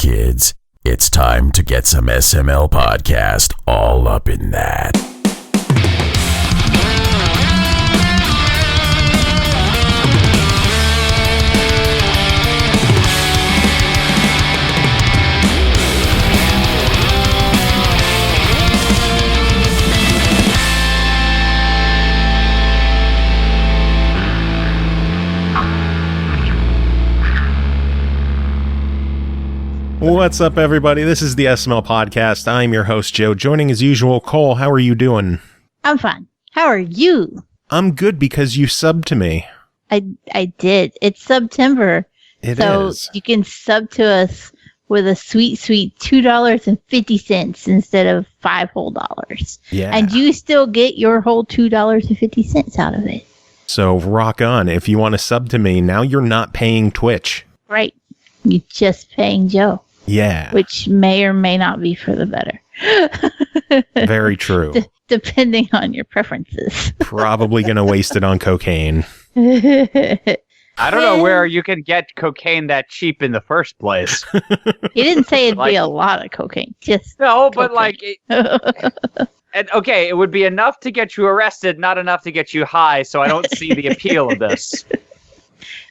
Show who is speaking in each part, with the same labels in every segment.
Speaker 1: kids. It's time to get some SML podcast all up in that.
Speaker 2: What's up, everybody? This is the SML podcast. I'm your host, Joe. Joining as usual, Cole. How are you doing?
Speaker 3: I'm fine. How are you?
Speaker 2: I'm good because you subbed to me.
Speaker 3: I did. It's September. So you can sub to us with a sweet $2.50 instead of $5 whole.
Speaker 2: Yeah.
Speaker 3: And you still get your whole $2.50 out of it.
Speaker 2: So rock on. If you want to sub to me, now you're not paying Twitch.
Speaker 3: Right. You're just paying Joe.
Speaker 2: Yeah.
Speaker 3: Which may or may not be for the better.
Speaker 2: Very true.
Speaker 3: Depending on your preferences.
Speaker 2: Probably going to waste it on cocaine.
Speaker 4: I don't know where you can get cocaine that cheap in the first place.
Speaker 3: He didn't say it'd be a lot of cocaine. Just
Speaker 4: no,
Speaker 3: cocaine.
Speaker 4: but like... And, okay, it would be enough to get you arrested, not enough to get you high, so I don't see the appeal of this.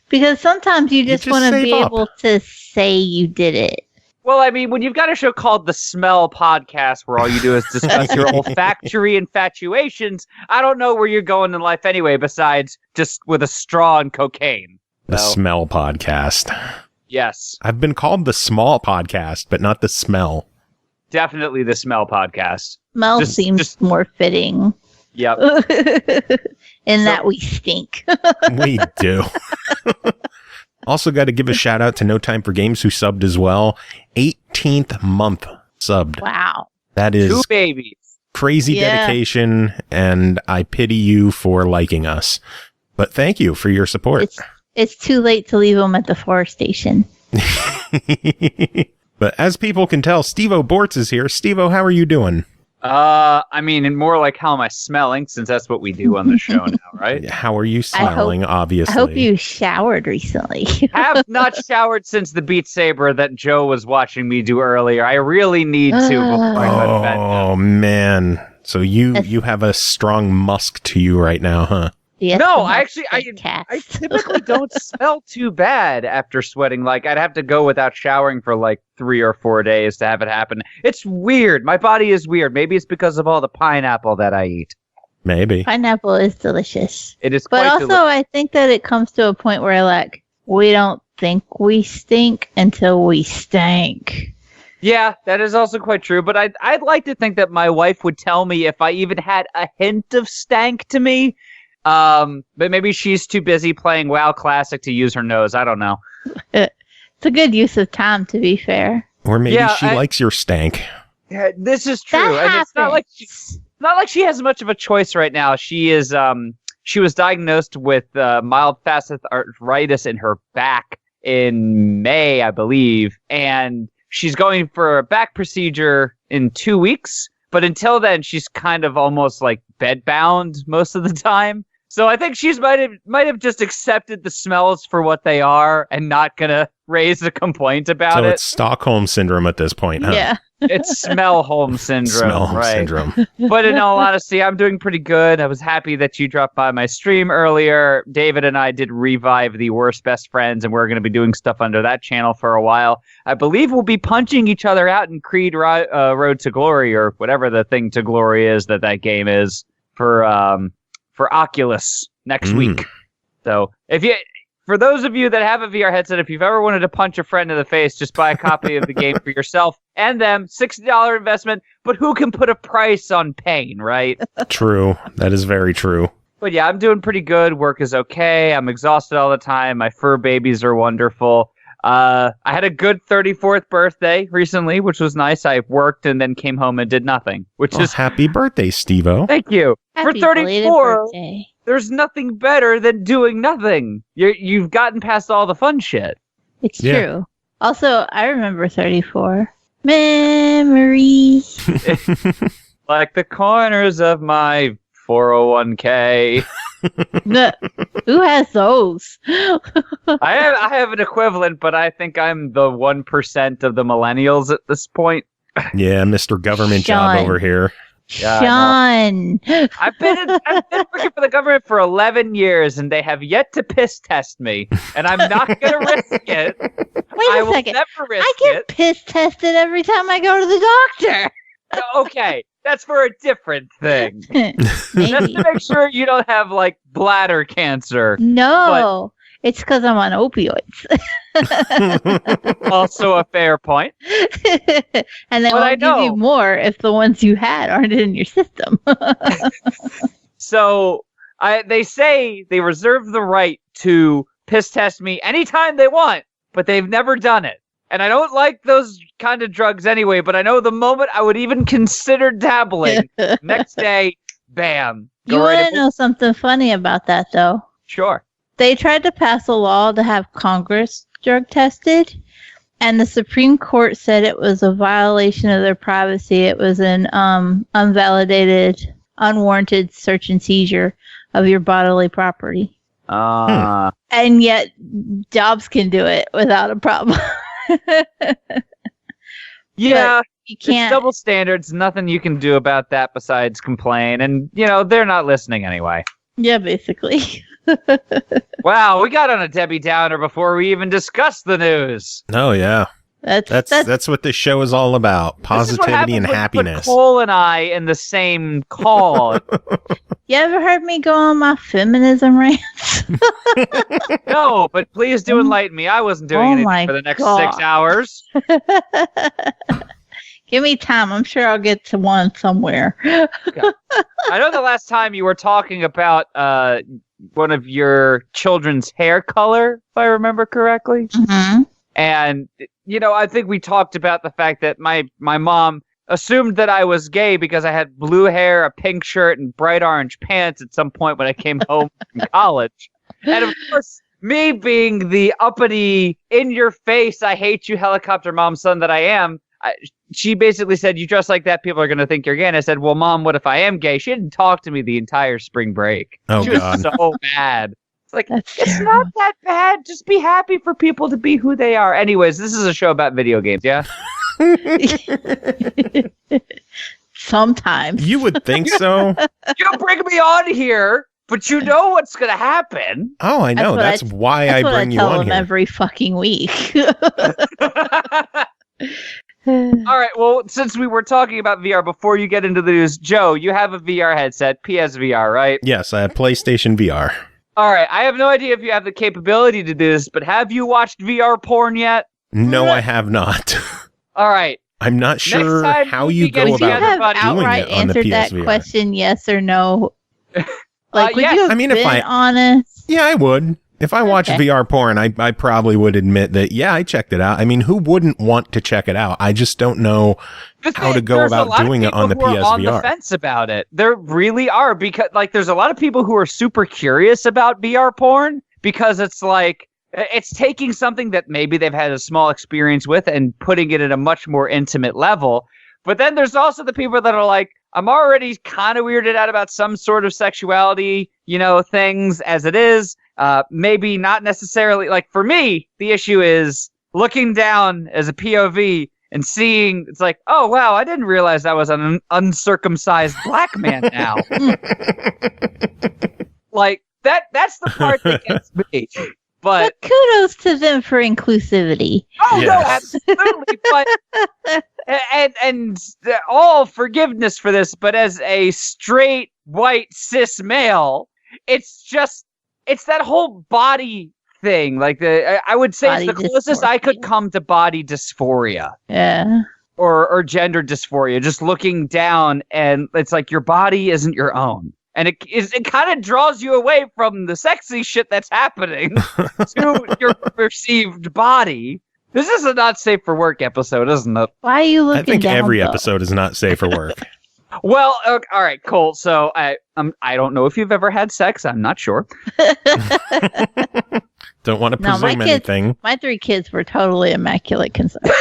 Speaker 3: Because sometimes you just want to be able to say you did it.
Speaker 4: Well, I mean, when you've got a show called The SML Podcast, where all you do is discuss your olfactory infatuations, I don't know where you're going in life anyway, besides just with a straw and cocaine.
Speaker 2: The Smell Podcast.
Speaker 4: Yes.
Speaker 2: I've been called the Small Podcast, but not the Smell.
Speaker 4: Definitely the SML Podcast.
Speaker 3: Smell seems more fitting.
Speaker 4: Yep.
Speaker 3: That we stink.
Speaker 2: We do. Also got to give a shout out to No Time for Games who subbed as well. 18th month subbed.
Speaker 3: Wow.
Speaker 2: That is
Speaker 4: 2 babies.
Speaker 2: Crazy dedication, and I pity you for liking us. But thank you for your support.
Speaker 3: It's too late to leave them at the forestation.
Speaker 2: But as people can tell, Stevo Bortz is here. Stevo, how are you doing?
Speaker 4: I mean, more like how am I smelling, since that's what we do on the show now, right?
Speaker 2: How are you smelling, obviously?
Speaker 3: I hope you showered recently.
Speaker 4: Have not showered since the Beat Saber that Joe was watching me do earlier. I really need to before I go to bed.
Speaker 2: Oh, man. So you have a strong musk to you right now, huh?
Speaker 3: Yes,
Speaker 4: no, I typically don't smell too bad after sweating. Like, I'd have to go without showering for like 3 or 4 days to have it happen. It's weird. My body is weird. Maybe it's because of all the pineapple that I eat.
Speaker 2: Maybe.
Speaker 3: Pineapple is delicious.
Speaker 4: It is
Speaker 3: but
Speaker 4: quite
Speaker 3: also, I think that it comes to a point where, like, we don't think we stink until we stank.
Speaker 4: Yeah, that is also quite true. But I'd like to think that my wife would tell me if I even had a hint of stank to me. But maybe she's too busy playing WoW Classic to use her nose. I don't know.
Speaker 3: It's a good use of time, to be fair.
Speaker 2: Or maybe she likes your stank.
Speaker 4: Yeah, this is true.
Speaker 3: That
Speaker 4: and it's not like she has much of a choice right now. She is she was diagnosed with mild facet arthritis in her back in May, I believe, and she's going for a back procedure in 2 weeks. But until then, she's kind of almost like bedbound most of the time. So I think she's might have just accepted the smells for what they are and not gonna raise a complaint about it.
Speaker 2: So it's Stockholm Syndrome at this point, huh?
Speaker 3: Yeah.
Speaker 4: It's smell home syndrome, right?
Speaker 2: Syndrome.
Speaker 4: But in all honesty, I'm doing pretty good. I was happy that you dropped by my stream earlier. David and I did revive the Worst Best Friends, and we're going to be doing stuff under that channel for a while. I believe we'll be punching each other out in Creed Road to Glory, or whatever the thing to glory is that game is for Oculus next week. So for those of you that have a VR headset, if you've ever wanted to punch a friend in the face, just buy a copy of the game for yourself and them. $60 investment, but who can put a price on pain, right?
Speaker 2: True. That is very true.
Speaker 4: But yeah, I'm doing pretty good. Work is okay. I'm exhausted all the time. My fur babies are wonderful. I had a good 34th birthday recently, which was nice. I worked and then came home and did nothing, which is...
Speaker 2: Happy birthday, Stevo.
Speaker 4: Thank you.
Speaker 3: Happy
Speaker 4: For 34...
Speaker 3: birthday.
Speaker 4: There's nothing better than doing nothing. You've gotten past all the fun shit.
Speaker 3: It's true. Also, I remember 34. Memories.
Speaker 4: Like the corners of my 401k.
Speaker 3: No, who has those?
Speaker 4: I have an equivalent, but I think I'm the 1% of the millennials at this point.
Speaker 2: Yeah, Mr. Government
Speaker 3: Sean.
Speaker 2: Job over here.
Speaker 4: Yeah,
Speaker 3: Sean.
Speaker 4: I've been working for the government for 11 years, and they have yet to piss test me, and I'm not going to risk it.
Speaker 3: Wait
Speaker 4: I
Speaker 3: a
Speaker 4: will
Speaker 3: second.
Speaker 4: never risk
Speaker 3: I get
Speaker 4: it.
Speaker 3: piss tested every time I go to the doctor.
Speaker 4: Okay, that's for a different thing. Just
Speaker 3: Maybe.
Speaker 4: to make sure you don't have, like, bladder cancer.
Speaker 3: No, it's because I'm on opioids.
Speaker 4: Also a fair point.
Speaker 3: And they
Speaker 4: But I
Speaker 3: won't give you
Speaker 4: know.
Speaker 3: more if the ones you had aren't in your system.
Speaker 4: So they say they reserve the right to piss test me anytime they want, but they've never done it. And I don't like those kind of drugs anyway, but I know the moment I would even consider dabbling, next day, bam.
Speaker 3: You want to know something funny about that, though?
Speaker 4: Sure.
Speaker 3: They tried to pass a law to have Congress drug tested, and the Supreme Court said it was a violation of their privacy. It was an unvalidated, unwarranted search and seizure of your bodily property. And yet, Jobs can do it without a problem.
Speaker 4: Yeah.
Speaker 3: You can't.
Speaker 4: It's double standards. Nothing you can do about that besides complain. And, they're not listening anyway.
Speaker 3: Yeah, basically.
Speaker 4: Wow, we got on a Debbie Downer before we even discussed the news.
Speaker 2: Oh, yeah.
Speaker 3: That's
Speaker 2: what this show is all about. Positivity and happiness.
Speaker 4: Put Cole and I in the same call.
Speaker 3: You ever heard me go on my feminism rants?
Speaker 4: No, but please do enlighten me. I wasn't doing anything for the next 6 hours.
Speaker 3: Give me time. I'm sure I'll get to one somewhere.
Speaker 4: Okay. I know the last time you were talking about one of your children's hair color, if I remember correctly.
Speaker 3: Mm-hmm.
Speaker 4: And, I think we talked about the fact that my mom assumed that I was gay because I had blue hair, a pink shirt, and bright orange pants at some point when I came home from college. And, of course, me being the uppity, in-your-face, I hate you helicopter mom son that I am, she basically said, you dress like that, people are going to think you're gay. And I said, well, Mom, what if I am gay? She didn't talk to me the entire spring break.
Speaker 2: Oh,
Speaker 4: she was
Speaker 2: God.
Speaker 4: so mad. It's like,
Speaker 3: That's
Speaker 4: it's
Speaker 3: terrible.
Speaker 4: not that bad. Just be happy for people to be who they are. Anyways, this is a show about video games, yeah?
Speaker 3: Sometimes.
Speaker 2: You would think so.
Speaker 4: You bring me on here, but you know what's going to happen.
Speaker 2: Oh, I know. That's why I bring you
Speaker 3: tell
Speaker 2: on
Speaker 3: them
Speaker 2: here.
Speaker 3: every fucking week.
Speaker 4: All right, well, since we were talking about VR before you get into the news, Joe, you have a VR headset, PSVR, right?
Speaker 2: Yes, I have PlayStation VR.
Speaker 4: All right, I have no idea if you have the capability to do this, but have you watched VR porn yet?
Speaker 2: No, I have not.
Speaker 4: All right.
Speaker 2: I'm not sure
Speaker 4: time
Speaker 2: how
Speaker 4: we
Speaker 2: you
Speaker 4: get
Speaker 2: go
Speaker 3: Would you
Speaker 4: together,
Speaker 3: have
Speaker 2: about
Speaker 4: buddy.
Speaker 2: doing
Speaker 3: outright
Speaker 2: it on the
Speaker 3: answered that
Speaker 2: PSVR.
Speaker 3: question, yes or no? Like, would
Speaker 4: yes.
Speaker 3: you have
Speaker 2: I mean, if
Speaker 3: been
Speaker 2: I-
Speaker 3: honest?
Speaker 2: Yeah, I would. If I watch
Speaker 3: Okay.
Speaker 2: VR porn, I probably would admit that, yeah, I checked it out. I mean, who wouldn't want to check it out? I just don't know how to go
Speaker 4: There's a
Speaker 2: about
Speaker 4: lot of
Speaker 2: doing it on the
Speaker 4: people who are on the
Speaker 2: PSVR.
Speaker 4: fence about it. There really are, because there's a lot of people who are super curious about VR porn because it's like it's taking something that maybe they've had a small experience with and putting it at a much more intimate level. But then there's also the people that are like, I'm already kind of weirded out about some sort of sexuality, things as it is. Maybe not necessarily, like for me, the issue is looking down as a POV and seeing, it's like, oh, wow, I didn't realize I was an uncircumcised black man now. Like, that's the part that gets me. But
Speaker 3: kudos to them for inclusivity.
Speaker 4: oh, no,
Speaker 2: Yes.
Speaker 4: absolutely. But, and all forgiveness for this, but as a straight, white, cis male, it's that whole body thing. Like, I would say
Speaker 3: Body
Speaker 4: it's the closest I could
Speaker 3: dysmorphia.
Speaker 4: come to body dysphoria.
Speaker 3: Yeah.
Speaker 4: Or gender dysphoria, just looking down and it's like your body isn't your own. And it kind of draws you away from the sexy shit that's happening to your perceived body. This is a not safe for work episode, isn't it?
Speaker 3: Why are you looking
Speaker 2: I think
Speaker 3: down,
Speaker 2: every
Speaker 3: though?
Speaker 2: episode is not safe for work.
Speaker 4: Well, okay, all right, Cole. So I don't know if you've ever had sex. I'm not sure.
Speaker 2: Don't want to
Speaker 3: No, my
Speaker 2: presume
Speaker 3: kids-
Speaker 2: anything.
Speaker 3: My 3 kids were totally immaculate conception.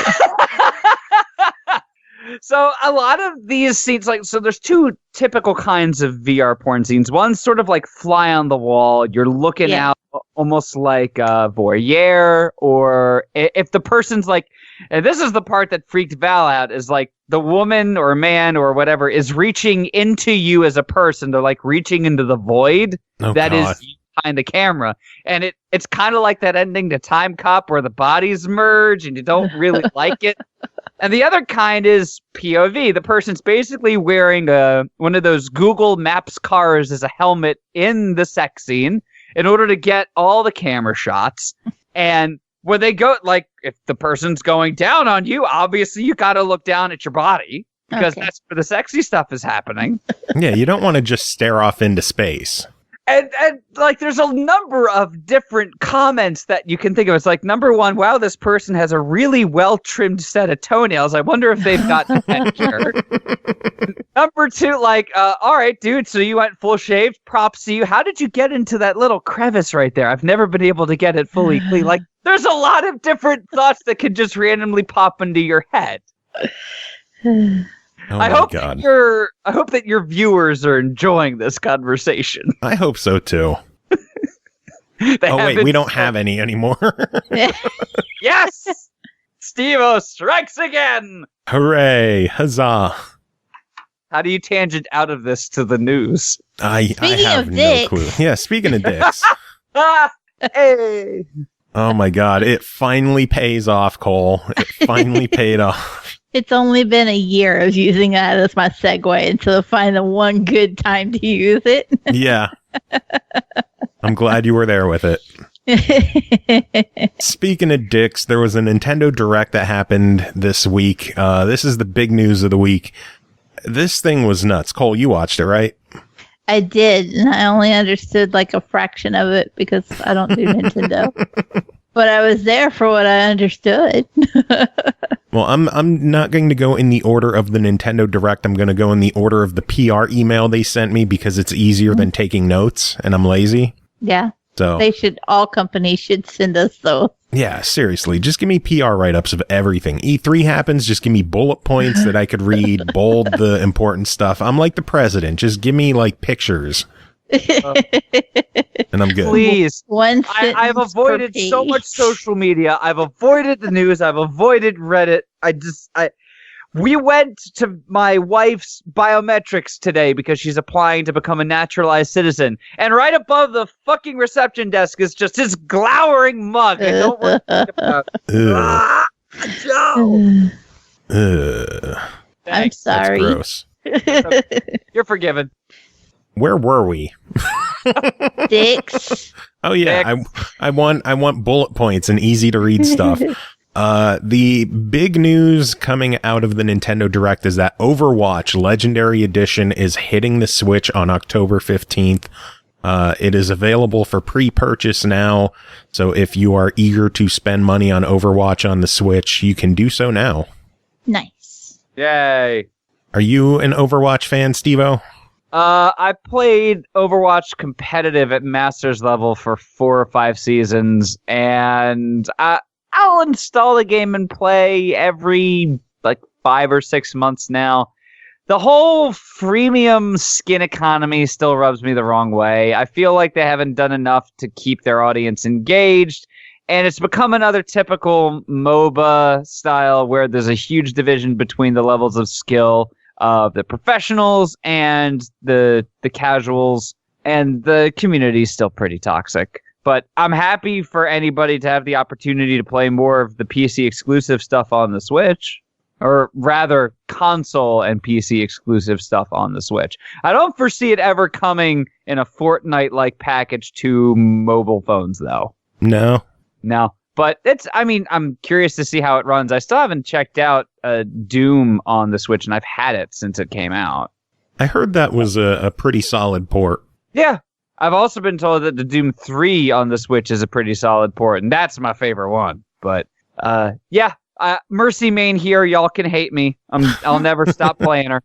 Speaker 4: So a lot of these scenes, so there's two typical kinds of VR porn scenes. One's sort of like fly on the wall. You're looking out almost like a voyeur, or if the person's like, and this is the part that freaked Val out, is like the woman or man or whatever is reaching into you as a person. They're like reaching into the void that is behind the camera. And it's kind of like that ending to Time Cop where the bodies merge and you don't really like it. And the other kind is POV. The person's basically wearing one of those Google Maps cars as a helmet in the sex scene in order to get all the camera shots. And when they go, like, if the person's going down on you, obviously you got to look down at your body because that's where the sexy stuff is happening.
Speaker 2: Yeah, you don't want to just stare off into space.
Speaker 4: And like, there's a number of different comments that you can think of. It's like, number one, wow, this person has a really well-trimmed set of toenails. I wonder if they've got a pedicure. Number two, like, all right, dude, so you went full shaved. Props to you. How did you get into that little crevice right there? I've never been able to get it fully clean. Like, there's a lot of different thoughts that could just randomly pop into your head.
Speaker 2: Oh
Speaker 4: I hope that your viewers are enjoying this conversation.
Speaker 2: I hope so too. Wait, we don't have any anymore.
Speaker 4: Yes! Stevo strikes again!
Speaker 2: Hooray! Huzzah!
Speaker 4: How do you tangent out of this to the news?
Speaker 2: I have no clue. Yeah, speaking of dicks.
Speaker 4: Hey!
Speaker 2: Oh my god, it finally pays off, Cole. It finally paid off.
Speaker 3: It's only been a year of using that as my segue until I find the one good time to use it.
Speaker 2: Yeah. I'm glad you were there with it. Speaking of dicks, there was a Nintendo Direct that happened this week. This is the big news of the week. This thing was nuts. Cole, you watched it, right?
Speaker 3: I did, and I only understood like a fraction of it because I don't do Nintendo. But I was there for what I understood.
Speaker 2: Well, I'm not going to go in the order of the Nintendo Direct. I'm going to go in the order of the PR email they sent me because it's easier than taking notes, and I'm lazy.
Speaker 3: Yeah.
Speaker 2: So
Speaker 3: all companies should send us those.
Speaker 2: Yeah, seriously. Just give me PR write-ups of everything. E3 happens, just give me bullet points that I could read, bold the important stuff. I'm like the president. Just give me, like, pictures. And I'm good.
Speaker 4: Please. I've avoided so much social media. I've avoided the news. I've avoided Reddit. We went to my wife's biometrics today because she's applying to become a naturalized citizen. And right above the fucking reception desk is just his glowering mug. I don't want to think about it.
Speaker 3: I'm sorry.
Speaker 2: That's gross.
Speaker 4: You're forgiven.
Speaker 2: Where were we?
Speaker 3: Dicks.
Speaker 2: Oh yeah, I want bullet points and easy to read stuff. The big news coming out of the Nintendo Direct is that Overwatch Legendary Edition is hitting the Switch on October 15th. It is available for pre-purchase now, so if you are eager to spend money on Overwatch on the Switch, you can do so now.
Speaker 3: Nice.
Speaker 4: Yay.
Speaker 2: Are you an Overwatch fan, Stevo?
Speaker 4: I played Overwatch competitive at Masters level for 4 or 5 seasons, and I'll install the game and play every, 5 or 6 months now. The whole freemium skin economy still rubs me the wrong way. I feel like they haven't done enough to keep their audience engaged, and it's become another typical MOBA style where there's a huge division between the levels of skill of the professionals and the casuals, and the community is still pretty toxic. But I'm happy for anybody to have the opportunity to play more of the PC exclusive stuff on the Switch, or rather console and PC exclusive stuff on the Switch. I don't foresee it ever coming in a Fortnite-like package to mobile phones, though.
Speaker 2: No.
Speaker 4: But I'm curious to see how it runs. I still haven't checked out Doom on the Switch, and I've had it since it came out.
Speaker 2: I heard that was a pretty solid port.
Speaker 4: Yeah. I've also been told that the Doom 3 on the Switch is a pretty solid port, and that's my favorite one. But, Mercy Main here. Y'all can hate me. I'll never stop playing her.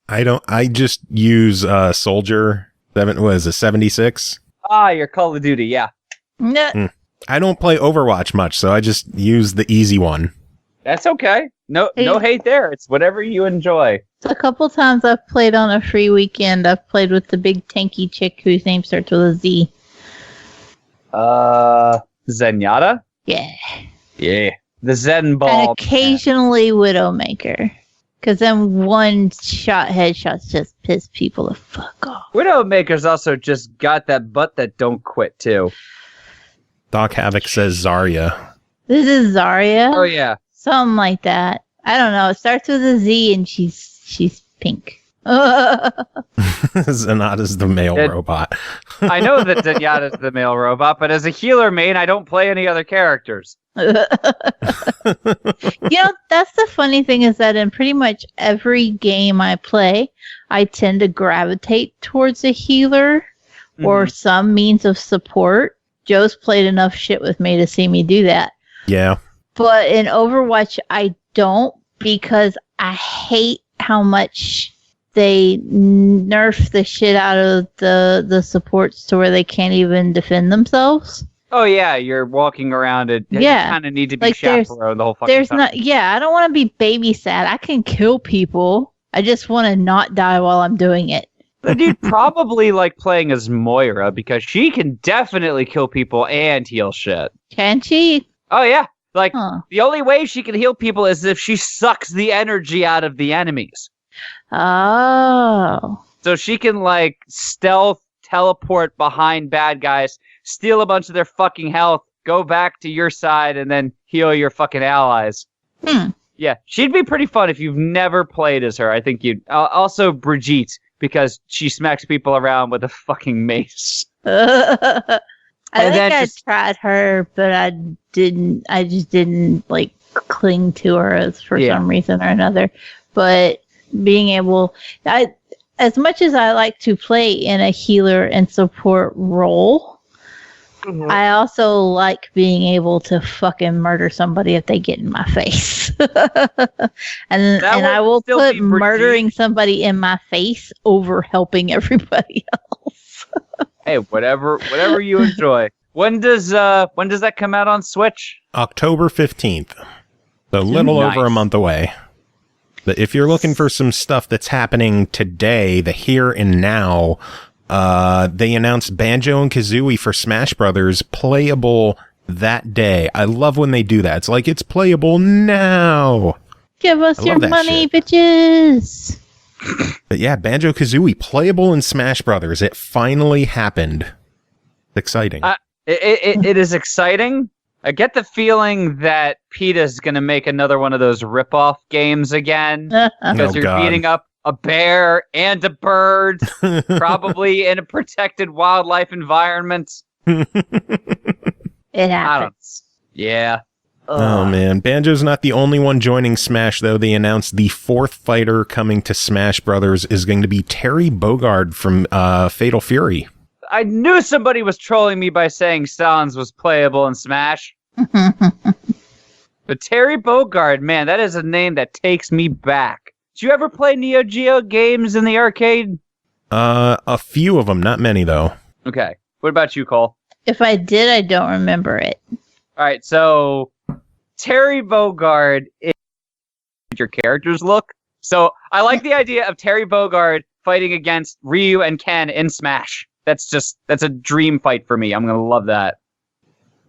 Speaker 2: I just use Soldier 76.
Speaker 4: Your Call of Duty, yeah.
Speaker 3: No.
Speaker 2: I don't play Overwatch much, so I just use the easy one.
Speaker 4: That's okay. No hate there. It's whatever you enjoy.
Speaker 3: A couple times I've played on a free weekend. I've played with the big tanky chick whose name starts with a Z.
Speaker 4: Zenyatta?
Speaker 3: Yeah.
Speaker 4: Yeah. The Zen Ball.
Speaker 3: And occasionally Widowmaker. Because then one-shot headshots just piss people the fuck off.
Speaker 4: Widowmaker's also just got that butt that don't quit, too.
Speaker 2: Doc Havoc says Zarya.
Speaker 3: This is Zarya?
Speaker 4: Oh, yeah.
Speaker 3: Something like that. I don't know. It starts with a Z and she's pink.
Speaker 2: Zenyatta's the male robot.
Speaker 4: I know that Zenyatta's the male robot, but as a healer main, I don't play any other characters.
Speaker 3: That's the funny thing is that in pretty much every game I play, I tend to gravitate towards a healer or some means of support. Joe's played enough shit with me to see me do that.
Speaker 2: Yeah.
Speaker 3: But in Overwatch, I don't, because I hate how much they nerf the shit out of the supports to where they can't even defend themselves.
Speaker 4: Oh yeah, you're walking around and you kind of need to be like chaperoned the whole fucking time.
Speaker 3: I don't want to be babysat. I can kill people. I just want to not die while I'm doing it.
Speaker 4: But you'd probably like playing as Moira because she can definitely kill people and heal shit.
Speaker 3: Can she?
Speaker 4: Oh yeah. Like the only way she can heal people is if she sucks the energy out of the enemies.
Speaker 3: Oh.
Speaker 4: So she can like stealth teleport behind bad guys, steal a bunch of their fucking health, go back to your side, and then heal your fucking allies. Yeah, she'd be pretty fun if you've never played as her. I think you'd... also Brigitte, because she smacks people around with a fucking mace.
Speaker 3: I tried her, but I just didn't, like, cling to her for some reason or another. But being able... as much as I like to play in a healer and support role, I also like being able to fucking murder somebody if they get in my face. and I will put murdering somebody in my face over helping everybody else.
Speaker 4: Hey, whatever you enjoy. When does that come out on Switch?
Speaker 2: October 15th. So a little over a month away. But if you're looking for some stuff that's happening today, the here and now, they announced Banjo and Kazooie for Smash Brothers playable that day. I love when they do that. It's like, it's playable now.
Speaker 3: Give us your money, bitches.
Speaker 2: But yeah, Banjo Kazooie playable in Smash Brothers. It finally happened. It's exciting.
Speaker 4: It is exciting. I get the feeling that PETA's going to make another one of those rip-off games again. Because you're beating up a bear and a bird, probably in a protected wildlife environment.
Speaker 3: It happens.
Speaker 4: Yeah.
Speaker 2: Oh, man. Banjo's not the only one joining Smash, though. They announced the fourth fighter coming to Smash Brothers is going to be Terry Bogard from Fatal Fury.
Speaker 4: I knew somebody was trolling me by saying Sans was playable in Smash. But Terry Bogard, man, that is a name that takes me back. Did you ever play Neo Geo games in the arcade?
Speaker 2: A few of them, not many, though.
Speaker 4: Okay. What about you, Cole?
Speaker 3: If I did, I don't remember it.
Speaker 4: All right, so Terry Bogard is your characters look. So I like the idea of Terry Bogard fighting against Ryu and Ken in Smash. That's a dream fight for me. I'm going to love that.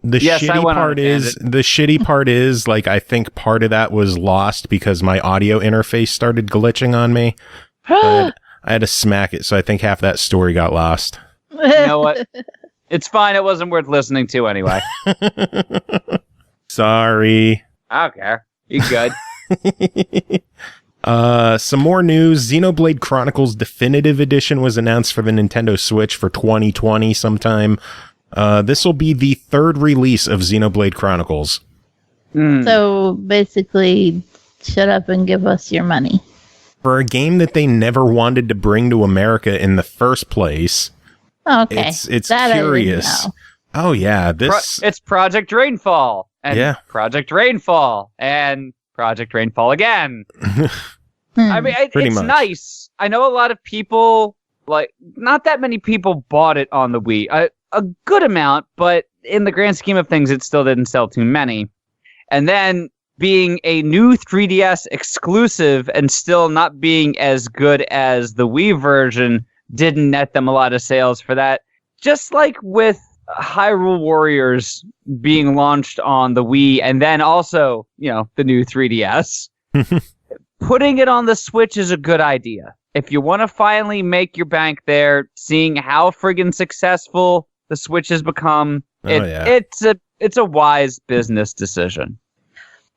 Speaker 2: The shitty part is, like, I think part of that was lost because my audio interface started glitching on me. I had to smack it, so I think half that story got lost.
Speaker 4: You know what? It's fine. It wasn't worth listening to anyway.
Speaker 2: Sorry.
Speaker 4: I don't care. You good.
Speaker 2: Some more news. Xenoblade Chronicles Definitive Edition was announced for the Nintendo Switch for 2020 sometime. This will be the third release of Xenoblade Chronicles.
Speaker 3: So basically, shut up and give us your money.
Speaker 2: For a game that they never wanted to bring to America in the first place.
Speaker 3: Okay.
Speaker 2: It's curious. Oh yeah,
Speaker 4: it's Project Rainfall. And Project Rainfall. And Project Rainfall again. I mean, it's nice. I know a lot of people, like, not that many people bought it on the Wii. A good amount, but in the grand scheme of things, it still didn't sell too many. And then being a new 3DS exclusive and still not being as good as the Wii version didn't net them a lot of sales for that. Just like with Hyrule Warriors being launched on the Wii and then also, the new 3DS. Putting it on the Switch is a good idea. If you want to finally make your bank there, seeing how friggin' successful the Switch has become, it's a wise business decision.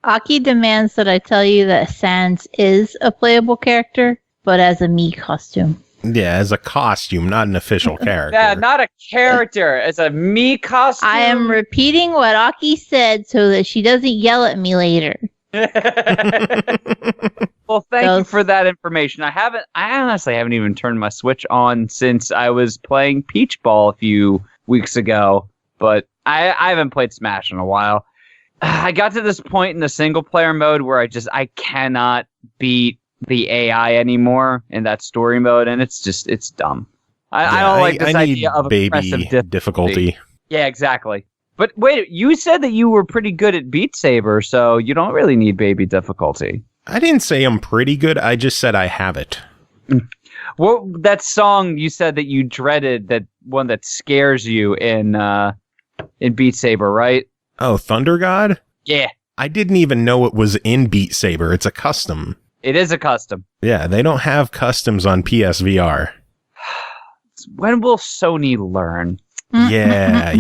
Speaker 3: Aki demands that I tell you that Sans is a playable character, but as a Mii costume.
Speaker 2: Yeah, as a costume, not an official character.
Speaker 4: Yeah, not a character. It's a Mii costume.
Speaker 3: I am repeating what Aki said so that she doesn't yell at me later.
Speaker 4: Well, thank you for that information. I honestly haven't even turned my Switch on since I was playing Peach Ball a few weeks ago, but I haven't played Smash in a while. I got to this point in the single player mode where I cannot beat the AI anymore in that story mode, and it's dumb. I don't like this idea of
Speaker 2: baby difficulty.
Speaker 4: Yeah, exactly. But wait, you said that you were pretty good at Beat Saber, so you don't really need baby difficulty.
Speaker 2: I didn't say I'm pretty good. I just said I have it.
Speaker 4: Well, that song you said that you dreaded, that one that scares you in Beat Saber, right?
Speaker 2: Oh, Thunder God?
Speaker 4: Yeah.
Speaker 2: I didn't even know it was in Beat Saber. It's a custom.
Speaker 4: It is a custom.
Speaker 2: Yeah, they don't have customs on PSVR.
Speaker 4: When will Sony learn?
Speaker 2: Yeah,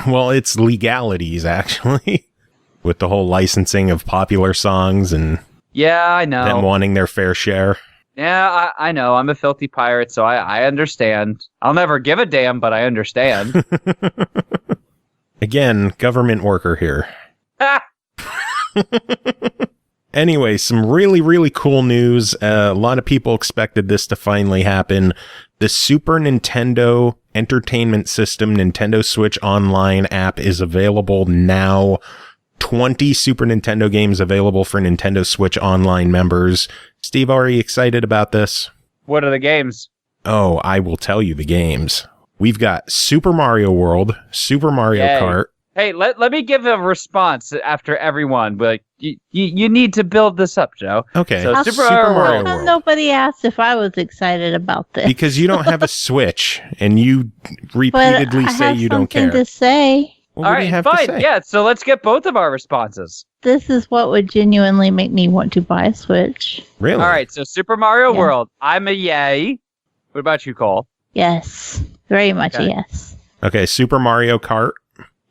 Speaker 2: well, it's legalities, actually, with the whole licensing of popular songs and
Speaker 4: yeah, I know.
Speaker 2: them wanting their fair share.
Speaker 4: Yeah, I know. I'm a filthy pirate, so I understand. I'll never give a damn, but I understand.
Speaker 2: Again, government worker here. Anyway, some really, really cool news. A lot of people expected this to finally happen. The Super Nintendo Entertainment System Nintendo Switch Online app is available now. 20 Super Nintendo games available for Nintendo Switch Online members. Steve, are you excited about this?
Speaker 4: What are the games?
Speaker 2: Oh, I will tell you the games. We've got Super Mario World, Super Mario Kart.
Speaker 4: Hey, let me give a response after everyone. But you need to build this up, Joe.
Speaker 2: Okay,
Speaker 4: so
Speaker 2: Super Mario World.
Speaker 3: Nobody asked if I was excited about this.
Speaker 2: Because you don't have a Switch, and you repeatedly say you don't care.
Speaker 3: I have something to say.
Speaker 2: Well,
Speaker 4: all right, fine. Yeah, so let's get both of our responses.
Speaker 3: This is what would genuinely make me want to buy a Switch.
Speaker 2: Really?
Speaker 4: All right, so Super Mario World. I'm a yay. What about you, Cole?
Speaker 3: Yes. Very much a yes.
Speaker 2: Okay, Super Mario Kart.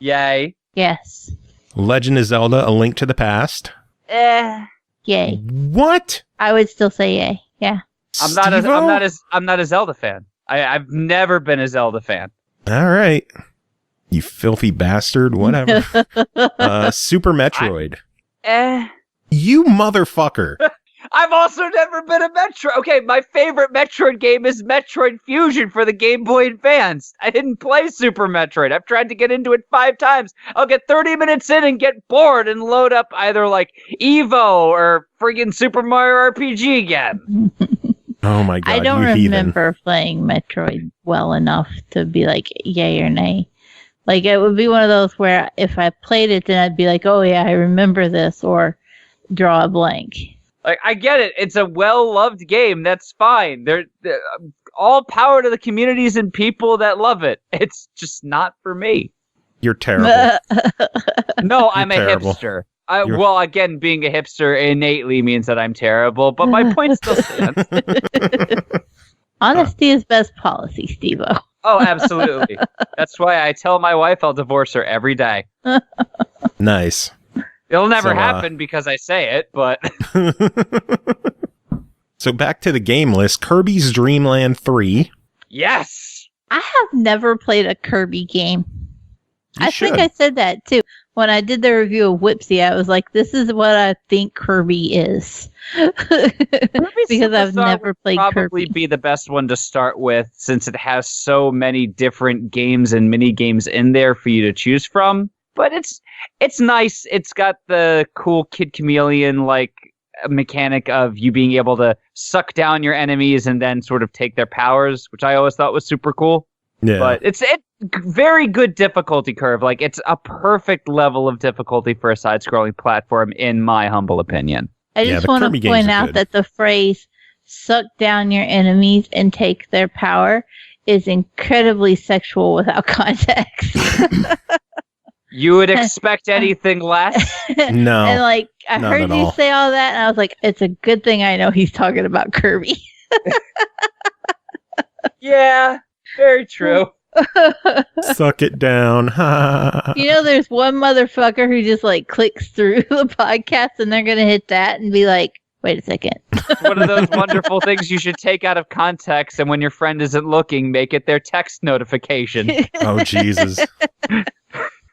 Speaker 4: Yay.
Speaker 3: Yes.
Speaker 2: Legend of Zelda: A Link to the Past.
Speaker 3: Yay.
Speaker 2: What?
Speaker 3: I would still say yay. Yeah.
Speaker 4: I'm not a Zelda fan. I've never been a Zelda fan.
Speaker 2: All right. You filthy bastard. Whatever. Super Metroid. You motherfucker.
Speaker 4: I've also never been a Metroid. Okay, my favorite Metroid game is Metroid Fusion for the Game Boy Advance. I didn't play Super Metroid. I've tried to get into it 5 times. I'll get 30 minutes in and get bored and load up either like Evo or friggin' Super Mario RPG again.
Speaker 2: Oh my god,
Speaker 3: I don't
Speaker 2: you
Speaker 3: remember playing Metroid well enough to be like yay or nay. Like it would be one of those where if I played it, then I'd be like, oh yeah, I remember this, or draw a blank.
Speaker 4: Like, I get it. It's a well-loved game. That's fine. They're all power to the communities and people that love it. It's just not for me.
Speaker 2: You're terrible.
Speaker 4: No, I'm a hipster. Well, again, being a hipster innately means that I'm terrible, but my point still stands.
Speaker 3: Honesty is best policy, Stevo.
Speaker 4: Oh, absolutely. That's why I tell my wife I'll divorce her every day.
Speaker 2: Nice.
Speaker 4: It'll never happen because I say it, but...
Speaker 2: So back to the game list. Kirby's Dream Land 3.
Speaker 4: Yes!
Speaker 3: I have never played a Kirby game. I think I said that too. When I did the review of Whipsy, I was like, this is what I think Kirby is. Because I've never played Kirby.
Speaker 4: Probably be the best one to start with since it has so many different games and mini games in there for you to choose from. But it's nice. It's got the cool Kid Chameleon like mechanic of you being able to suck down your enemies and then sort of take their powers, which I always thought was super cool.
Speaker 2: Yeah.
Speaker 4: But it's very good difficulty curve. Like, it's a perfect level of difficulty for a side-scrolling platform, in my humble opinion.
Speaker 3: I just want to point out that the phrase "suck down your enemies and take their power" is incredibly sexual without context.
Speaker 4: You would expect anything less?
Speaker 2: No.
Speaker 3: And like, I heard you say all that, and I was like, it's a good thing I know he's talking about Kirby.
Speaker 4: Yeah, very true.
Speaker 2: Suck it down.
Speaker 3: There's one motherfucker who just like clicks through the podcast, and they're gonna hit that and be like, wait a second.
Speaker 4: One of those wonderful things you should take out of context, and when your friend isn't looking, make it their text notification.
Speaker 2: Oh, Jesus.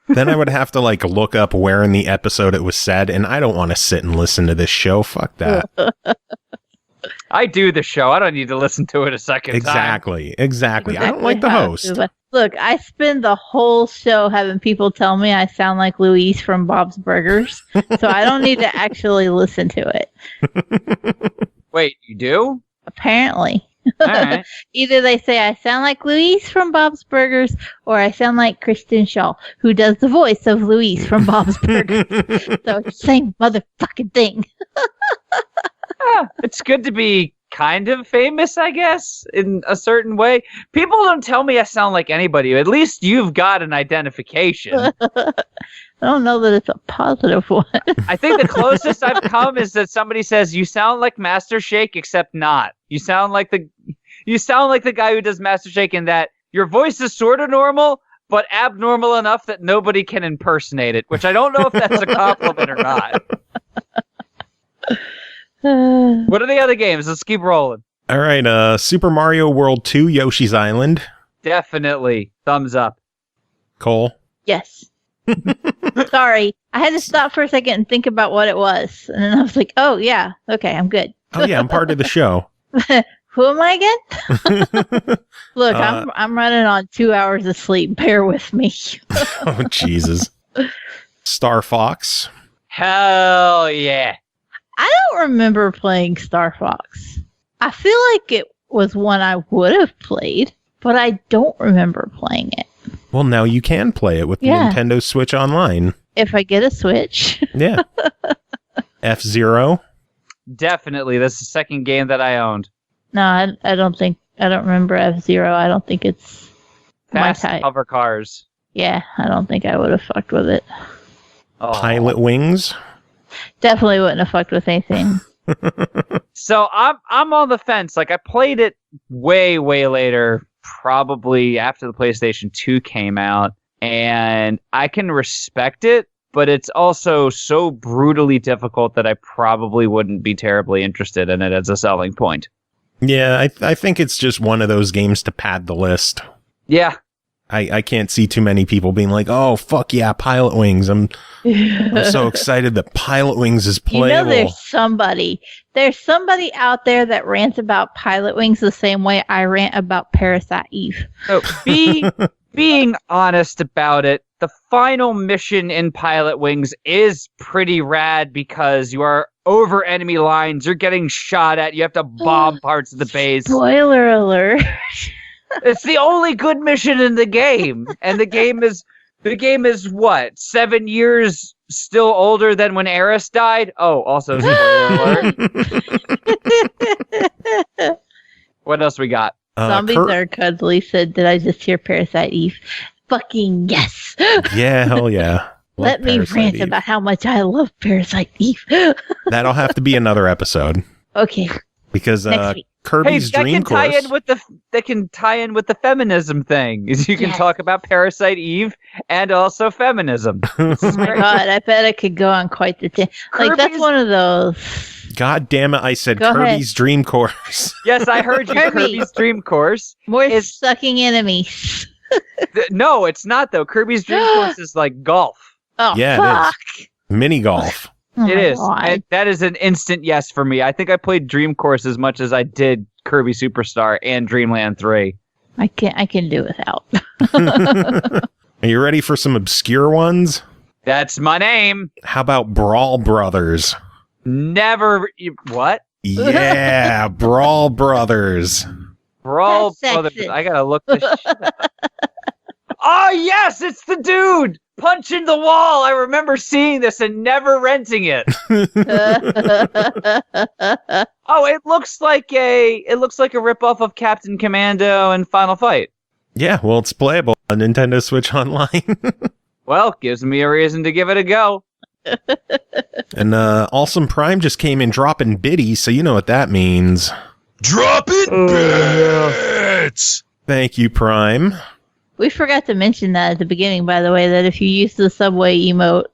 Speaker 2: Then I would have to like look up where in the episode it was said, and I don't want to sit and listen to this show. Fuck that.
Speaker 4: I do the show. I don't need to listen to it a second time.
Speaker 2: Exactly. I don't like the host.
Speaker 3: Look, I spend the whole show having people tell me I sound like Luis from Bob's Burgers, so I don't need to actually listen to it.
Speaker 4: Wait, you do?
Speaker 3: Apparently.
Speaker 4: All right.
Speaker 3: Either they say I sound like Luis from Bob's Burgers, or I sound like Kristen Shaw, who does the voice of Luis from Bob's Burgers. So it's the same motherfucking thing.
Speaker 4: It's good to be kind of famous, I guess, in a certain way. People don't tell me I sound like anybody. At least you've got an identification.
Speaker 3: I don't know that it's a positive one.
Speaker 4: I think the closest I've come is that somebody says, you sound like Master Shake, except not. You sound like the guy who does Master Shake in that your voice is sort of normal, but abnormal enough that nobody can impersonate it, which I don't know if that's a compliment or not. What are the other games? Let's keep rolling.
Speaker 2: All right, Super Mario World 2, Yoshi's Island.
Speaker 4: Definitely. Thumbs up.
Speaker 2: Cole?
Speaker 3: Yes. Sorry. I had to stop for a second and think about what it was. And then I was like, oh, yeah. Okay, I'm good.
Speaker 2: Oh, yeah, I'm part of the show.
Speaker 3: Who am I again? Look, I'm running on 2 hours of sleep. Bear with me.
Speaker 2: Oh, Jesus. Star Fox.
Speaker 4: Hell yeah.
Speaker 3: I don't remember playing Star Fox. I feel like it was one I would have played, but I don't remember playing it.
Speaker 2: Well, now you can play it with the Nintendo Switch Online.
Speaker 3: If I get a Switch.
Speaker 2: Yeah. F-Zero.
Speaker 4: Definitely. That's the second game that I owned.
Speaker 3: No, I don't remember F-Zero. I don't think it's
Speaker 4: Fast
Speaker 3: my type.
Speaker 4: Hover cars.
Speaker 3: Yeah, I don't think I would have fucked with it.
Speaker 4: Oh.
Speaker 2: Pilot Wings.
Speaker 3: Definitely wouldn't have fucked with anything.
Speaker 4: So I'm on the fence. Like, I played it way, way later, probably after the PlayStation 2 came out, and I can respect it, but it's also so brutally difficult that I probably wouldn't be terribly interested in it as a selling point.
Speaker 2: Yeah, I think it's just one of those games to pad the list.
Speaker 4: Yeah.
Speaker 2: I can't see too many people being like, oh, fuck yeah, Pilot Wings. I'm so excited that Pilot Wings is playable.
Speaker 3: There's somebody out there that rants about Pilot Wings the same way I rant about Parasite Eve.
Speaker 4: So being honest about it, the final mission in Pilot Wings is pretty rad because you are over enemy lines, you're getting shot at, you have to bomb parts of the base.
Speaker 3: Spoiler alert.
Speaker 4: It's the only good mission in the game, and the game is what, 7 years still older than when Eris died? Oh, also spoiler alert. What else we got?
Speaker 3: Zombies are cuddly. Said, did I just hear Parasite Eve? Fucking yes.
Speaker 2: Yeah, hell yeah.
Speaker 3: Let me rant about how much I love Parasite Eve.
Speaker 2: That'll have to be another episode.
Speaker 3: Okay.
Speaker 2: Because Kirby's Dream Course.
Speaker 4: That can tie in with the feminism thing. Is you can talk about Parasite Eve and also feminism.
Speaker 3: Oh my god, I bet I could go on quite the thing. Like, that's one of those.
Speaker 2: God damn it, I said
Speaker 3: Go
Speaker 2: Kirby's
Speaker 3: ahead.
Speaker 2: Dream Course.
Speaker 4: Yes, I heard you. Kirby's Dream Course.
Speaker 3: More sucking enemies.
Speaker 4: No, it's not though. Kirby's Dream Course is like golf.
Speaker 3: Oh,
Speaker 2: yeah,
Speaker 3: fuck.
Speaker 2: it is. Mini golf.
Speaker 3: Oh
Speaker 4: it is.
Speaker 3: God.
Speaker 4: And that is an instant yes for me. I think I played Dream Course as much as I did Kirby Superstar and Dreamland 3.
Speaker 3: I can do without.
Speaker 2: Are you ready for some obscure ones?
Speaker 4: That's my name.
Speaker 2: How about Brawl Brothers?
Speaker 4: Never. What?
Speaker 2: Yeah, Brawl Brothers.
Speaker 4: Brawl
Speaker 3: That's
Speaker 4: Brothers.
Speaker 3: sexist.
Speaker 4: I gotta look this shit up. Oh, yes, it's the dude punching the wall. I remember seeing this and never renting it. Oh, it looks like a ripoff of Captain Commando and Final Fight.
Speaker 2: Yeah, well, it's playable on Nintendo Switch Online.
Speaker 4: Well, gives me a reason to give it a go.
Speaker 2: And Awesome Prime just came in dropping biddies, so you know what that means.
Speaker 1: Dropping bits!
Speaker 2: Thank you, Prime.
Speaker 3: We forgot to mention that at the beginning, by the way, that if you use the subway emote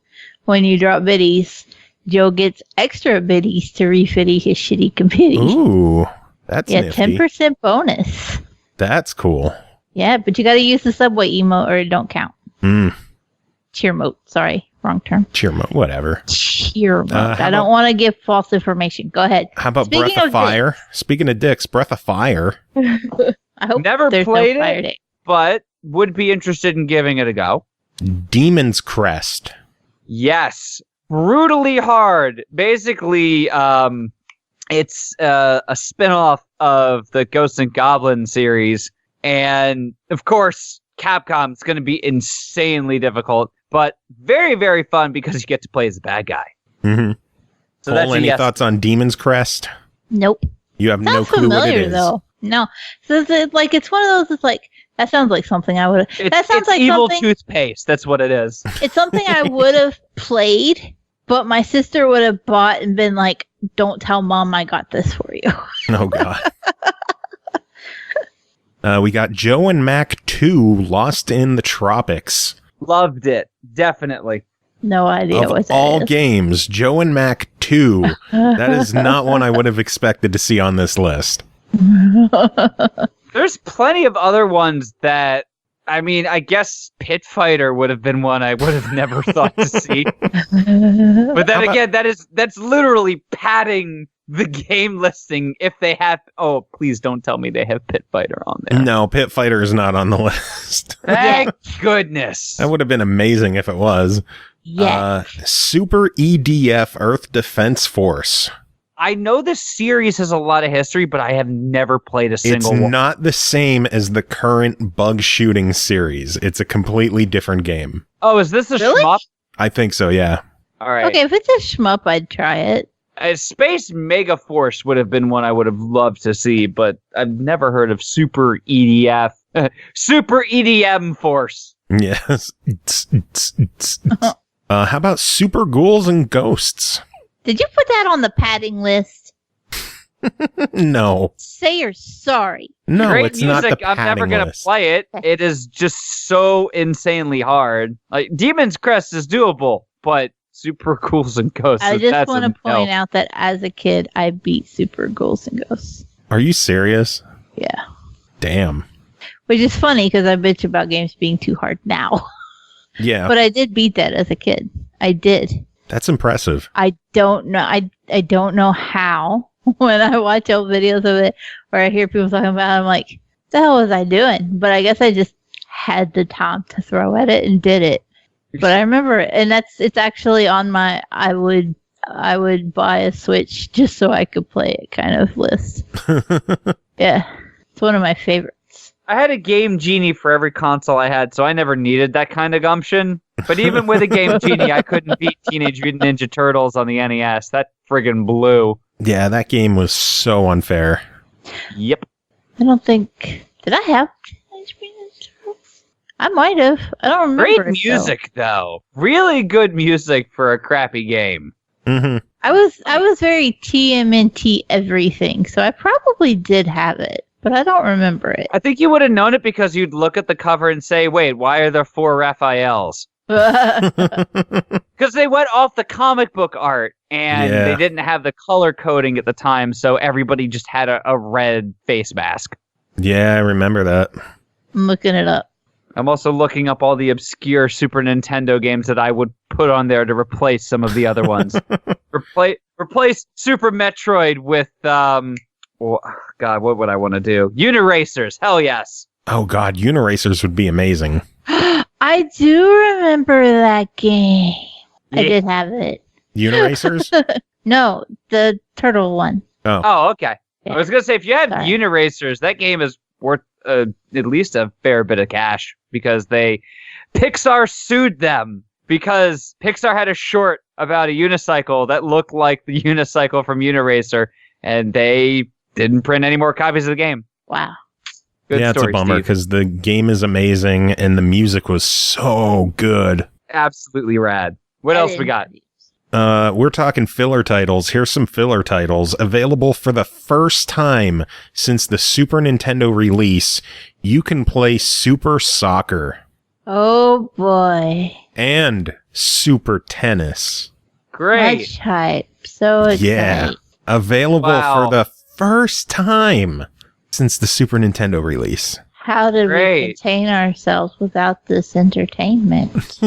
Speaker 3: when you drop biddies, Joe gets extra biddies to refitty his shitty computer.
Speaker 2: Ooh, that's nifty.
Speaker 3: 10% bonus.
Speaker 2: That's cool.
Speaker 3: Yeah, but you got to use the subway emote or it don't count. Cheer mote. Sorry, wrong term.
Speaker 2: Cheer mode, whatever.
Speaker 3: Cheer mote.
Speaker 2: how
Speaker 3: I don't want to give false information. Go ahead.
Speaker 2: How about
Speaker 3: Speaking
Speaker 2: Breath of
Speaker 3: of
Speaker 2: Fire? Speaking of dicks, Breath of Fire.
Speaker 3: I hope
Speaker 4: Never
Speaker 3: there's
Speaker 4: played
Speaker 3: no
Speaker 4: it.
Speaker 3: fire day.
Speaker 4: But would be interested in giving it a go.
Speaker 2: Demon's Crest.
Speaker 4: Yes. Brutally hard. Basically, it's a spin-off of the Ghosts and Goblins series. And, of course, Capcom's going to be insanely difficult, but very, very fun because you get to play as a bad guy.
Speaker 2: Mm-hmm.
Speaker 4: So
Speaker 2: Cole,
Speaker 4: that's a
Speaker 2: any
Speaker 4: yes.
Speaker 2: thoughts on Demon's Crest?
Speaker 3: Nope.
Speaker 2: You have no
Speaker 3: Sounds
Speaker 2: clue what it
Speaker 3: familiar,
Speaker 2: is.
Speaker 3: though. No. So it's one of those, it's like, that sounds like something I would have. That sounds
Speaker 4: It's
Speaker 3: like
Speaker 4: evil
Speaker 3: something.
Speaker 4: toothpaste. That's what it is.
Speaker 3: It's something I would have played, but my sister would have bought and been like, "Don't tell mom I got this for you."
Speaker 2: Oh, God. We got Joe and Mac 2, Lost in the Tropics.
Speaker 4: Loved it. Definitely.
Speaker 3: No idea
Speaker 2: Of
Speaker 3: what that
Speaker 2: all
Speaker 3: is.
Speaker 2: games, Joe and Mac 2, that is not one I would have expected to see on this list.
Speaker 4: There's plenty of other ones that, I mean, I guess Pit Fighter would have been one I would have never thought to see. But then again, that's literally padding the game listing if they have. Oh, please don't tell me they have Pit Fighter on there.
Speaker 2: No, Pit Fighter is not on the list.
Speaker 4: Thank goodness.
Speaker 2: That would have been amazing if it was.
Speaker 3: Yeah.
Speaker 2: Super EDF Earth Defense Force.
Speaker 4: I know this series has a lot of history, but I have never played a
Speaker 2: It's
Speaker 4: single one.
Speaker 2: not the same as the current bug shooting series. It's a completely different game.
Speaker 4: Oh, is this a
Speaker 3: Really?
Speaker 4: shmup?
Speaker 2: I think so, yeah.
Speaker 4: All right.
Speaker 3: Okay, if it's a shmup, I'd try it.
Speaker 4: Space Mega Force would have been one I would have loved to see, but I've never heard of Super EDF. Super EDM Force.
Speaker 2: Yes. How about Super Ghouls and Ghosts?
Speaker 3: Did you put that on the padding list?
Speaker 2: No.
Speaker 3: Say you're sorry.
Speaker 2: No,
Speaker 4: Great
Speaker 2: it's
Speaker 4: music.
Speaker 2: not the
Speaker 4: I'm never
Speaker 2: padding
Speaker 4: gonna
Speaker 2: list.
Speaker 4: play it. It is just so insanely hard. Like Demon's Crest is doable, but Super Ghouls and Ghosts.
Speaker 3: I just
Speaker 4: that's
Speaker 3: want
Speaker 4: a
Speaker 3: to point
Speaker 4: no.
Speaker 3: out that as a kid, I beat Super Ghouls and Ghosts.
Speaker 2: Are you serious?
Speaker 3: Yeah.
Speaker 2: Damn.
Speaker 3: Which is funny because I bitch about games being too hard now.
Speaker 2: Yeah,
Speaker 3: But I did beat that as a kid. I did.
Speaker 2: that's impressive.
Speaker 3: I don't know. I don't know how. When I watch old videos of it or I hear people talking about it, I'm like, what the hell was I doing? But I guess I just had the time to throw at it and did it. But I remember it, and it's actually on my I would buy a Switch just so I could play it kind of list. Yeah. It's one of my favorites.
Speaker 4: I had a Game Genie for every console I had, so I never needed that kind of gumption. But even with a Game Genie, I couldn't beat Teenage Mutant Ninja Turtles on the NES. That friggin' blew.
Speaker 2: Yeah, that game was so unfair.
Speaker 4: Yep.
Speaker 3: I don't think did I have Teenage Mutant Ninja Turtles? I might have. I don't remember.
Speaker 4: Great
Speaker 3: it, though.
Speaker 4: music, though. Really good music for a crappy game.
Speaker 2: Mm-hmm.
Speaker 3: I was very TMNT everything, so I probably did have it, but I don't remember it.
Speaker 4: I think you would have known it because you'd look at the cover and say, wait, why are there 4 Raphaels? Because they went off the comic book art, and
Speaker 2: Yeah.
Speaker 4: they didn't have the color coding at the time, so everybody just had a red face mask.
Speaker 2: Yeah, I remember that.
Speaker 3: I'm looking it up.
Speaker 4: I'm also looking up all the obscure Super Nintendo games that I would put on there to replace some of the other ones. Replace Super Metroid with, God, what would I want to do? Uniracers, hell yes.
Speaker 2: Oh god, Uniracers would be amazing.
Speaker 3: I do remember that game. I
Speaker 4: Yeah.
Speaker 3: did have it.
Speaker 2: Uniracers?
Speaker 3: No, the turtle one.
Speaker 4: Oh, okay.
Speaker 3: Yeah.
Speaker 4: I was going to say, if you had
Speaker 3: Sorry.
Speaker 4: Uniracers, that game is worth at least a fair bit of cash because Pixar sued them because Pixar had a short about a unicycle that looked like the unicycle from Uniracer, and they didn't print any more copies of the game.
Speaker 3: Wow.
Speaker 2: Good story, it's a bummer because the game is amazing and the music was so good.
Speaker 4: Absolutely rad. What else we got?
Speaker 2: We're talking filler titles. Here's some filler titles available for the first time since the Super Nintendo release. You can play Super Soccer.
Speaker 3: Oh boy.
Speaker 2: And Super Tennis.
Speaker 4: Great.
Speaker 3: Much hype. So exciting.
Speaker 2: Yeah. Available for the first time since the Super Nintendo release.
Speaker 3: How did we contain ourselves without this entertainment?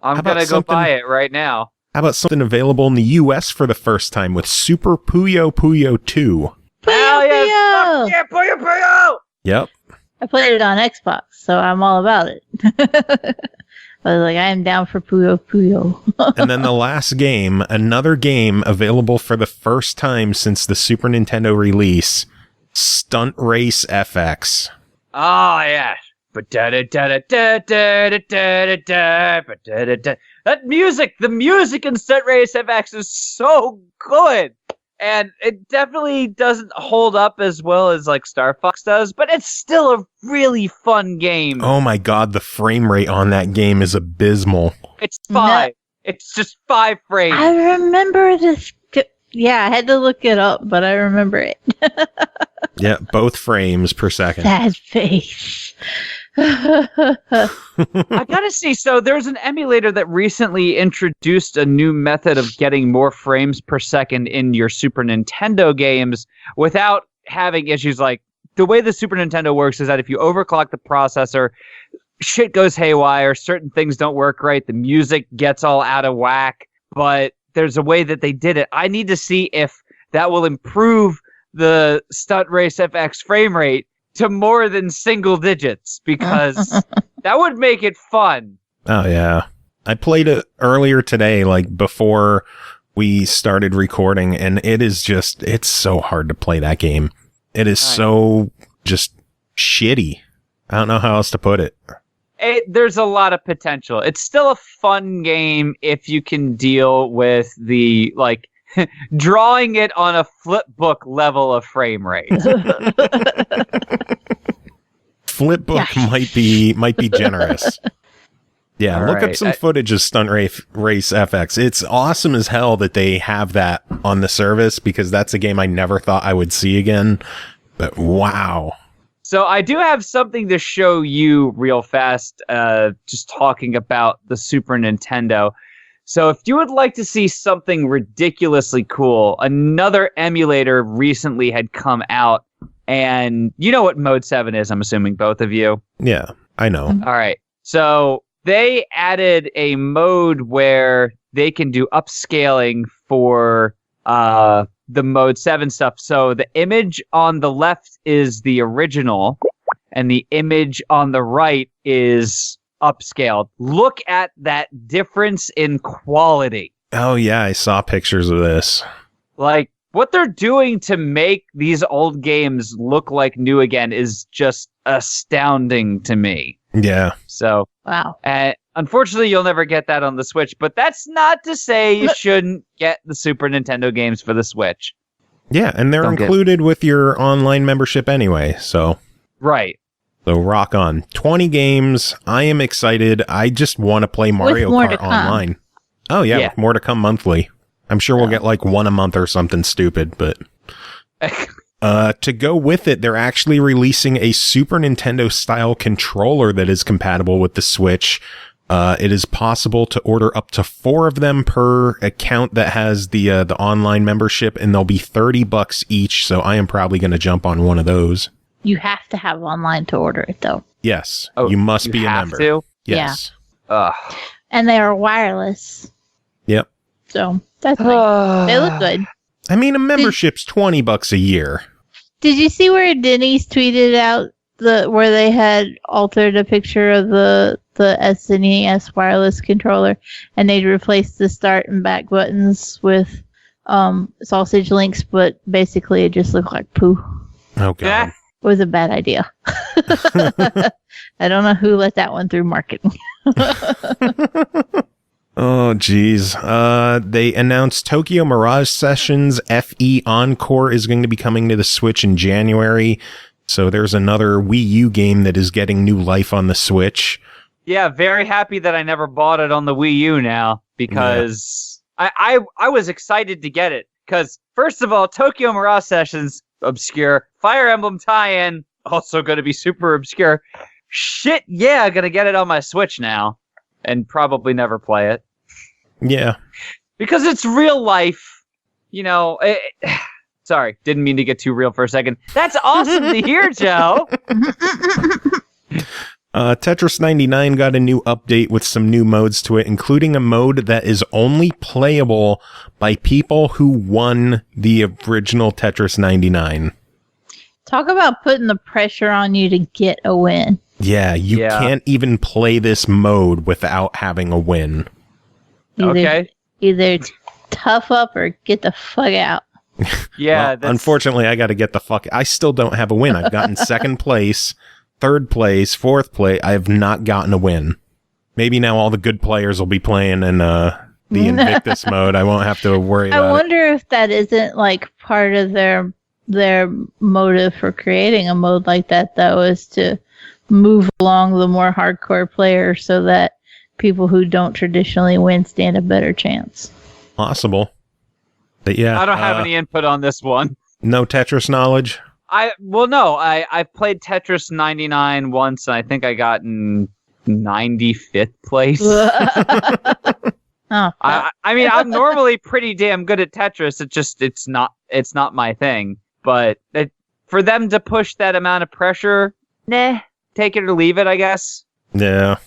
Speaker 4: I'm going to go buy it right now.
Speaker 2: How about something available in the US for the first time with Super Puyo Puyo 2?
Speaker 4: Hell yeah! Yeah, Puyo Puyo!
Speaker 2: Yep.
Speaker 3: I played it on Xbox, so I'm all about it. I was like, I am down for Puyo Puyo.
Speaker 2: And then the last game, another game available for the first time since the Super Nintendo release, Stunt Race FX.
Speaker 4: Oh, yeah. That music, the music in Stunt Race FX is so good. And it definitely doesn't hold up as well as like Star Fox does, but it's still a really fun game.
Speaker 2: Oh my god, the frame rate on that game is abysmal.
Speaker 4: It's 5. No. It's just 5 frames.
Speaker 3: I remember this. Yeah, I had to look it up, but I remember it.
Speaker 2: Yeah, both frames per second.
Speaker 3: Sad face.
Speaker 4: I gotta see. So there's an emulator that recently introduced a new method of getting more frames per second in your Super Nintendo games without having issues. Like the way the Super Nintendo works is that if you overclock the processor, shit goes haywire. Certain things don't work right. The music gets all out of whack. But there's a way that they did it. I need to see if that will improve the Stunt Race FX frame rate to more than single digits, because that would make it fun.
Speaker 2: Oh, yeah. I played it earlier today, like before we started recording, and it's so hard to play that game. It is so just shitty. I don't know how else to put it.
Speaker 4: There's a lot of potential. It's still a fun game if you can deal with the, like, drawing it on a flipbook level of frame rate.
Speaker 2: Flipbook might be generous. Yeah, all look up some footage of Stunt Race FX. It's awesome as hell that they have that on the service, because that's a game I never thought I would see again. But wow.
Speaker 4: So I do have something to show you real fast, just talking about the Super Nintendo. So if you would like to see something ridiculously cool, another emulator recently had come out, and you know what Mode 7 is, I'm assuming, both of you?
Speaker 2: Yeah, I know.
Speaker 4: All right. So they added a mode where they can do upscaling for the Mode 7 stuff. So the image on the left is the original, and the image on the right is upscaled. Look at that difference in quality.
Speaker 2: Oh yeah, I saw pictures of this.
Speaker 4: Like, what they're doing to make these old games look like new again is just astounding to me.
Speaker 2: Yeah.
Speaker 4: So,
Speaker 3: wow.
Speaker 4: Unfortunately, you'll never get that on the Switch, but that's not to say you shouldn't get the Super Nintendo games for the Switch.
Speaker 2: Yeah, and they're included with your online membership anyway, so.
Speaker 4: Right.
Speaker 2: So rock on. 20 games. I am excited. I just want to play Mario Kart Online. Oh, yeah, more to come monthly. I'm sure we'll get like one a month or something stupid, but... to go with it, they're actually releasing a Super Nintendo-style controller that is compatible with the Switch. It is possible to order up to 4 of them per account that has the online membership, and they'll be $30 each, so I am probably going to jump on one of those.
Speaker 3: You have to have online to order it, though.
Speaker 2: Yes, you must be a member.
Speaker 4: To?
Speaker 2: Yes.
Speaker 4: Yeah.
Speaker 3: And they are wireless.
Speaker 2: Yep.
Speaker 3: So that's nice. They look good.
Speaker 2: I mean, a membership's $20 a year.
Speaker 3: Did you see where Denny's tweeted out where they had altered a picture of the SNES wireless controller, and they'd replaced the start and back buttons with sausage links, but basically it just looked like poo.
Speaker 2: Oh god.
Speaker 3: was a bad idea. I don't know who let that one through marketing.
Speaker 2: Oh, geez. They announced Tokyo Mirage Sessions FE Encore is going to be coming to the Switch in January. So there's another Wii U game that is getting new life on the Switch.
Speaker 4: Yeah, very happy that I never bought it on the Wii U now, because I was excited to get it. Because, first of all, Tokyo Mirage Sessions, obscure. Fire Emblem tie-in, also going to be super obscure. Shit, yeah, going to get it on my Switch now. And probably never play it.
Speaker 2: Yeah.
Speaker 4: Because it's real life. You know, sorry, didn't mean to get too real for a second. That's awesome to hear, Joe.
Speaker 2: Tetris 99 got a new update with some new modes to it, including a mode that is only playable by people who won the original Tetris 99.
Speaker 3: Talk about putting the pressure on you to get a win.
Speaker 2: Yeah, you can't even play this mode without having a win.
Speaker 3: Either tough up or get the fuck out.
Speaker 4: Yeah.
Speaker 2: Well, unfortunately, I got to get the fuck. I still don't have a win. I've gotten second place, third place, fourth place. I have not gotten a win. Maybe now all the good players will be playing in the Invictus mode. I won't have to worry about it.
Speaker 3: I wonder if that isn't like part of their motive for creating a mode like that, though, is to move along the more hardcore players so that people who don't traditionally win stand a better chance.
Speaker 2: Possible. But yeah.
Speaker 4: I don't have any input on this one.
Speaker 2: No Tetris knowledge?
Speaker 4: I played Tetris 99 once, and I think I got in 95th place. I mean, I'm normally pretty damn good at Tetris. It's not my thing. But for them to push that amount of pressure, take it or leave it, I guess.
Speaker 2: Yeah.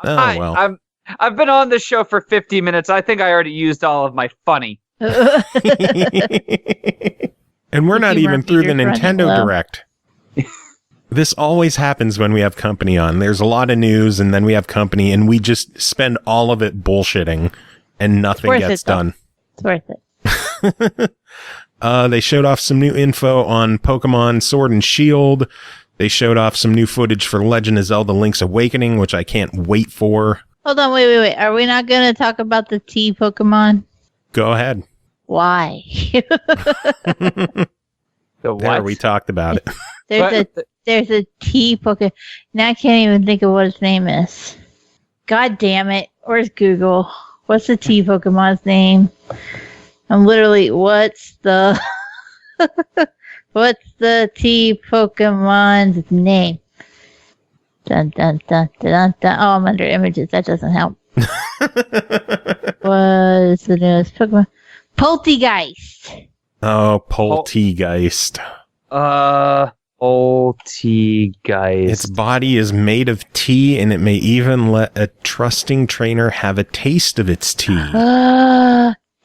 Speaker 2: Oh, well.
Speaker 4: I've been on this show for 50 minutes. I think I already used all of my funny.
Speaker 2: And we're not even through the Nintendo Direct. This always happens when we have company on. There's a lot of news, and then we have company, and we just spend all of it bullshitting, and nothing gets done.
Speaker 3: It's worth it.
Speaker 2: They showed off some new info on Pokemon Sword and Shield. They showed off some new footage for Legend of Zelda Link's Awakening, which I can't wait for.
Speaker 3: Hold on, wait. Are we not going to talk about the T Pokemon?
Speaker 2: Go ahead.
Speaker 3: Why?
Speaker 2: There, we talked about it.
Speaker 3: There's a T Pokemon. Now I can't even think of what its name is. God damn it. Where's Google? What's the T Pokemon's name? I'm literally, what's the T Pokemon's name? Dun, dun, dun, dun, dun. Oh, I'm under images. That doesn't help. What is the newest Pokemon? Poltegeist.
Speaker 2: Oh, Poltegeist.
Speaker 4: Poltegeist.
Speaker 2: Its body is made of tea, and it may even let a trusting trainer have a taste of its tea.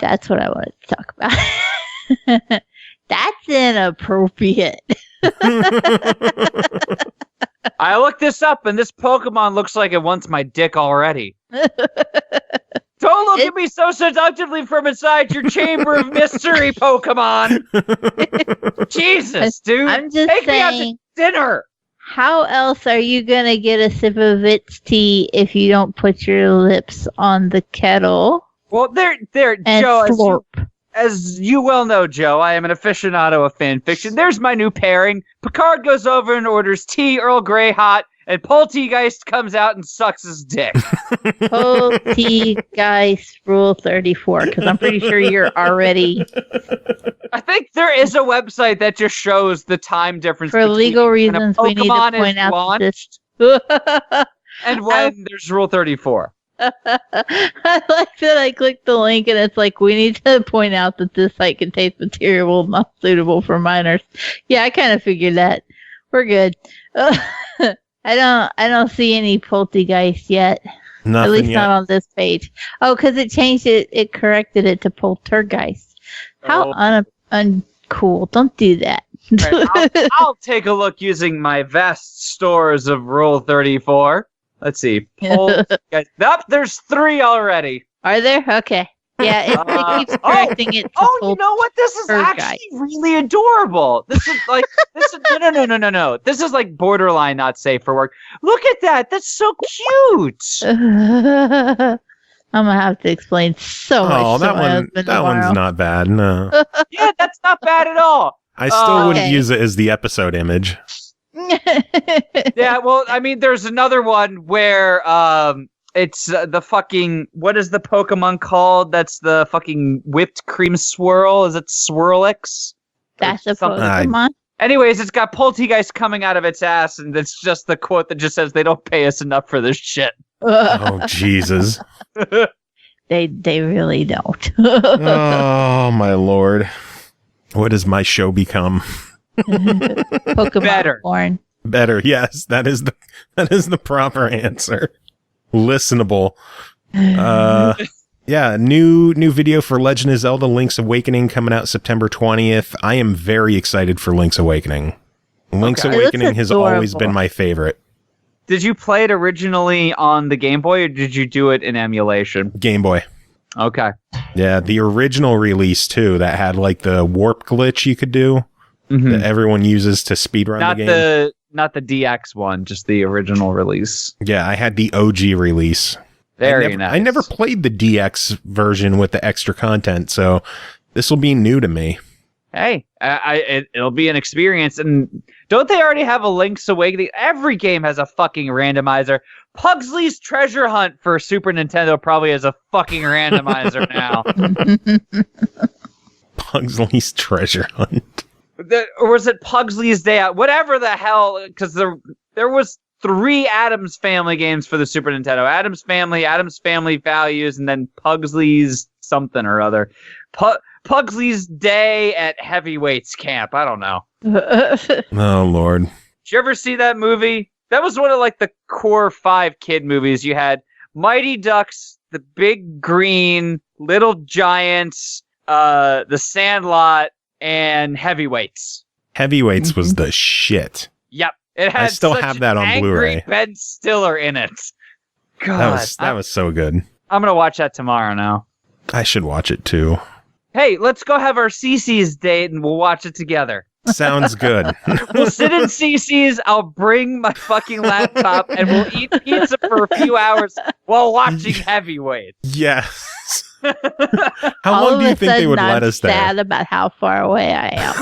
Speaker 3: That's what I wanted to talk about. That's inappropriate.
Speaker 4: I looked this up, and this Pokemon looks like it wants my dick already. Don't look at me so seductively from inside your chamber of mystery, Pokemon. Jesus, dude.
Speaker 3: I'm just
Speaker 4: Take me out
Speaker 3: saying,
Speaker 4: to dinner.
Speaker 3: How else are you going to get a sip of its tea if you don't put your lips on the kettle?
Speaker 4: Well, there,
Speaker 3: and
Speaker 4: Joe,
Speaker 3: slurp.
Speaker 4: as you well know, Joe, I am an aficionado of fan fiction. There's my new pairing. Picard goes over and orders tea Earl Grey hot, and Poltegeist comes out and sucks his dick.
Speaker 3: Poltegeist Rule 34, because I'm pretty sure you're already...
Speaker 4: I think there is a website that just shows the time difference
Speaker 3: for legal reasons, we need to point out
Speaker 4: launched and when there's Rule 34.
Speaker 3: I like that I clicked the link and it's like, we need to point out that this site contains material not suitable for minors. Yeah, I kind of figured that. We're good. I don't see any Poltegeist yet.
Speaker 2: Nothing
Speaker 3: At least
Speaker 2: yet.
Speaker 3: not on this page. Oh, because it changed it. It corrected it to Poltergeist. How uncool. Don't do that.
Speaker 4: Right, I'll take a look using my vast stores of Rule 34. Let's see. Nope, there's 3 already.
Speaker 3: Are there? Okay. it keeps correcting it.
Speaker 4: You know what? This is actually really adorable. This is no. This is like borderline not safe for work. Look at that. That's so cute.
Speaker 3: I'm gonna have to explain so much.
Speaker 2: Oh, that one's not bad. No.
Speaker 4: Yeah, that's not bad at all.
Speaker 2: I still wouldn't use it as the episode image.
Speaker 4: Yeah, well, I mean, there's another one where it's the fucking, what is the Pokemon called? That's the fucking whipped cream swirl. Is it Swirlix?
Speaker 3: That's a Pokemon.
Speaker 4: Anyways, it's got poltergeist coming out of its ass, and it's just the quote that just says, "They don't pay us enough for this shit."
Speaker 2: Oh, Jesus.
Speaker 3: They really don't.
Speaker 2: Oh, my Lord. What does my show become?
Speaker 3: Pokemon porn.
Speaker 2: Better, yes. That is the proper answer. Listenable. Yeah, new video for Legend of Zelda Link's Awakening coming out September 20th. I am very excited for Link's Awakening. Link's Awakening has always been my favorite.
Speaker 4: Did you play it originally on the Game Boy, or did you do it in emulation?
Speaker 2: Game Boy.
Speaker 4: Okay.
Speaker 2: Yeah, the original release, too, that had like the warp glitch you could do that everyone uses to speedrun the game.
Speaker 4: Not the DX one, just the original release.
Speaker 2: Yeah, I had the OG release.
Speaker 4: Very nice.
Speaker 2: I never played the DX version with the extra content, so this will be new to me.
Speaker 4: Hey, it'll be an experience. And don't they already have a Link's Awakening? Every game has a fucking randomizer. Pugsley's Treasure Hunt for Super Nintendo probably has a fucking randomizer now.
Speaker 2: Pugsley's Treasure Hunt.
Speaker 4: Or was it Pugsley's Day Out? Whatever the hell, because there was 3 Addams Family games for the Super Nintendo. Addams Family Values, and then Pugsley's something or other. Pugsley's Day at Heavyweights Camp. I don't know.
Speaker 2: Oh, Lord.
Speaker 4: Did you ever see that movie? That was one of like the core 5 kid movies. You had Mighty Ducks, The Big Green, Little Giants, The Sandlot, and Heavyweights.
Speaker 2: Heavyweights was the shit.
Speaker 4: Yep. It had
Speaker 2: I still have that on Blu-ray.
Speaker 4: Ben Stiller in it. God,
Speaker 2: that was so good.
Speaker 4: I'm going to watch that tomorrow now.
Speaker 2: I should watch it too.
Speaker 4: Hey, let's go have our CC's date and we'll watch it together.
Speaker 2: Sounds good.
Speaker 4: We'll sit in CC's, I'll bring my fucking laptop, and we'll eat pizza for a few hours while watching Heavyweights.
Speaker 2: Yes. How long do you think they would let us there?
Speaker 3: I'm sad about how far away I am.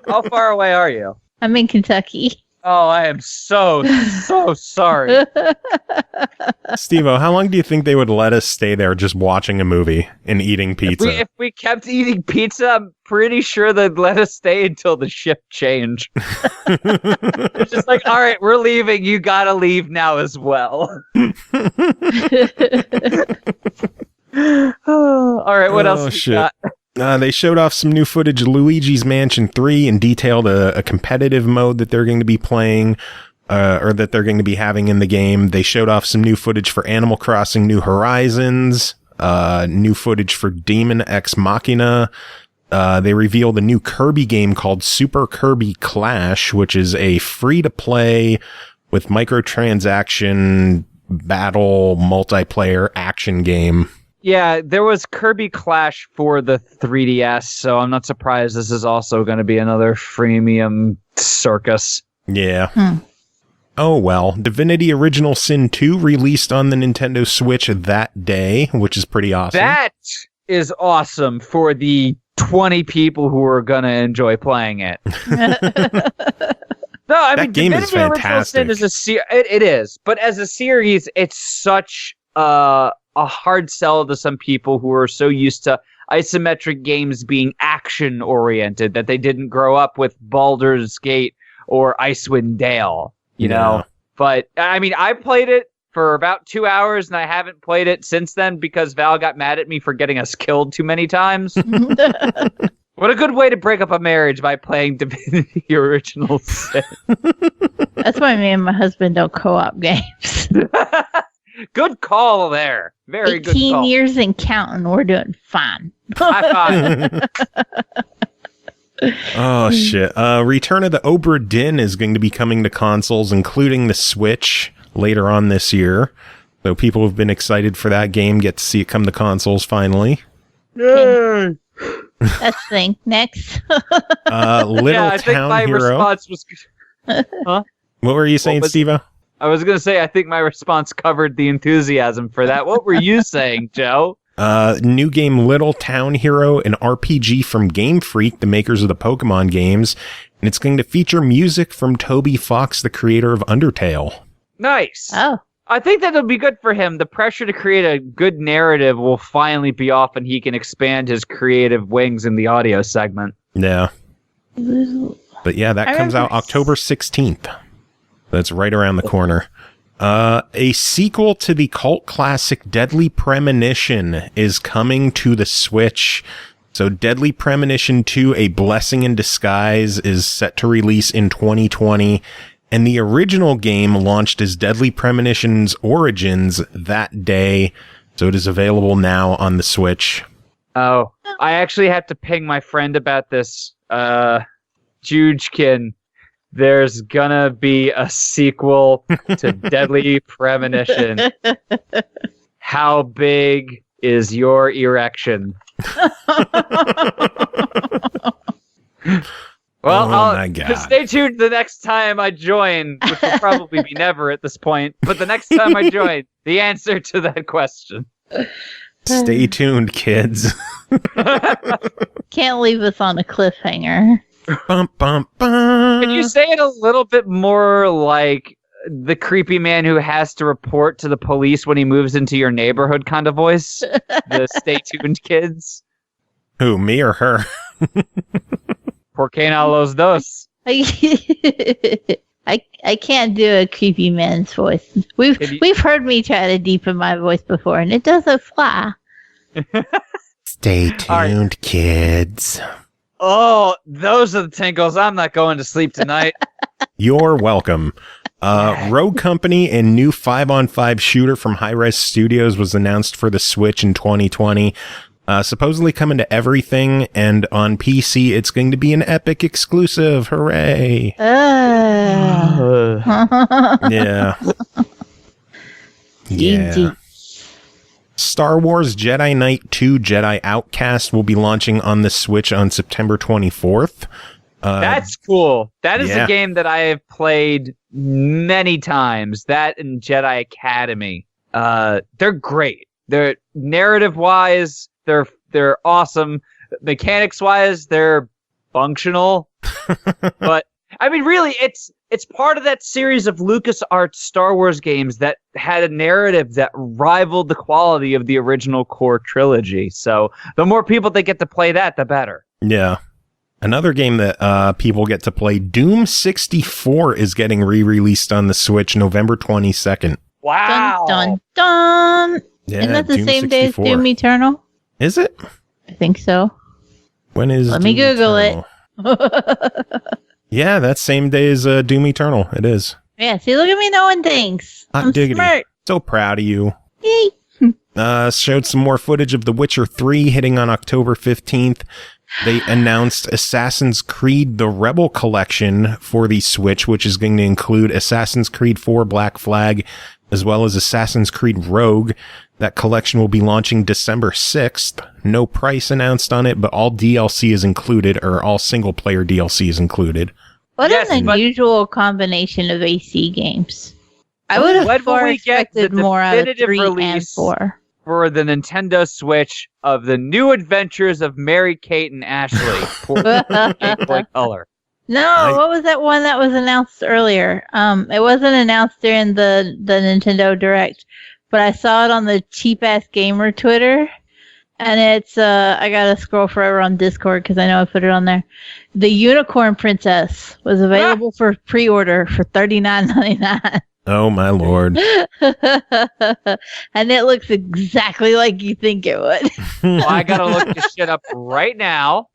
Speaker 4: How far away are you?
Speaker 3: I'm in Kentucky.
Speaker 4: Oh, I am so sorry.
Speaker 2: Stevo, how long do you think they would let us stay there just watching a movie and eating pizza?
Speaker 4: If we kept eating pizza, I'm pretty sure they'd let us stay until the shift change. It's just like, all right, we're leaving. You gotta leave now as well. All right, what else we got?
Speaker 2: They showed off some new footage of Luigi's Mansion 3 and detailed a competitive mode that they're going to be playing, or that they're going to be having in the game. They showed off some new footage for Animal Crossing New Horizons, new footage for Demon Ex Machina. They revealed a new Kirby game called Super Kirby Clash, which is a free-to-play with microtransaction battle multiplayer action game.
Speaker 4: Yeah, there was Kirby Clash for the 3DS, so I'm not surprised this is also going to be another freemium circus.
Speaker 2: Yeah. Oh, well. Divinity Original Sin 2 released on the Nintendo Switch that day, which is pretty awesome.
Speaker 4: That is awesome for the 20 people who are going to enjoy playing it. No, I mean,
Speaker 2: game
Speaker 4: Divinity
Speaker 2: is fantastic.
Speaker 4: Original Sin is it is, but as a series, it's such a hard sell to some people who are so used to isometric games being action oriented that they didn't grow up with Baldur's Gate or Icewind Dale, you know. But I mean, I played it for about 2 hours and I haven't played it since then because Val got mad at me for getting us killed too many times. What a good way to break up a marriage by playing Divinity Original Sin.
Speaker 3: That's why me and my husband don't co-op games.
Speaker 4: Good call there. Very good call.
Speaker 3: 18 years and counting. We're doing fine.
Speaker 4: High five.
Speaker 2: Oh, shit. Return of the Obra Dinn is going to be coming to consoles, including the Switch, later on this year. So people have been excited for that game, get to see it come to consoles finally.
Speaker 3: That's the thing. Next.
Speaker 2: Little
Speaker 4: I think
Speaker 2: Town
Speaker 4: my
Speaker 2: Hero.
Speaker 4: response was... Huh?
Speaker 2: What were you saying, Stevo?
Speaker 4: I was going to say, I think my response covered the enthusiasm for that. What were you saying, Joe?
Speaker 2: New game Little Town Hero, an RPG from Game Freak, the makers of the Pokemon games. And it's going to feature music from Toby Fox, the creator of Undertale.
Speaker 4: Nice.
Speaker 3: Oh.
Speaker 4: I think that'll be good for him. The pressure to create a good narrative will finally be off and he can expand his creative wings in the audio segment.
Speaker 2: Yeah. But yeah, that comes out October 16th. That's right around the corner. A sequel to the cult classic Deadly Premonition is coming to the Switch. So Deadly Premonition 2, A Blessing in Disguise, is set to release in 2020. And the original game launched as Deadly Premonition's Origins that day. So it is available now on the Switch.
Speaker 4: Oh, I actually have to ping my friend about this. Jujkin, there's gonna be a sequel to Deadly Premonition. How big is your erection? Well,
Speaker 2: my God.
Speaker 4: Stay tuned the next time I join, which will probably be never at this point. But the next time I join, the answer to that question.
Speaker 2: Stay tuned, kids.
Speaker 3: Can't leave us on a cliffhanger.
Speaker 2: Bum, bum, bum.
Speaker 4: Can you say it a little bit more like the creepy man who has to report to the police when he moves into your neighborhood kind of voice? The stay tuned, kids.
Speaker 2: Who, me or her?
Speaker 4: Por qué no los dos?
Speaker 3: I can't do a creepy man's voice. We've heard me try to deepen my voice before, and it doesn't fly.
Speaker 2: Stay tuned, kids.
Speaker 4: Oh, those are the tinkles. I'm not going to sleep tonight.
Speaker 2: You're welcome. Rogue Company and new 5-on-5 shooter from Hi-Res Studios was announced for the Switch in 2020. Supposedly coming to everything, and on PC, it's going to be an Epic exclusive. Hooray! Yeah. Yeah. Star Wars Jedi Knight 2 Jedi Outcast will be launching on the Switch on September 24th.
Speaker 4: That's cool. That is a game that I have played many times. That and Jedi Academy. They're great. They're narrative-wise, they're awesome. Mechanics-wise, they're functional. But I mean, really, it's part of that series of LucasArts Star Wars games that had a narrative that rivaled the quality of the original core trilogy. So the more people that get to play that, the better.
Speaker 2: Yeah. Another game that people get to play, Doom 64, is getting re-released on the Switch November 22nd.
Speaker 4: Wow.
Speaker 3: Dun, dun, dun.
Speaker 2: Yeah,
Speaker 3: Isn't that the
Speaker 2: Doom
Speaker 3: same
Speaker 2: 64.
Speaker 3: day as Doom Eternal?
Speaker 2: Is it?
Speaker 3: I think so.
Speaker 2: When is
Speaker 3: Let me
Speaker 2: Doom
Speaker 3: Google
Speaker 2: Eternal?
Speaker 3: it.
Speaker 2: Yeah, that's same day as Doom Eternal. It is.
Speaker 3: Yeah, see, look at me knowing things.
Speaker 2: Hot
Speaker 3: I'm
Speaker 2: diggity.
Speaker 3: smart.
Speaker 2: So proud of you.
Speaker 3: Yay.
Speaker 2: Showed some more footage of The Witcher 3 hitting on October 15th. They announced Assassin's Creed The Rebel Collection for the Switch, which is going to include Assassin's Creed 4 Black Flag, as well as Assassin's Creed Rogue. That collection will be launching December 6th. No price announced on it, but all DLC is included, or all single-player DLC is included.
Speaker 3: What an unusual combination of AC games. I would have far expected more out of 3 and 4.
Speaker 4: For the Nintendo Switch of the new adventures of Mary Kate and Ashley for Game Boy Color.
Speaker 3: No, what was that one that was announced earlier? It wasn't announced during the Nintendo Direct, but I saw it on the Cheap Ass Gamer Twitter, and it's I gotta scroll forever on Discord because I know I put it on there. The Unicorn Princess was available for pre-order for $39.99.
Speaker 2: Oh my lord.
Speaker 3: And it looks exactly like you think it would.
Speaker 4: Well, I gotta look this shit up right now.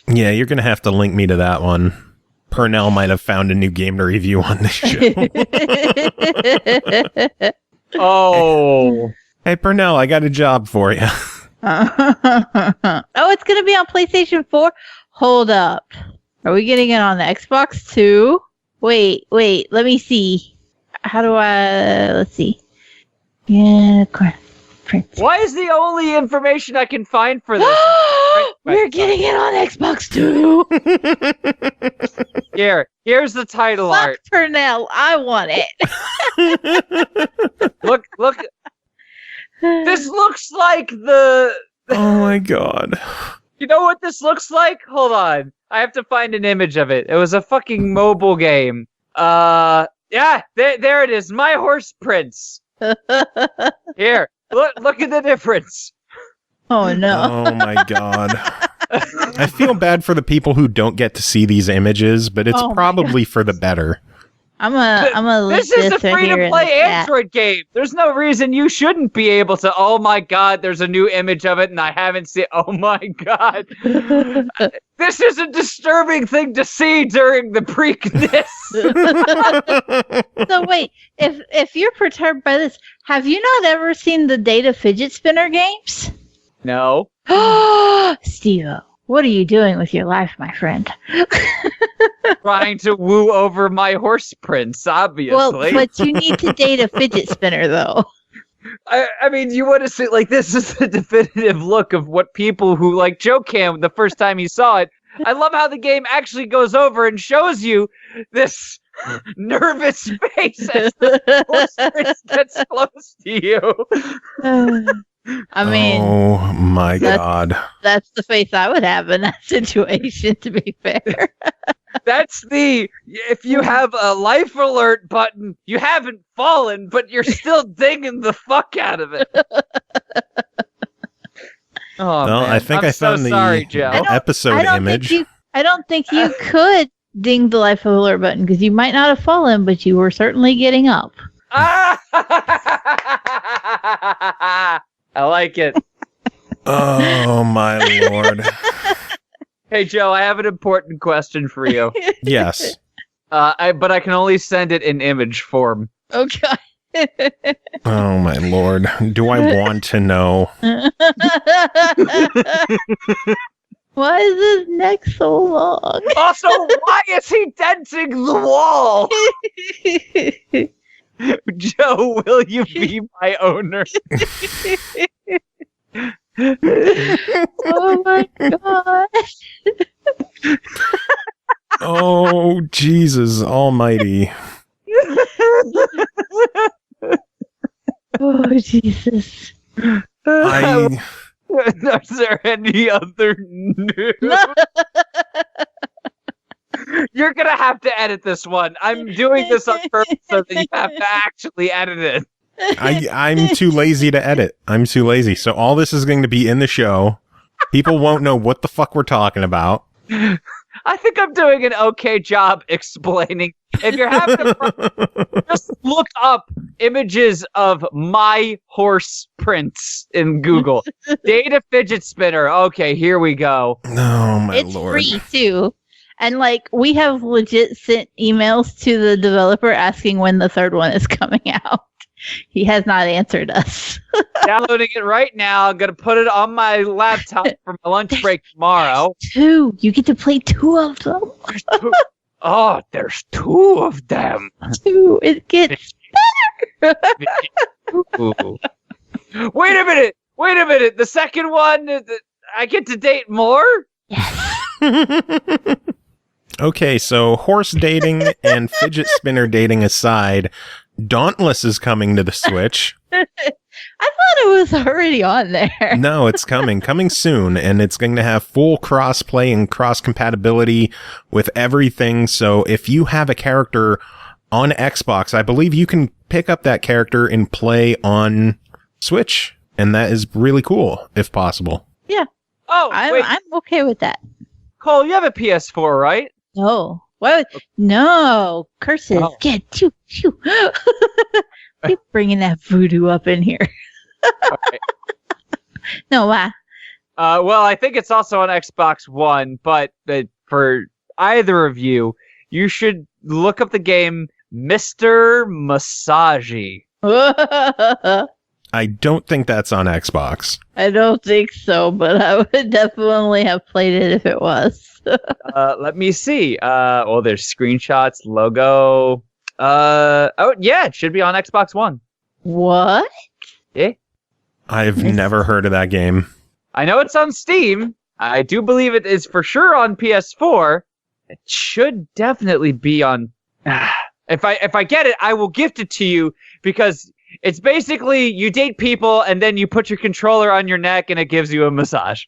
Speaker 2: Yeah, you're gonna have to link me to that one. Purnell might have found a new game to review on this show.
Speaker 4: Oh.
Speaker 2: Hey Purnell, I got a job for you.
Speaker 3: Oh, it's gonna be on PlayStation 4? Hold up. Are we getting it on the Xbox too? Wait, let me see. How do I... Let's see. Unicorn princess.
Speaker 4: Why is the only information I can find for this?
Speaker 3: We're getting it on Xbox too.
Speaker 4: Here's the title
Speaker 3: Fuck
Speaker 4: art.
Speaker 3: Purnell, I want it.
Speaker 4: Look. This looks like the...
Speaker 2: Oh my god.
Speaker 4: You know what this looks like? Hold on. I have to find an image of it. It was a fucking mobile game. Yeah, there it is. My Horse Prince. Here, look at the difference.
Speaker 3: Oh no.
Speaker 2: Oh my god. I feel bad for the people who don't get to see these images, but it's probably for the better.
Speaker 3: I'm gonna
Speaker 4: This is a free-to-play Android game. There's no reason you shouldn't be able to. Oh my god, there's a new image of it, and I haven't seen. Oh my god, this is a disturbing thing to see during the Preakness.
Speaker 3: So wait, if you're perturbed by this, have you not ever seen the Data fidget spinner games?
Speaker 4: No.
Speaker 3: Stevo, what are you doing with your life, my friend?
Speaker 4: Trying to woo over my horse prince, obviously.
Speaker 3: Well, but you need to date a fidget spinner, though.
Speaker 4: I mean, you want to see, like, this is the definitive look of what people who, like, Joe Cam, the first time he saw it. I love how the game actually goes over and shows you this nervous face as the horse prince gets close to you.
Speaker 3: I mean,
Speaker 2: oh my god.
Speaker 3: That's the face I would have in that situation, to be fair.
Speaker 4: That's if you have a life alert button, you haven't fallen, but you're still dinging the fuck out of it. Oh,
Speaker 2: well,
Speaker 4: man.
Speaker 2: I think
Speaker 4: I'm
Speaker 2: I found
Speaker 4: so sorry, Joe.
Speaker 2: the episode image.
Speaker 3: I don't think you could ding the life alert button because you might not have fallen, but you were certainly getting up.
Speaker 4: I like it.
Speaker 2: Oh my lord.
Speaker 4: Hey, Joe, I have an important question for you.
Speaker 2: Yes.
Speaker 4: But I can only send it in image form.
Speaker 3: Oh, God.
Speaker 2: Oh my lord. Do I want to know?
Speaker 3: Why is his neck so long?
Speaker 4: Also, why is he denting the wall? Joe, will you be my owner?
Speaker 3: Oh my god.
Speaker 2: Oh, Jesus almighty.
Speaker 3: Oh, Jesus.
Speaker 4: Is there any other news? You're going to have to edit this one. I'm doing this on purpose so that you have to actually edit it.
Speaker 2: I'm too lazy to edit. I'm too lazy. So all this is going to be in the show. People won't know what the fuck we're talking about.
Speaker 4: I think I'm doing an okay job explaining. If you're having a problem, just look up images of my horse prints in Google. Data fidget spinner. Okay, here we go.
Speaker 2: Oh my
Speaker 3: It's
Speaker 2: lord.
Speaker 3: free too. And like we have legit sent emails to the developer asking when the third one is coming out. He has not answered us.
Speaker 4: Downloading it right now. I'm going to put it on my laptop for my lunch break tomorrow.
Speaker 3: Two. You get to play two of them.
Speaker 4: Oh, there's two of them.
Speaker 3: Two. It gets better.
Speaker 4: Ooh. Wait a minute. The second one, I get to date more?
Speaker 2: Okay, so horse dating and fidget spinner dating aside, Dauntless is coming to the Switch.
Speaker 3: I thought it was already on there.
Speaker 2: No, it's coming soon, and it's going to have full cross-play and cross-compatibility with everything. So if you have a character on Xbox, I believe you can pick up that character and play on Switch, and that is really cool, if possible.
Speaker 3: Yeah.
Speaker 4: Oh, wait.
Speaker 3: I'm okay with that.
Speaker 4: Cole, you have a PS4, right?
Speaker 3: No. What? No. Curses.
Speaker 4: Oh.
Speaker 3: Get choo. Keep bringing that voodoo up in here.
Speaker 4: Okay.
Speaker 3: No, why?
Speaker 4: Well, I think it's also on Xbox One, but for either of you, you should look up the game Mr. Masagi.
Speaker 2: I don't think that's on Xbox.
Speaker 3: I don't think so, but I would definitely have played it if it was.
Speaker 4: Let me see. Well, there's screenshots, logo. Oh, yeah, it should be on Xbox One.
Speaker 3: What?
Speaker 4: Yeah.
Speaker 2: I've never heard of that game.
Speaker 4: I know it's on Steam. I do believe it is for sure on PS4. It should definitely be on. If I get it, I will gift it to you because it's basically you date people and then you put your controller on your neck and it gives you a massage.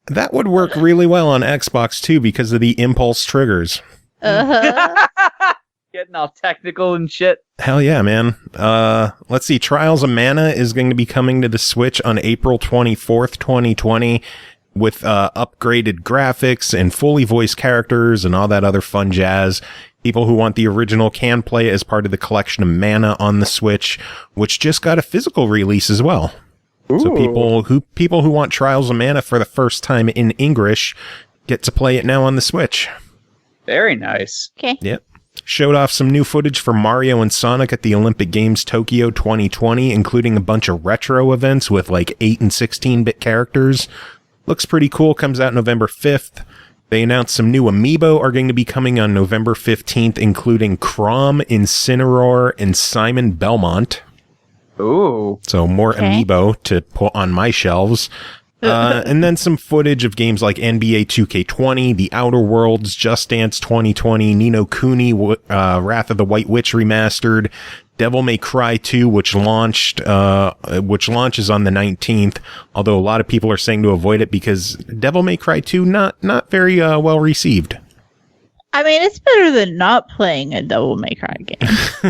Speaker 2: That would work really well on Xbox too because of the impulse triggers.
Speaker 4: Getting all technical and shit.
Speaker 2: Hell yeah, man. Let's see. Trials of Mana is going to be coming to the Switch on April 24th, 2020 with upgraded graphics and fully voiced characters and all that other fun jazz. People who want the original can play it as part of the collection of Mana on the Switch, which just got a physical release as well. Ooh. So people who want Trials of Mana for the first time in English get to play it now on the Switch.
Speaker 4: Very nice.
Speaker 3: Okay.
Speaker 2: Yep. Showed off some new footage for Mario and Sonic at the Olympic Games Tokyo 2020, including a bunch of retro events with like 8 and 16-bit characters. Looks pretty cool. Comes out November 5th. They announced some new amiibo are going to be coming on November 15th, including Crom, Incineroar, and Simon Belmont.
Speaker 4: Ooh.
Speaker 2: So more amiibo to put on my shelves. And then some footage of games like NBA 2K20, The Outer Worlds, Just Dance 2020, Ni no Kuni, Wrath of the White Witch Remastered, Devil May Cry 2, which launches on the 19th. Although a lot of people are saying to avoid it because Devil May Cry 2 not very well received.
Speaker 3: I mean, it's better than not playing a Devil May Cry game,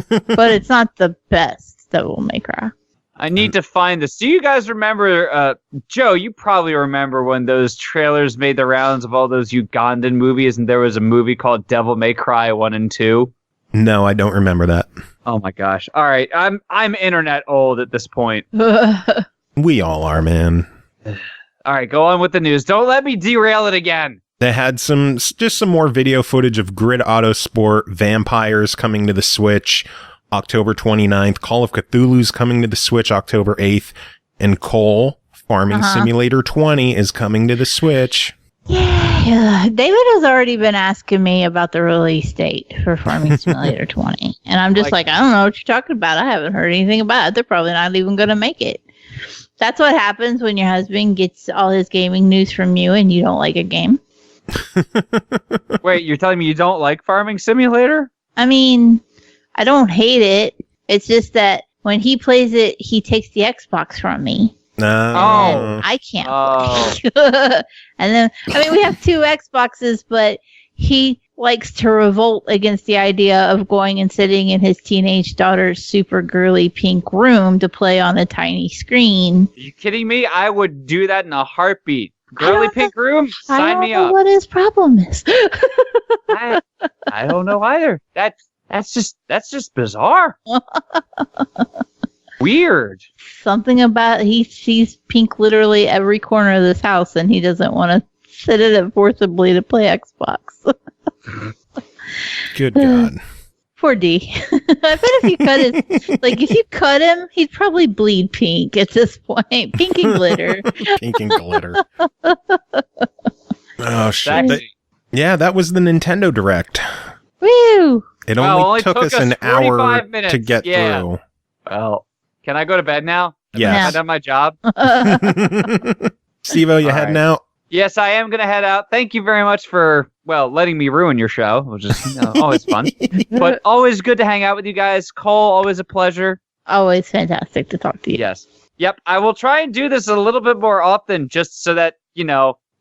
Speaker 3: but it's not the best Devil May Cry.
Speaker 4: I need to find this. Do you guys remember, Joe, you probably remember when those trailers made the rounds of all those Ugandan movies and there was a movie called Devil May Cry 1 and 2?
Speaker 2: No, I don't remember that.
Speaker 4: Oh my gosh. All right. I'm internet old at this point.
Speaker 2: We all are, man.
Speaker 4: All right. Go on with the news. Don't let me derail it again.
Speaker 2: They had some more video footage of Grid Auto Sport, Vampires coming to the Switch October 29th, Call of Cthulhu's coming to the Switch October 8th, and Cole, Farming Simulator 20 is coming to the Switch.
Speaker 3: Yeah, David has already been asking me about the release date for Farming Simulator 20, and I'm just like, I don't know what you're talking about. I haven't heard anything about it. They're probably not even going to make it. That's what happens when your husband gets all his gaming news from you and you don't like a game.
Speaker 4: Wait, you're telling me you don't like Farming Simulator?
Speaker 3: I mean, I don't hate it. It's just that when he plays it, he takes the Xbox from me.
Speaker 2: No.
Speaker 3: I can't play. And then, I mean, we have 2 Xboxes, but he likes to revolt against the idea of going and sitting in his teenage daughter's super girly pink room to play on a tiny screen.
Speaker 4: Are you kidding me? I would do that in a heartbeat. Girly pink room? Sign me up.
Speaker 3: I don't know what his problem is.
Speaker 4: I don't know either. That's just bizarre. Weird.
Speaker 3: Something about he sees pink literally every corner of this house, and he doesn't want to sit in it forcibly to play Xbox.
Speaker 2: Good God.
Speaker 3: Poor D. I bet if you cut him, he'd probably bleed pink at this point. Pink and glitter.
Speaker 2: Pink and glitter. Oh shit!
Speaker 4: Sexy.
Speaker 2: Yeah, that was the Nintendo Direct.
Speaker 3: Woo!
Speaker 2: It only took us an hour
Speaker 4: minutes.
Speaker 2: to get through.
Speaker 4: Well, can I go to bed now?
Speaker 2: Yes.
Speaker 4: Have I done my job?
Speaker 2: Stevo, you heading out?
Speaker 4: Yes, I am going to head out. Thank you very much for, letting me ruin your show, which is always fun. But always good to hang out with you guys. Cole, always a pleasure.
Speaker 3: Always fantastic to talk to you.
Speaker 4: Yes. Yep. I will try and do this a little bit more often just so that,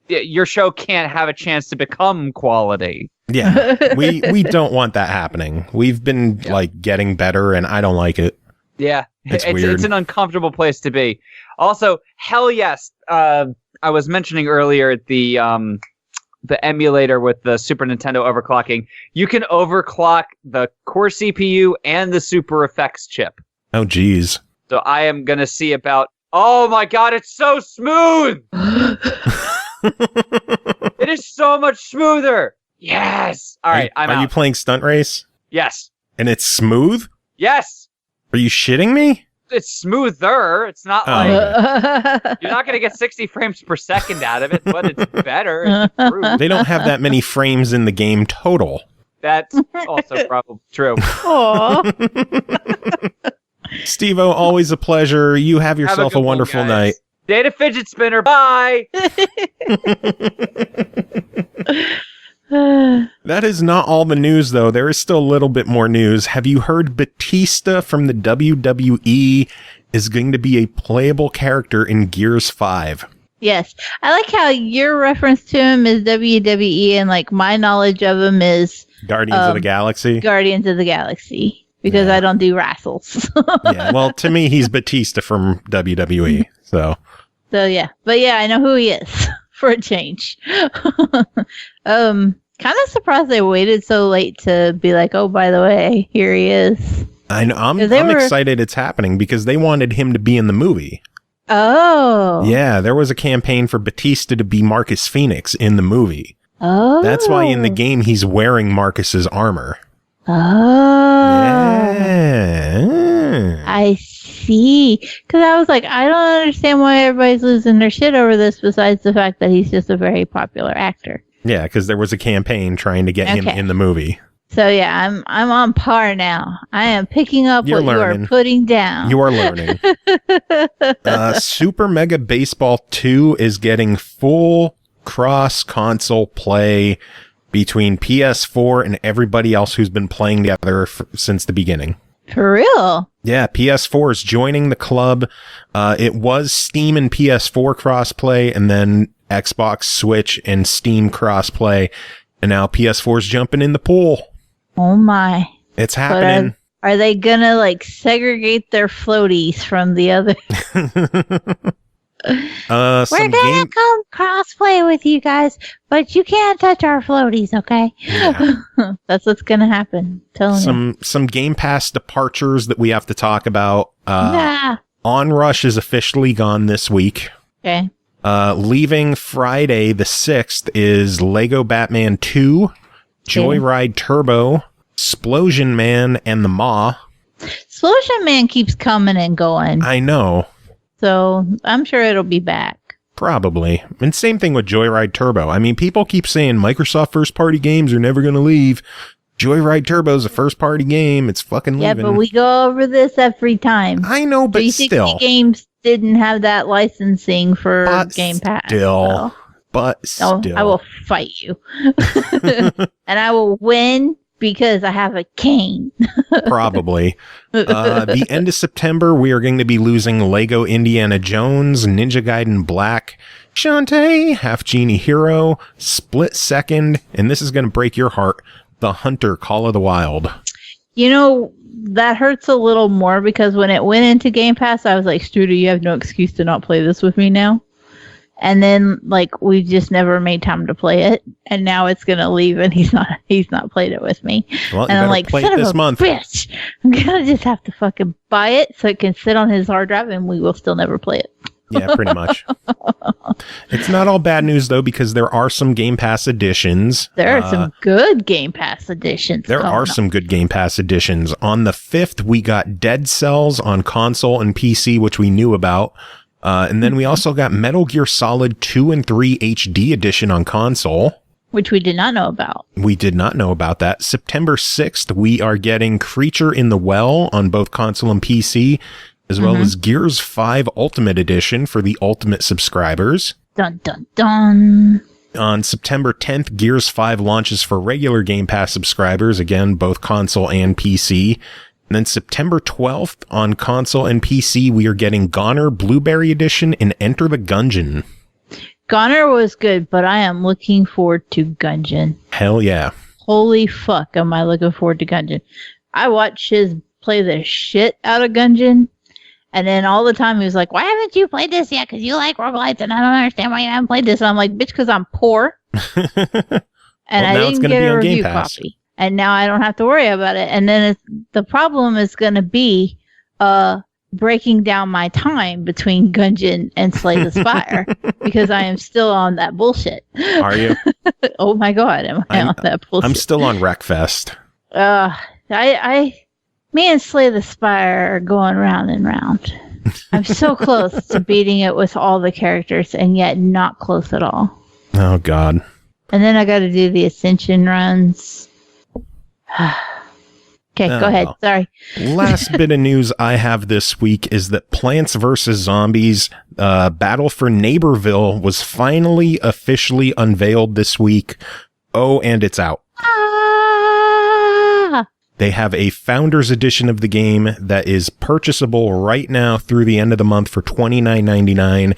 Speaker 4: your show can't have a chance to become quality.
Speaker 2: Yeah. We don't want that happening. We've been getting better and I don't like it.
Speaker 4: Yeah.
Speaker 2: It's weird.
Speaker 4: It's an uncomfortable place to be. Also, hell yes. I was mentioning earlier the emulator with the Super Nintendo overclocking. You can overclock the core CPU and the Super Effects chip.
Speaker 2: Oh, geez.
Speaker 4: So I am going to see about... Oh my God, it's so smooth! It is so much smoother! Yes! All right, I'm out.
Speaker 2: Are you playing Stunt Race?
Speaker 4: Yes.
Speaker 2: And it's smooth?
Speaker 4: Yes!
Speaker 2: Are you shitting me?
Speaker 4: It's smoother. It's not like... You're not going to get 60 frames per second out of it, but it's better. It's improved.
Speaker 2: They don't have that many frames in the game total.
Speaker 4: That's also probably true.
Speaker 3: Aww.
Speaker 2: Stevo, always a pleasure. You have yourself a wonderful night.
Speaker 4: Data fidget spinner. Bye.
Speaker 2: That is not all the news, though. There is still a little bit more news. Have you heard Batista from the WWE is going to be a playable character in Gears 5?
Speaker 3: Yes. I like how your reference to him is WWE and like my knowledge of him is
Speaker 2: Guardians of the Galaxy?
Speaker 3: Guardians of the Galaxy. Because I don't do wrestles.
Speaker 2: Yeah, well, to me, he's Batista from WWE. So
Speaker 3: yeah. But yeah, I know who he is for a change. Kind of surprised they waited so late to be like, oh, by the way, here he is.
Speaker 2: I know. I'm excited it's happening because they wanted him to be in the movie.
Speaker 3: Oh.
Speaker 2: Yeah, there was a campaign for Batista to be Marcus Phoenix in the movie.
Speaker 3: Oh.
Speaker 2: That's why in the game he's wearing Marcus's armor.
Speaker 3: Oh.
Speaker 2: Yeah.
Speaker 3: I see. Because I was like, I don't understand why everybody's losing their shit over this besides the fact that he's just a very popular actor.
Speaker 2: Yeah, because there was a campaign trying to get him in the movie.
Speaker 3: So yeah, I'm on par now. I am picking up what you are putting down.
Speaker 2: You are learning. Super Mega Baseball 2 is getting full cross-console play between PS4 and everybody else who's been playing together since the beginning.
Speaker 3: For real?
Speaker 2: Yeah, PS4 is joining the club. It was Steam and PS4 crossplay, and then Xbox, Switch, and Steam crossplay, and now PS4 is jumping in the pool.
Speaker 3: Oh my.
Speaker 2: It's happening.
Speaker 3: Are they gonna like segregate their floaties from the other? We're gonna come crossplay with you guys, but you can't touch our floaties, okay? Yeah. That's what's gonna happen.
Speaker 2: Some Game Pass departures that we have to talk about. Onrush is officially gone this week.
Speaker 3: Okay.
Speaker 2: Leaving Friday the 6th is Lego Batman 2, Joyride Turbo, Splosion Man, and the Maw.
Speaker 3: Splosion Man keeps coming and going.
Speaker 2: I know.
Speaker 3: So I'm sure it'll be back.
Speaker 2: Probably. And same thing with Joyride Turbo. I mean, people keep saying Microsoft first-party games are never going to leave. Joyride Turbo's a first-party game. It's fucking leaving.
Speaker 3: Yeah, but we go over this every time.
Speaker 2: I know, but
Speaker 3: 360
Speaker 2: still.
Speaker 3: Games didn't have that licensing for Game Pass.
Speaker 2: But still.
Speaker 3: I will fight you. And I will win because I have a cane.
Speaker 2: Probably. The end of September, we are going to be losing Lego Indiana Jones, Ninja Gaiden Black, Shantae, Half Genie Hero, Split Second, and this is going to break your heart, The Hunter Call of the Wild.
Speaker 3: You know, that hurts a little more because when it went into Game Pass, I was like, Studer, you have no excuse to not play this with me now. And then, like, we just never made time to play it, and now it's gonna leave, and he's not played it with me.
Speaker 2: Well,
Speaker 3: and I'm like,
Speaker 2: play it this month.
Speaker 3: Bitch, I'm gonna just have to fucking buy it so it can sit on his hard drive, and we will still never play it.
Speaker 2: Yeah, pretty much. It's not all bad news though, because there are some Game Pass editions.
Speaker 3: There are some good Game Pass editions.
Speaker 2: There are some good Game Pass editions. On the 5th, we got Dead Cells on console and PC, which we knew about. And then we also got Metal Gear Solid 2 and 3 HD edition on console.
Speaker 3: Which we did not know about.
Speaker 2: We did not know about that. September 6th, we are getting Creature in the Well on both console and PC, as well as Gears 5 Ultimate Edition for the Ultimate subscribers.
Speaker 3: Dun, dun, dun.
Speaker 2: On September 10th, Gears 5 launches for regular Game Pass subscribers, again, both console and PC. And then September 12th, on console and PC, we are getting Goner Blueberry Edition and Enter the Gungeon.
Speaker 3: Goner was good, but I am looking forward to Gungeon.
Speaker 2: Hell yeah.
Speaker 3: Holy fuck, am I looking forward to Gungeon. I watched his play the shit out of Gungeon, and then all the time he was like, why haven't you played this yet? Because you like roguelites, and I don't understand why you haven't played this. And I'm like, bitch, because I'm poor. And I didn't get a review copy. And now I don't have to worry about it. And then the problem is going to be breaking down my time between Gungeon and Slay the Spire because I am still on that bullshit.
Speaker 2: Are you?
Speaker 3: Oh my god, am I on that bullshit?
Speaker 2: I'm still on Wreckfest.
Speaker 3: Me and Slay the Spire are going round and round. I'm so close to beating it with all the characters and yet not close at all.
Speaker 2: Oh god.
Speaker 3: And then I got to do the Ascension runs. Okay, go ahead.
Speaker 2: well.
Speaker 3: Sorry.
Speaker 2: Last bit of news I have this week is that Plants vs. Zombies Battle for Neighborville was finally officially unveiled this week. Oh, and it's out.
Speaker 3: Ah!
Speaker 2: They have a Founders Edition of the game that is purchasable right now through the end of the month for $29.99.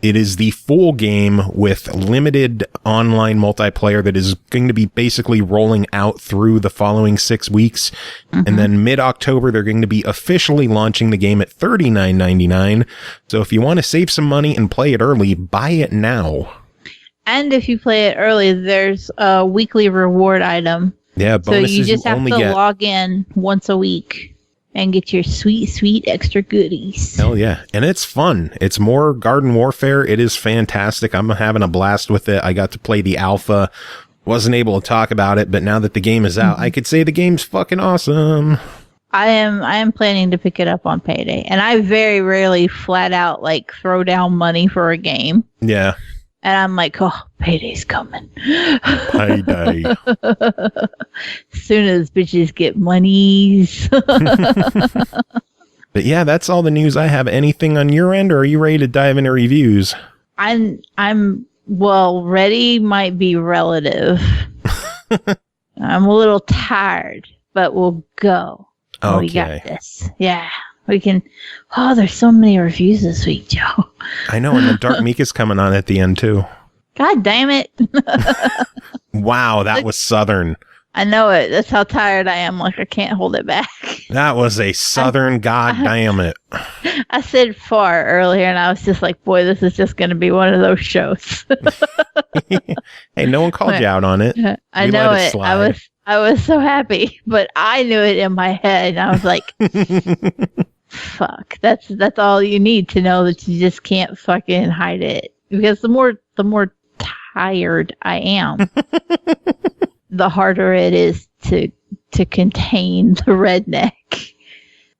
Speaker 2: It is the full game with limited online multiplayer that is going to be basically rolling out through the following 6 weeks. And then mid-October, they're going to be officially launching the game at $39.99. So if you want to save some money and play it early, buy it now.
Speaker 3: And if you play it early, there's a weekly reward item.
Speaker 2: Yeah,
Speaker 3: So
Speaker 2: bonuses
Speaker 3: you just have
Speaker 2: only
Speaker 3: to
Speaker 2: get.
Speaker 3: log in once a week and get your sweet, sweet extra goodies.
Speaker 2: Hell yeah. And it's fun. It's more Garden Warfare. It is fantastic. I'm having a blast with it. I got to play the alpha. Wasn't able to talk about it, but now that the game is out, I could say the game's fucking awesome.
Speaker 3: I am planning to pick it up on payday. And I very rarely flat out like throw down money for a game.
Speaker 2: Yeah.
Speaker 3: And I'm like, oh, payday's coming.
Speaker 2: Payday.
Speaker 3: As soon as bitches get monies.
Speaker 2: But yeah, that's all the news I have. Anything on your end, or are you ready to dive into reviews?
Speaker 3: I'm well, ready might be relative. I'm a little tired, but we'll go.
Speaker 2: Okay.
Speaker 3: We got this. Yeah. We can. Oh, there's so many reviews this week, Joe.
Speaker 2: I know, and the Dark Meek is coming on at the end too.
Speaker 3: God damn it.
Speaker 2: Wow, that was Southern.
Speaker 3: I know it. That's how tired I am. Like, I can't hold it back.
Speaker 2: That was a Southern, god damn it.
Speaker 3: I said far earlier, and I was just like, boy, this is just going to be one of those shows.
Speaker 2: Hey, no one called you out on it.
Speaker 3: I
Speaker 2: We
Speaker 3: know
Speaker 2: let it
Speaker 3: it.
Speaker 2: slide.
Speaker 3: I was so happy, but I knew it in my head. And I was like, fuck. That's all you need to know, that you just can't fucking hide it. Because the more tired I am, the harder it is to contain the redneck.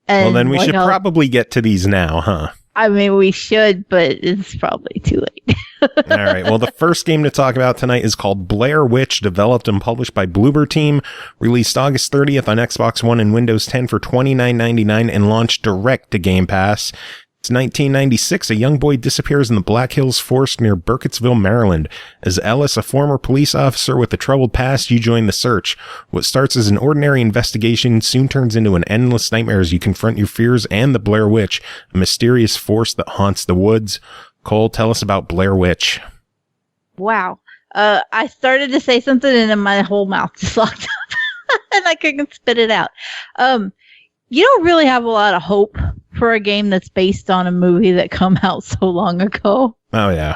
Speaker 3: And
Speaker 2: Well, then we
Speaker 3: like,
Speaker 2: should probably get to these now, huh?
Speaker 3: I mean, we should, but it's probably too late.
Speaker 2: All right. Well, the first game to talk about tonight is called Blair Witch, developed and published by Bloober Team, released August 30th on Xbox One and Windows 10 for $29.99 and launched direct to Game Pass. It's 1996. A young boy disappears in the Black Hills Forest near Burkittsville, Maryland. As Ellis, a former police officer with a troubled past, you join the search. What starts as an ordinary investigation soon turns into an endless nightmare as you confront your fears and the Blair Witch, a mysterious force that haunts the woods. Cole, tell us about Blair Witch.
Speaker 3: Wow. I started to say something and then my whole mouth just locked up and I couldn't spit it out. You don't really have a lot of hope for a game that's based on a movie that come out so long ago.
Speaker 2: Oh, yeah.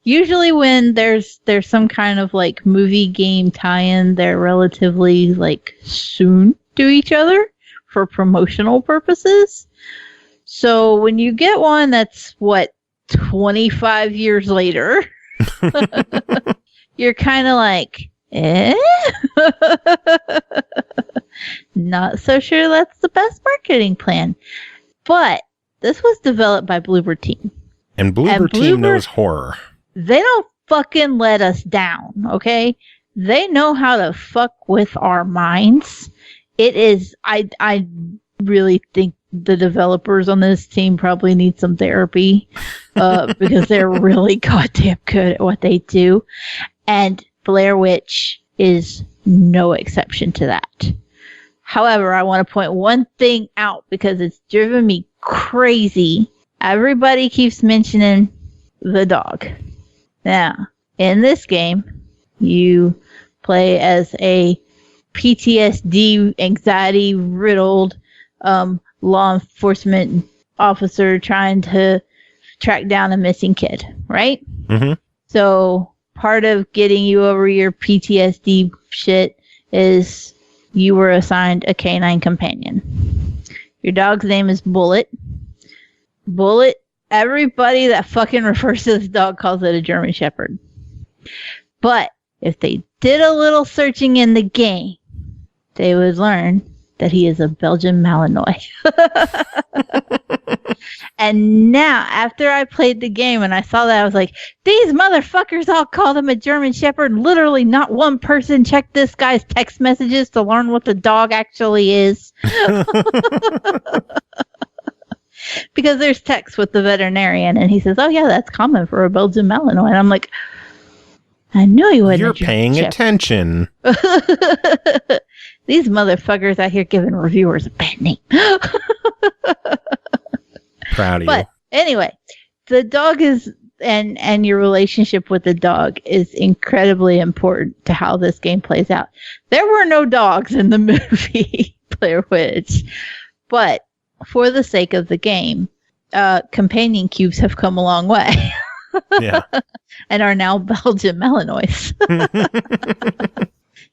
Speaker 3: Usually when there's some kind of like movie game tie-in, they're relatively like soon to each other for promotional purposes. So when you get one that's 25 years later, you're kind of like, eh? Not so sure that's the best marketing plan. But this was developed by Bloober Team.
Speaker 2: And Bloober Team knows horror.
Speaker 3: They don't fucking let us down, okay? They know how to fuck with our minds. It is, I really think the developers on this team probably need some therapy because they're really goddamn good at what they do. And Blair Witch is no exception to that. However, I want to point one thing out because it's driven me crazy. Everybody keeps mentioning the dog. Now, in this game, you play as a PTSD, anxiety-riddled law enforcement officer trying to track down a missing kid, right?
Speaker 2: Mm-hmm.
Speaker 3: So part of getting you over your PTSD shit is you were assigned a canine companion. Your dog's name is Bullet. Bullet, everybody that fucking refers to this dog calls it a German Shepherd. But if they did a little searching in the game, they would learn that he is a Belgian Malinois. And now, after I played the game and I saw that, I was like, these motherfuckers all called him a German Shepherd. Literally not one person checked this guy's text messages to learn what the dog actually is. Because there's text with the veterinarian, and he says, oh yeah, that's common for a Belgian Malinois. And I'm like, I knew he wasn't.
Speaker 2: You're paying attention.
Speaker 3: These motherfuckers out here giving reviewers a bad name.
Speaker 2: Proud of you.
Speaker 3: But anyway, the dog is, and your relationship with the dog is incredibly important to how this game plays out. There were no dogs in the movie Blair Witch, but for the sake of the game, companion cubes have come a long way.
Speaker 2: Yeah.
Speaker 3: And are now Belgian Malinois.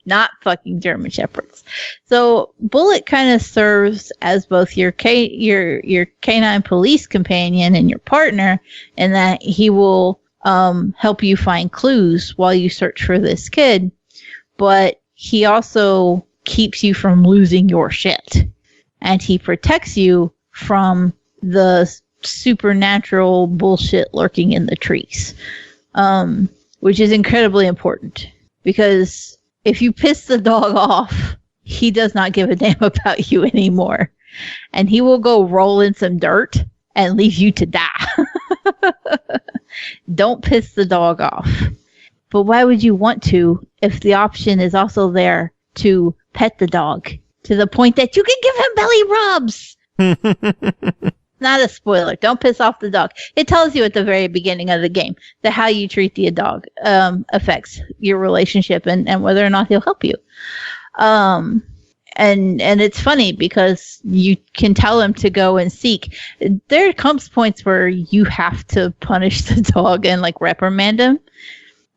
Speaker 3: Not fucking German Shepherds. So Bullet kind of serves as both your canine police companion and your partner, in that he will help you find clues while you search for this kid, but he also keeps you from losing your shit, and he protects you from the supernatural bullshit lurking in the trees, which is incredibly important, because if you piss the dog off, he does not give a damn about you anymore. And he will go roll in some dirt and leave you to die. Don't piss the dog off. But why would you want to if the option is also there to pet the dog to the point that you can give him belly rubs? Not a spoiler. Don't piss off the dog. It tells you at the very beginning of the game that how you treat the dog affects your relationship and whether or not he'll help you. And it's funny because you can tell him to go and seek. There comes points where you have to punish the dog and like reprimand him.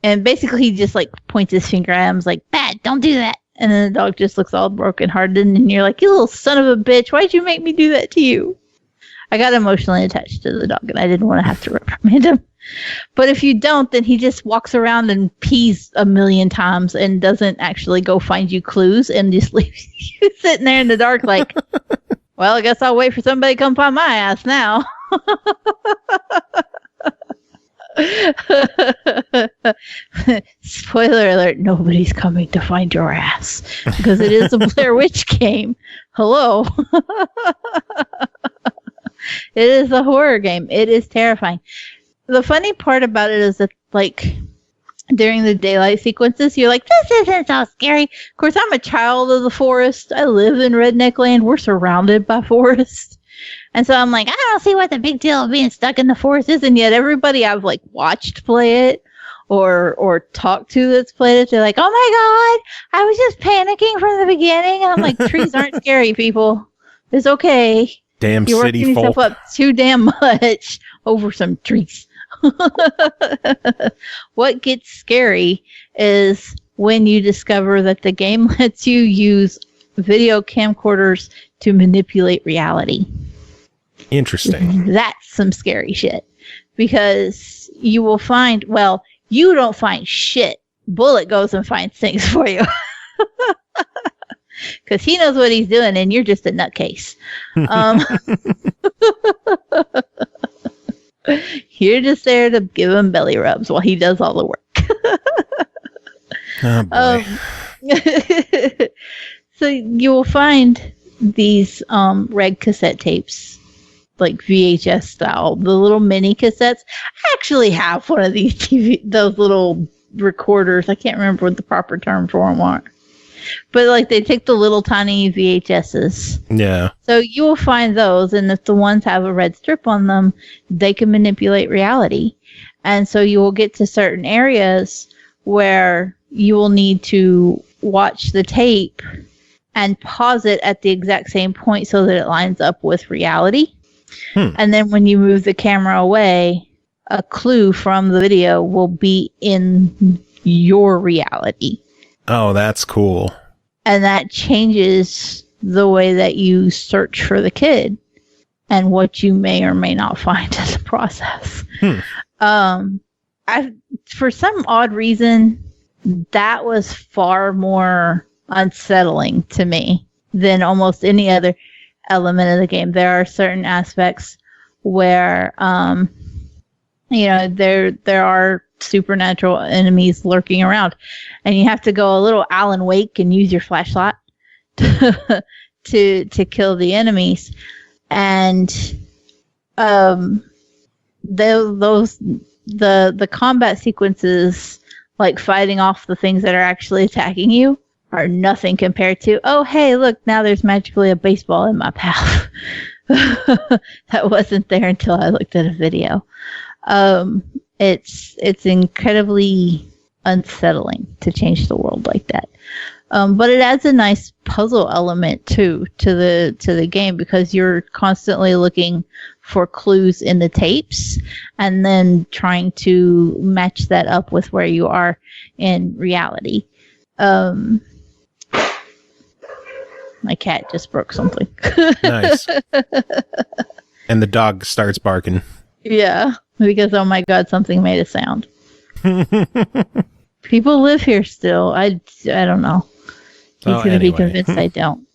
Speaker 3: And basically he just like points his finger at him, like, bad, don't do that. And then the dog just looks all brokenhearted, and you're like, you little son of a bitch, why'd you make me do that to you? I got emotionally attached to the dog, and I didn't want to have to reprimand him. But if you don't, then he just walks around and pees 1,000,000 times and doesn't actually go find you clues, and just leaves you sitting there in the dark like, well, I guess I'll wait for somebody to come find my ass now. Spoiler alert, nobody's coming to find your ass, because it is a Blair Witch game. Hello. It is a horror game. It is terrifying. The funny part about it is that, like, during the daylight sequences, you're like, this isn't so scary. Of course, I'm a child of the forest. I live in redneck land. We're surrounded by forest. And so I'm like, I don't see what the big deal of being stuck in the forest is. And yet everybody I've, like, watched play it or talked to that's played it, they're like, oh, my God, I was just panicking from the beginning. And I'm like, trees aren't scary, people. It's okay.
Speaker 2: Damn
Speaker 3: You're
Speaker 2: city
Speaker 3: working yourself
Speaker 2: folk.
Speaker 3: up too damn much over some trees. What gets scary is when you discover that the game lets you use video camcorders to manipulate reality.
Speaker 2: Interesting.
Speaker 3: That's some scary shit. Because you will find, well, you don't find shit. Bullet goes and finds things for you. Because he knows what he's doing, and you're just a nutcase. You're just there to give him belly rubs while he does all the work.
Speaker 2: Oh, boy.
Speaker 3: So you will find these red cassette tapes, like VHS style, the little mini cassettes. I actually have one of those little recorders. I can't remember what the proper term for them are. But like they take the little tiny VHSs.
Speaker 2: Yeah.
Speaker 3: So you will find those, and if the ones have a red strip on them, they can manipulate reality. And so you will get to certain areas where you will need to watch the tape and pause it at the exact same point so that it lines up with reality. And then when you move the camera away, a clue from the video will be in your reality.
Speaker 2: Oh, that's cool.
Speaker 3: And that changes the way that you search for the kid and what you may or may not find in the process. For some odd reason, that was far more unsettling to me than almost any other element of the game. There are certain aspects where, there are supernatural enemies lurking around, and you have to go a little Alan Wake and use your flashlight to kill the enemies. And the combat sequences, like fighting off the things that are actually attacking you, are nothing compared to, oh hey, look, now there's magically a baseball in my path. That wasn't there until I looked at a video. It's incredibly unsettling to change the world like that. But it adds a nice puzzle element too to the game, because you're constantly looking for clues in the tapes and then trying to match that up with where you are in reality. My cat just broke something.
Speaker 2: Nice. And the dog starts barking.
Speaker 3: Yeah, because oh my god, something made a sound. People live here still. I don't know. He's gonna be convinced I don't.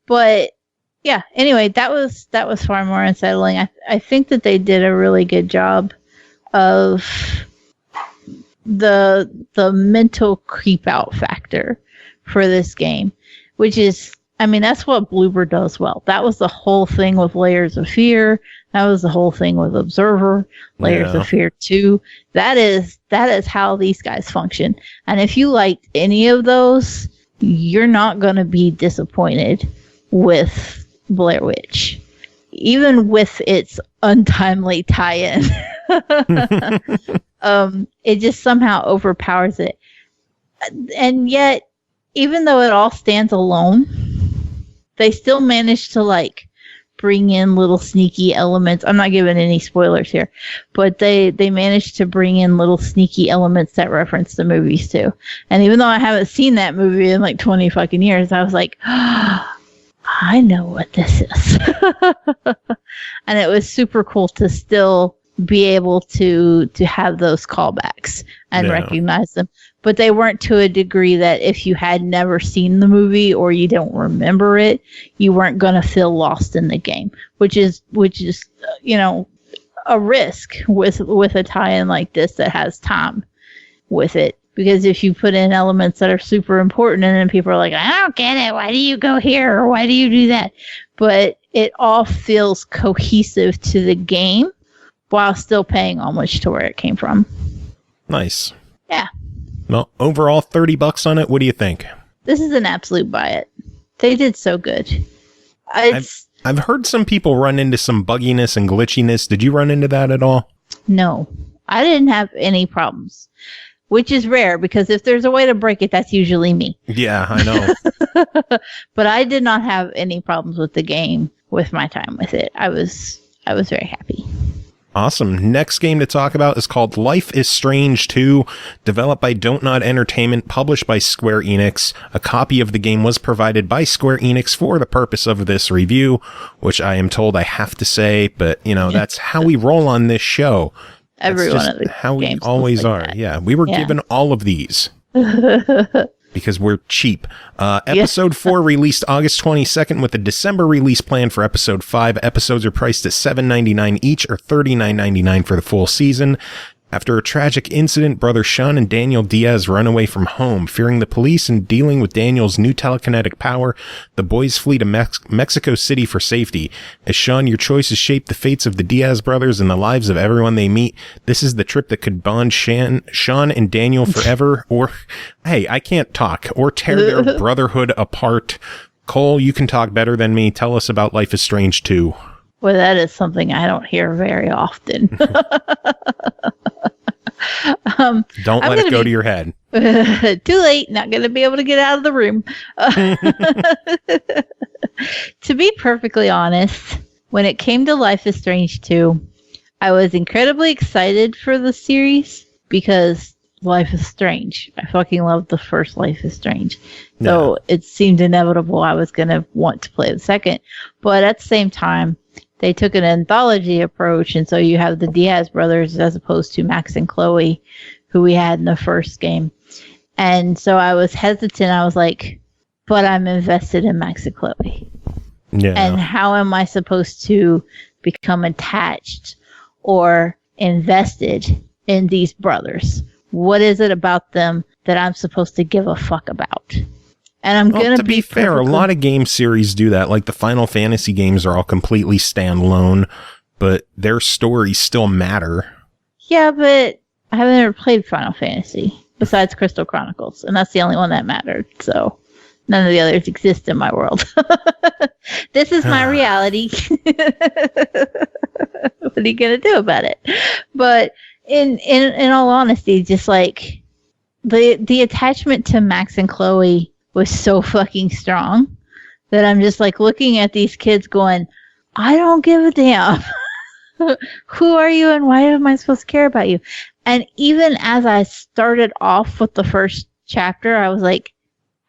Speaker 3: But yeah. Anyway, that was far more unsettling. I think that they did a really good job of the mental creep out factor for this game, which is, I mean, that's what Bloober does well. That was the whole thing with Layers of Fear. That was the whole thing with Observer, Layers of Fear 2. That is how these guys function. And if you liked any of those, you're not going to be disappointed with Blair Witch, even with its untimely tie-in. It just somehow overpowers it. And yet, even though it all stands alone, they still manage to like bring in little sneaky elements. I'm not giving any spoilers here, but they managed to bring in little sneaky elements that reference the movies too. And even though I haven't seen that movie in like 20 fucking years, I was like, oh, I know what this is. And it was super cool to still be able to have those callbacks and recognize them. But they weren't to a degree that if you had never seen the movie or you don't remember it, you weren't going to feel lost in the game, which is a risk with a tie-in like this that has time with it. Because if you put in elements that are super important and then people are like, I don't get it, why do you go here or why do you do that? But it all feels cohesive to the game while still paying homage to where it came from. Nice. Yeah.
Speaker 2: Well, overall, $30 on it. What do you think?
Speaker 3: This is an absolute buy it. They did so good.
Speaker 2: I've heard some people run into some bugginess and glitchiness. Did you run into that at all?
Speaker 3: No, I didn't have any problems, which is rare because if there's a way to break it, that's usually me.
Speaker 2: Yeah, I know.
Speaker 3: But I did not have any problems with the game with my time with it. I was very happy.
Speaker 2: Awesome. Next game to talk about is called Life is Strange 2, developed by Don't Nod Entertainment, published by Square Enix. A copy of the game was provided by Square Enix for the purpose of this review, which I am told I have to say, but that's how we roll on this show.
Speaker 3: Every one of the
Speaker 2: how we
Speaker 3: games
Speaker 2: always
Speaker 3: like
Speaker 2: are.
Speaker 3: that.
Speaker 2: Yeah, we were given all of these. Because we're cheap. Episode 4 released August 22nd with a December release plan for Episode 5. Episodes are priced at $7.99 each or $39.99 for the full season. After a tragic incident, brother Sean and Daniel Diaz run away from home. Fearing the police and dealing with Daniel's new telekinetic power, the boys flee to Mexico City for safety. As Sean, your choices shape the fates of the Diaz brothers and the lives of everyone they meet. This is the trip that could bond Sean and Daniel forever, or, hey, I can't talk, or tear their brotherhood apart. Cole, you can talk better than me. Tell us about Life is Strange 2.
Speaker 3: Well, that is something I don't hear very often.
Speaker 2: Don't let it go to your head.
Speaker 3: Too late. Not going to be able to get out of the room. To be perfectly honest, when it came to Life is Strange 2, I was incredibly excited for the series because Life is Strange. I fucking loved the first Life is Strange. So it seemed inevitable I was going to want to play the second. But at the same time, they took an anthology approach, and so you have the Diaz brothers as opposed to Max and Chloe, who we had in the first game. And so I was hesitant. I was like, but I'm invested in Max and Chloe.
Speaker 2: Yeah.
Speaker 3: And how am I supposed to become attached or invested in these brothers? What is it about them that I'm supposed to give a fuck about? And I'm going
Speaker 2: to be fair, a lot of game series do that. Like the Final Fantasy games are all completely standalone, but their stories still matter.
Speaker 3: Yeah, but I haven't ever played Final Fantasy besides Crystal Chronicles, and that's the only one that mattered. So none of the others exist in my world. This is my reality. What are you going to do about it? But in all honesty, just like the attachment to Max and Chloe was so fucking strong that I'm just like looking at these kids going, I don't give a damn. Who are you and why am I supposed to care about you? And even as I started off with the first chapter, I was like,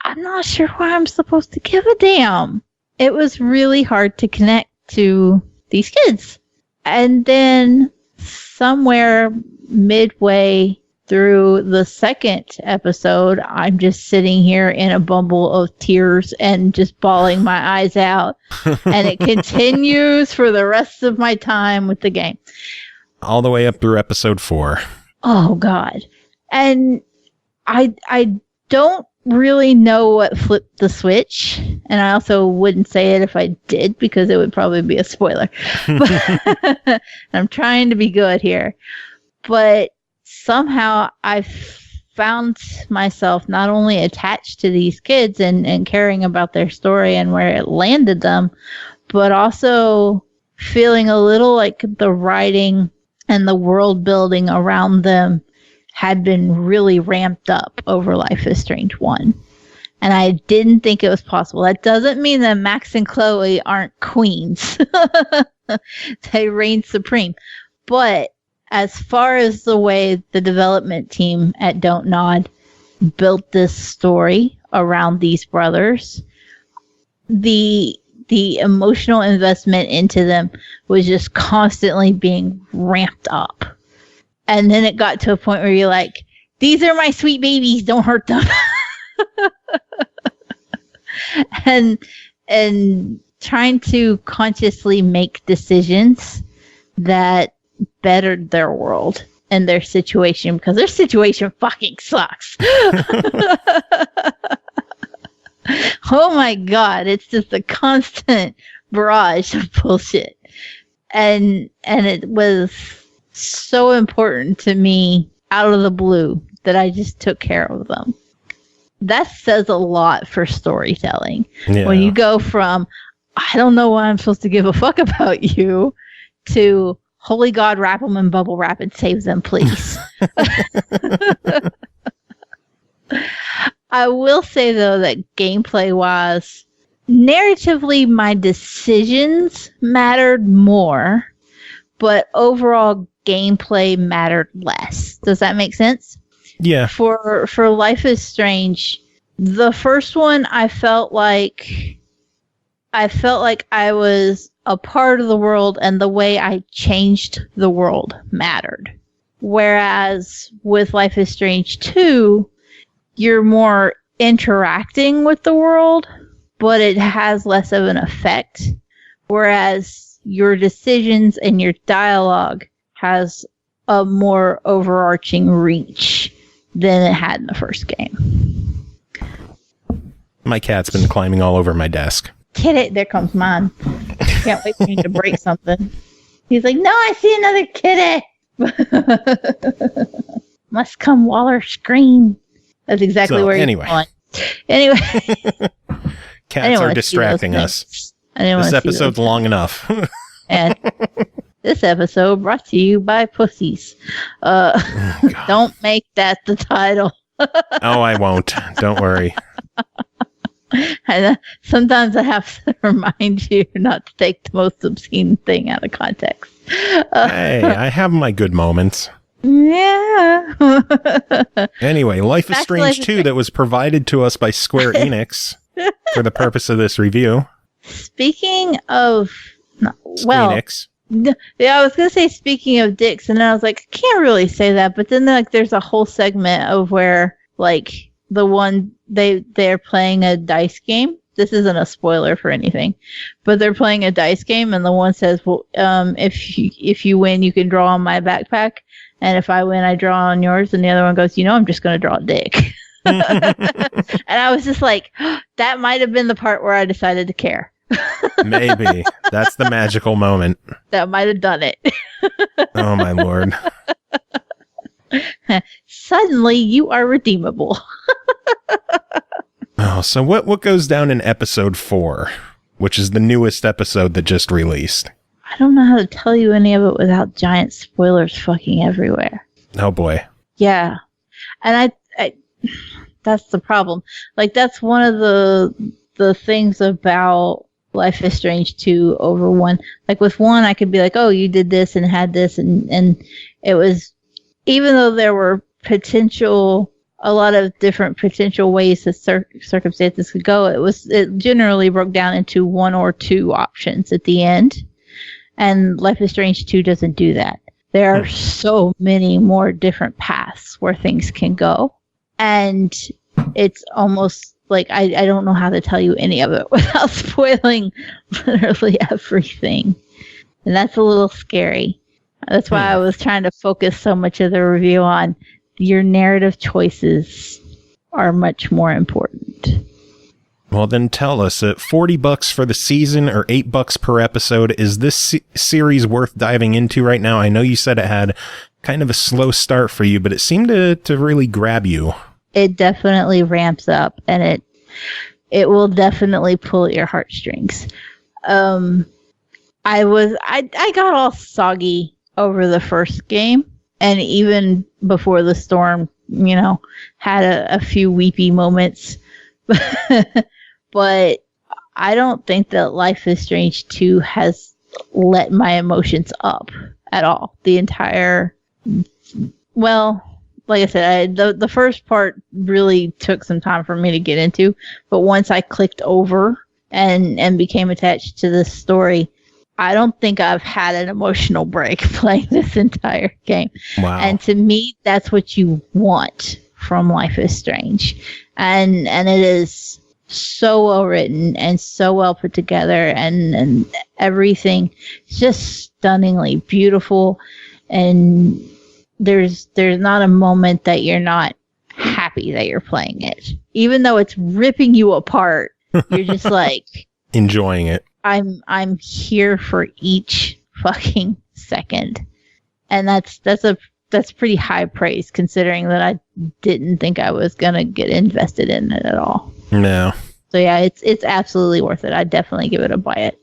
Speaker 3: I'm not sure why I'm supposed to give a damn. It was really hard to connect to these kids. And then somewhere midway through the second episode, I'm just sitting here in a bumble of tears and just bawling my eyes out. And it continues for the rest of my time with the game.
Speaker 2: All the way up through episode 4.
Speaker 3: Oh, God. And I don't really know what flipped the switch. And I also wouldn't say it if I did, because it would probably be a spoiler. But I'm trying to be good here. But somehow I found myself not only attached to these kids and caring about their story and where it landed them, but also feeling a little like the writing and the world building around them had been really ramped up over Life is Strange 1. And I didn't think it was possible. That doesn't mean that Max and Chloe aren't queens. They reign supreme. But as far as the way the development team at Don't Nod built this story around these brothers, the emotional investment into them was just constantly being ramped up. And then it got to a point where you're like, these are my sweet babies, don't hurt them. and trying to consciously make decisions that bettered their world and their situation, because their situation fucking sucks. Oh my God, it's just a constant barrage of bullshit. And it was so important to me out of the blue that I just took care of them. That says a lot for storytelling. Yeah. When you go from, I don't know why I'm supposed to give a fuck about you, to, holy God, wrap them in bubble wrap and save them, please. I will say, though, that gameplay-wise, narratively, my decisions mattered more, but overall gameplay mattered less. Does that make sense?
Speaker 2: Yeah.
Speaker 3: For Life is Strange, the first one, I felt like I was a part of the world, and the way I changed the world mattered. Whereas with Life is Strange 2, you're more interacting with the world, but it has less of an effect. Whereas your decisions and your dialogue has a more overarching reach than it had in the first game.
Speaker 2: My cat's been climbing all over my desk.
Speaker 3: Get it? There comes mine. Can't wait for him to break something. He's like, no, I see another kitty. Must come Waller scream. That's exactly where he's going. Anyway.
Speaker 2: Cats are distracting us. This episode's long enough.
Speaker 3: And this episode brought to you by Pussies. Don't make that the title.
Speaker 2: Oh, I won't. Don't worry.
Speaker 3: And sometimes I have to remind you not to take the most obscene thing out of context.
Speaker 2: Hey, I have my good moments.
Speaker 3: Yeah.
Speaker 2: Anyway, Life is Strange 2 that was provided to us by Square Enix for the purpose of this review.
Speaker 3: Speaking of...
Speaker 2: Squeenix.
Speaker 3: Yeah, I was going to say speaking of dicks, and then I was like, I can't really say that, but then there's a whole segment of where, like, the one they're playing a dice game. This isn't a spoiler for anything, but they're playing a dice game, and the one says, "Well, if you win, you can draw on my backpack, and if I win, I draw on yours." And the other one goes, I'm just going to draw a dick. And I was just like, that might have been the part where I decided to care.
Speaker 2: Maybe that's the magical moment.
Speaker 3: That might have done it.
Speaker 2: Oh my Lord.
Speaker 3: Suddenly, you are redeemable.
Speaker 2: Oh, so what goes down in episode 4, which is the newest episode that just released?
Speaker 3: I don't know how to tell you any of it without giant spoilers fucking everywhere.
Speaker 2: Oh boy.
Speaker 3: Yeah. And I that's the problem. Like, that's one of the things about Life is Strange 2 over 1. Like, with 1, I could be like, oh, you did this and had this, and it was, even though there were a lot of different potential ways that circumstances could go, it generally broke down into 1 or 2 options at the end. And Life is Strange 2 doesn't do that. There are so many more different paths where things can go. And it's almost like I don't know how to tell you any of it without spoiling literally everything. And that's a little scary. That's why I was trying to focus so much of the review on your narrative choices are much more important.
Speaker 2: Well, then tell us, at $40 for the season or $8 per episode, is this series worth diving into right now? I know you said it had kind of a slow start for you, but it seemed to really grab you. It
Speaker 3: definitely ramps up, and it will definitely pull at your heartstrings. I got all soggy over the first game, and even before the storm, had a few weepy moments. But I don't think that Life is Strange 2 has let my emotions up at all. The entire, well, like I said, the first part really took some time for me to get into, but once I clicked over and became attached to this story, I don't think I've had an emotional break playing this entire game.
Speaker 2: Wow.
Speaker 3: And to me, that's what you want from Life is Strange. And it is so well written and so well put together, and everything is just stunningly beautiful. And there's not a moment that you're not happy that you're playing it. Even though it's ripping you apart, you're just like
Speaker 2: enjoying it.
Speaker 3: I'm here for each fucking second. And that's pretty high praise, considering that I didn't think I was gonna get invested in it at all.
Speaker 2: No.
Speaker 3: So yeah, it's absolutely worth it. I'd definitely give it a buy it.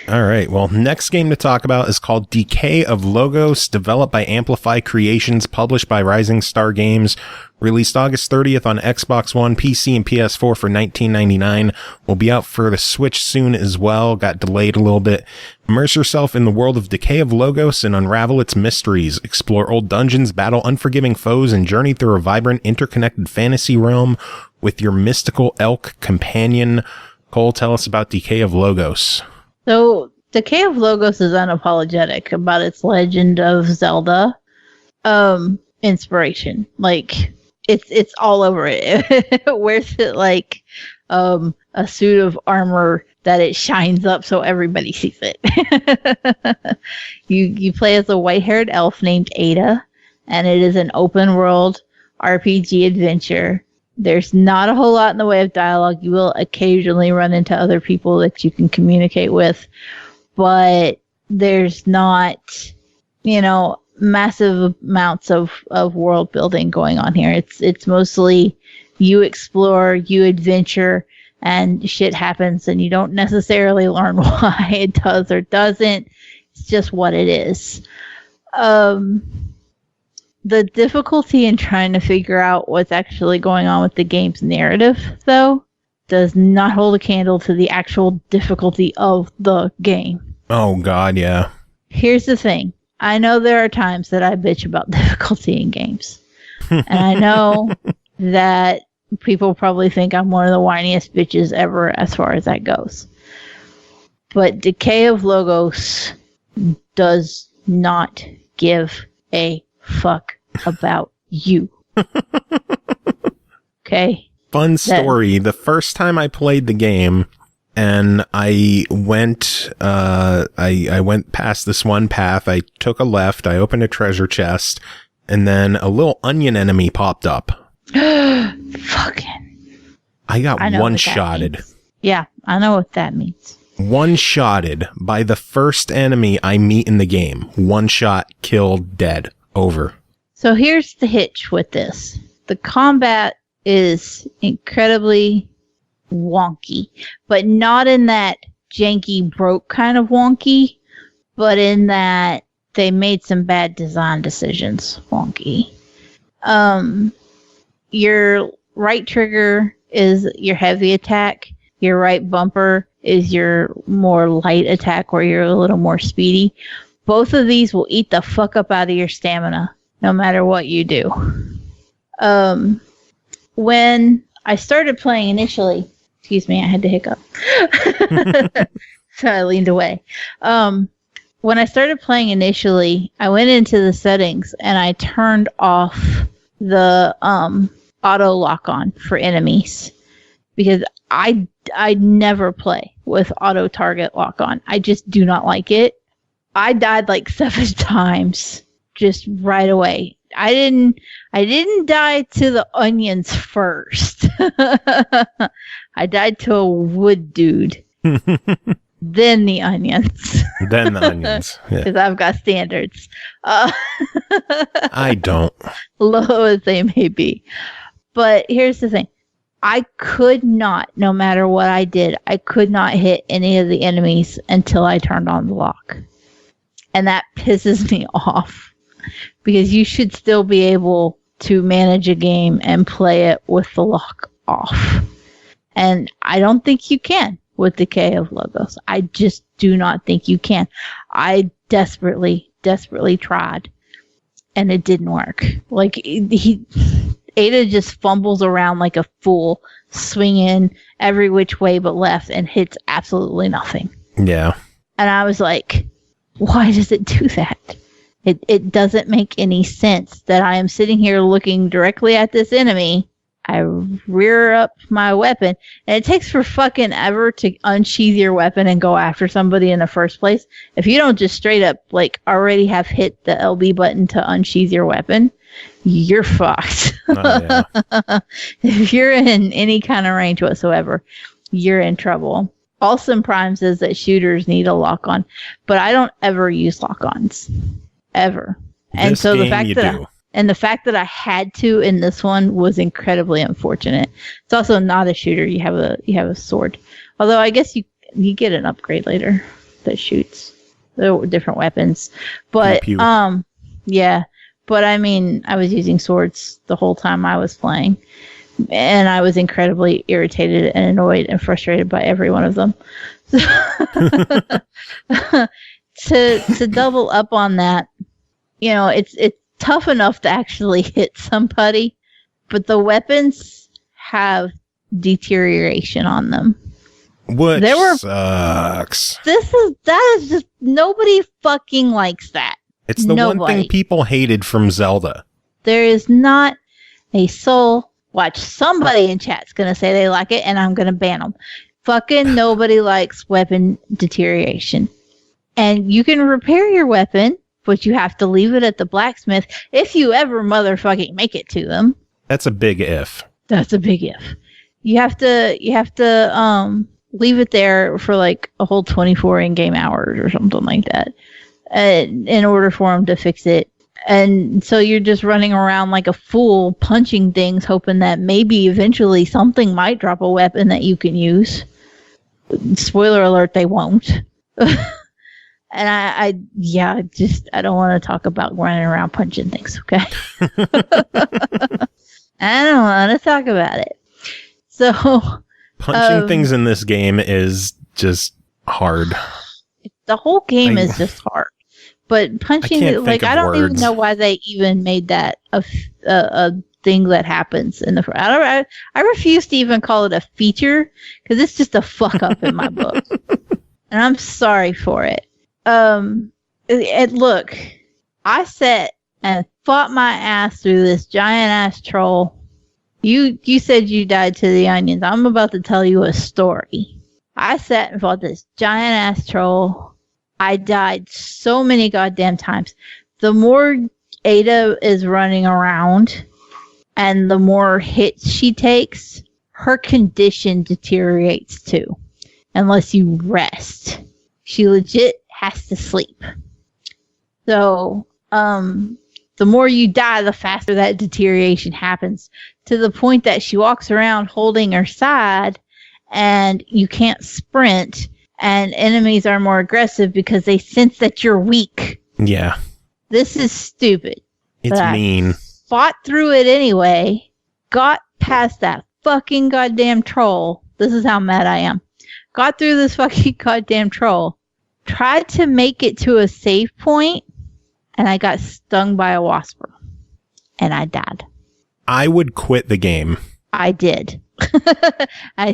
Speaker 2: All right. Well, next game to talk about is called Decay of Logos, developed by Amplify Creations, published by Rising Star Games, released August 30th on Xbox One, PC, and PS4 for $19.99. Will be out for the Switch soon as well. Got delayed a little bit. Immerse yourself in the world of Decay of Logos and unravel its mysteries. Explore old dungeons, battle unforgiving foes, and journey through a vibrant, interconnected fantasy realm with your mystical elk companion. Cole, tell us about Decay of Logos.
Speaker 3: So, Decay of Logos is unapologetic about its Legend of Zelda inspiration. Like, it's all over it. It wears it like a suit of armor that it shines up so everybody sees it. You play as a white-haired elf named Ada, and it is an open-world RPG adventure. There's not a whole lot in the way of dialogue. You will occasionally run into other people that you can communicate with, but there's not, massive amounts of world building going on here. It's mostly you explore, you adventure, and shit happens, and you don't necessarily learn why it does or doesn't. It's just what it is. The difficulty in trying to figure out what's actually going on with the game's narrative, though, does not hold a candle to the actual difficulty of the game.
Speaker 2: Oh, God, yeah.
Speaker 3: Here's the thing. I know there are times that I bitch about difficulty in games. And I know that people probably think I'm one of the whiniest bitches ever as far as that goes. But Decay of Logos does not give a fuck about you. Okay? okay?
Speaker 2: Fun story. The first time I played the game and I went past this one path, I took a left, I opened a treasure chest, and then a little onion enemy popped up.
Speaker 3: Fucking.
Speaker 2: I got one-shotted.
Speaker 3: Yeah, I know what that means.
Speaker 2: One-shotted by the first enemy I meet in the game. One shot, killed, dead. Over.
Speaker 3: So here's the hitch with this. The combat is incredibly wonky, but not in that janky, broke kind of wonky, but in that they made some bad design decisions wonky. Your right trigger is your heavy attack. Your right bumper is your more light attack where you're a little more speedy. Both of these will eat the fuck up out of your stamina no matter what you do. When I started playing initially, excuse me, I had to hiccup. So I leaned away. When I started playing initially, I went into the settings and I turned off the auto lock on for enemies because I never play with auto target lock on. I just do not like it. I died like 7 times just right away. I didn't die to the onions first. I died to a wood dude. Then the onions.
Speaker 2: Then the onions.
Speaker 3: Because I've got standards.
Speaker 2: I don't.
Speaker 3: Low as they may be. But here's the thing. I could not, no matter what I did, I could not hit any of the enemies until I turned on the lock. And that pisses me off. Because you should still be able to manage a game and play it with the lock off. And I don't think you can with Decay of Logos. I just do not think you can. I desperately tried. And it didn't work. Like, Ada just fumbles around like a fool, swinging every which way but left and hits absolutely nothing.
Speaker 2: Yeah.
Speaker 3: And I was like, why does it do that? It doesn't make any sense that I am sitting here looking directly at this enemy. I rear up my weapon, and it takes for fucking ever to unsheath your weapon and go after somebody in the first place. If you don't just straight up, like, already have hit the LB button to unsheath your weapon, you're fucked.
Speaker 2: Oh, yeah.
Speaker 3: If you're in any kind of range whatsoever, you're in trouble. Awesome Prime says that shooters need a lock-on, but I don't ever use lock-ons. Ever. And so the fact that I had to in this one was incredibly unfortunate. It's also not a shooter. You have a sword. Although I guess you get an upgrade later that shoots the different weapons. But
Speaker 2: pew, pew.
Speaker 3: Yeah. But I mean, I was using swords the whole time I was playing. And I was incredibly irritated and annoyed and frustrated by every one of them. To double up on that, you know, it's tough enough to actually hit somebody, but the weapons have deterioration on them.
Speaker 2: Which sucks.
Speaker 3: That is just, nobody fucking likes that.
Speaker 2: It's the one thing people hated from Zelda.
Speaker 3: There is not a soul. Watch, somebody in chat's gonna say they like it, and I'm gonna ban them. Fucking nobody likes weapon deterioration. And you can repair your weapon, but you have to leave it at the blacksmith if you ever motherfucking make it to them.
Speaker 2: That's a big if.
Speaker 3: That's a big if. You have to leave it there for like a whole 24 in-game hours or something like that in order for them to fix it. And so you're just running around like a fool, punching things, hoping that maybe eventually something might drop a weapon that you can use. Spoiler alert, they won't. And I don't want to talk about running around punching things, okay? I don't want to talk about it. So
Speaker 2: punching things in this game is just hard.
Speaker 3: The whole game is just hard. But punching, like, I don't even know why they even made that a thing that happens in the. I refuse to even call it a feature because it's just a fuck up in my book, and I'm sorry for it. Look, I sat and fought my ass through this giant ass troll You said you died to the onions. I'm about to tell you a story. I sat and fought this giant ass troll. I died so many goddamn times. The more Ada is running around and the more hits she takes, her condition deteriorates too. Unless you rest. She legit has to sleep. So, the more you die, the faster that deterioration happens. To the point that she walks around holding her side and you can't sprint and enemies are more aggressive because they sense that you're weak.
Speaker 2: Yeah.
Speaker 3: This is stupid.
Speaker 2: It's mean.
Speaker 3: I fought through it anyway, got past that fucking goddamn troll. This is how mad I am. Got through this fucking goddamn troll. Tried to make it to a save point, and I got stung by a wasp. And I died.
Speaker 2: I would quit the game.
Speaker 3: I did. I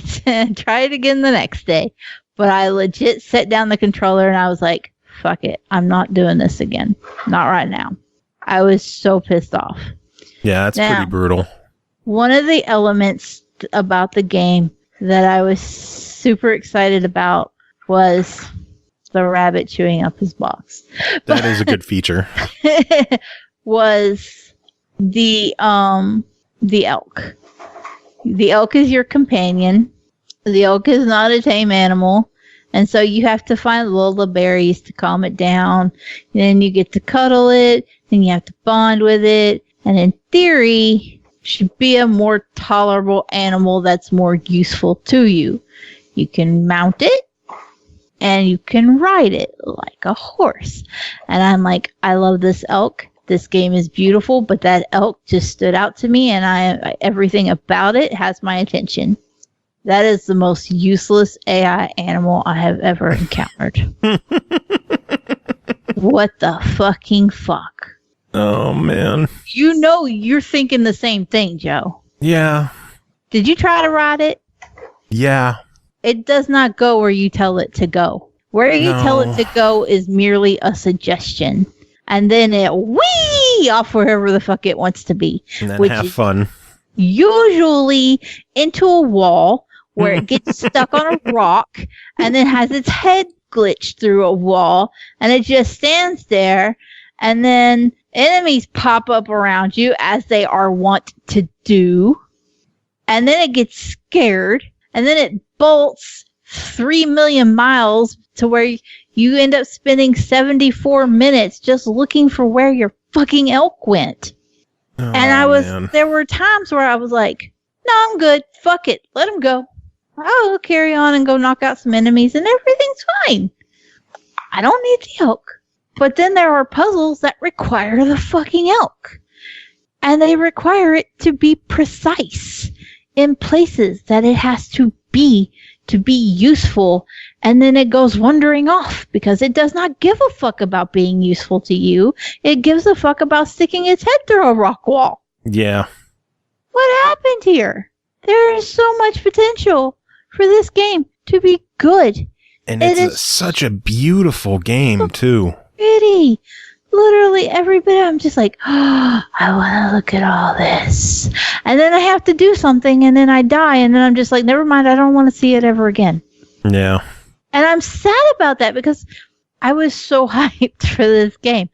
Speaker 3: tried again the next day. But I legit set down the controller and I was like, fuck it. I'm not doing this again. Not right now. I was so pissed off.
Speaker 2: Yeah, that's pretty brutal.
Speaker 3: One of the elements about the game that I was super excited about was the rabbit chewing up his box.
Speaker 2: That is a good feature.
Speaker 3: Was the elk. The elk is your companion. The elk is not a tame animal. And so you have to find lullaberries to calm it down. And then you get to cuddle it. Then you have to bond with it. And in theory, should be a more tolerable animal that's more useful to you. You can mount it. And you can ride it like a horse. And I'm like, I love this elk. This game is beautiful, but that elk just stood out to me, and everything about it has my attention. That is the most useless AI animal I have ever encountered. What the fucking fuck?
Speaker 2: Oh, man.
Speaker 3: You know you're thinking the same thing, Joe.
Speaker 2: Yeah.
Speaker 3: Did you try to ride it?
Speaker 2: Yeah.
Speaker 3: It does not go where you tell it to go. Where you tell it to go is merely a suggestion. And then it whee off wherever the fuck it wants to be.
Speaker 2: And then have fun.
Speaker 3: Usually into a wall where it gets stuck on a rock and then has its head glitched through a wall. And it just stands there. And then enemies pop up around you as they are wont to do. And then it gets scared. And then it bolts 3 million miles to where you end up spending 74 minutes just looking for where your fucking elk went. Oh, and there were times where I was like, no, I'm good. Fuck it. Let him go. I'll carry on and go knock out some enemies and everything's fine. I don't need the elk. But then there are puzzles that require the fucking elk. And they require it to be precise in places that it has to be useful, and then it goes wandering off because it does not give a fuck about being useful to you. It gives a fuck about sticking its head through a rock wall.
Speaker 2: Yeah.
Speaker 3: What happened here? There is so much potential for this game to be good.
Speaker 2: And it's such a beautiful game, too.
Speaker 3: Pretty. Literally every bit, I'm just like, oh, I want to look at all this. And then I have to do something, and then I die, and then I'm just like, never mind, I don't want to see it ever again.
Speaker 2: Yeah.
Speaker 3: And I'm sad about that because I was so hyped for this game.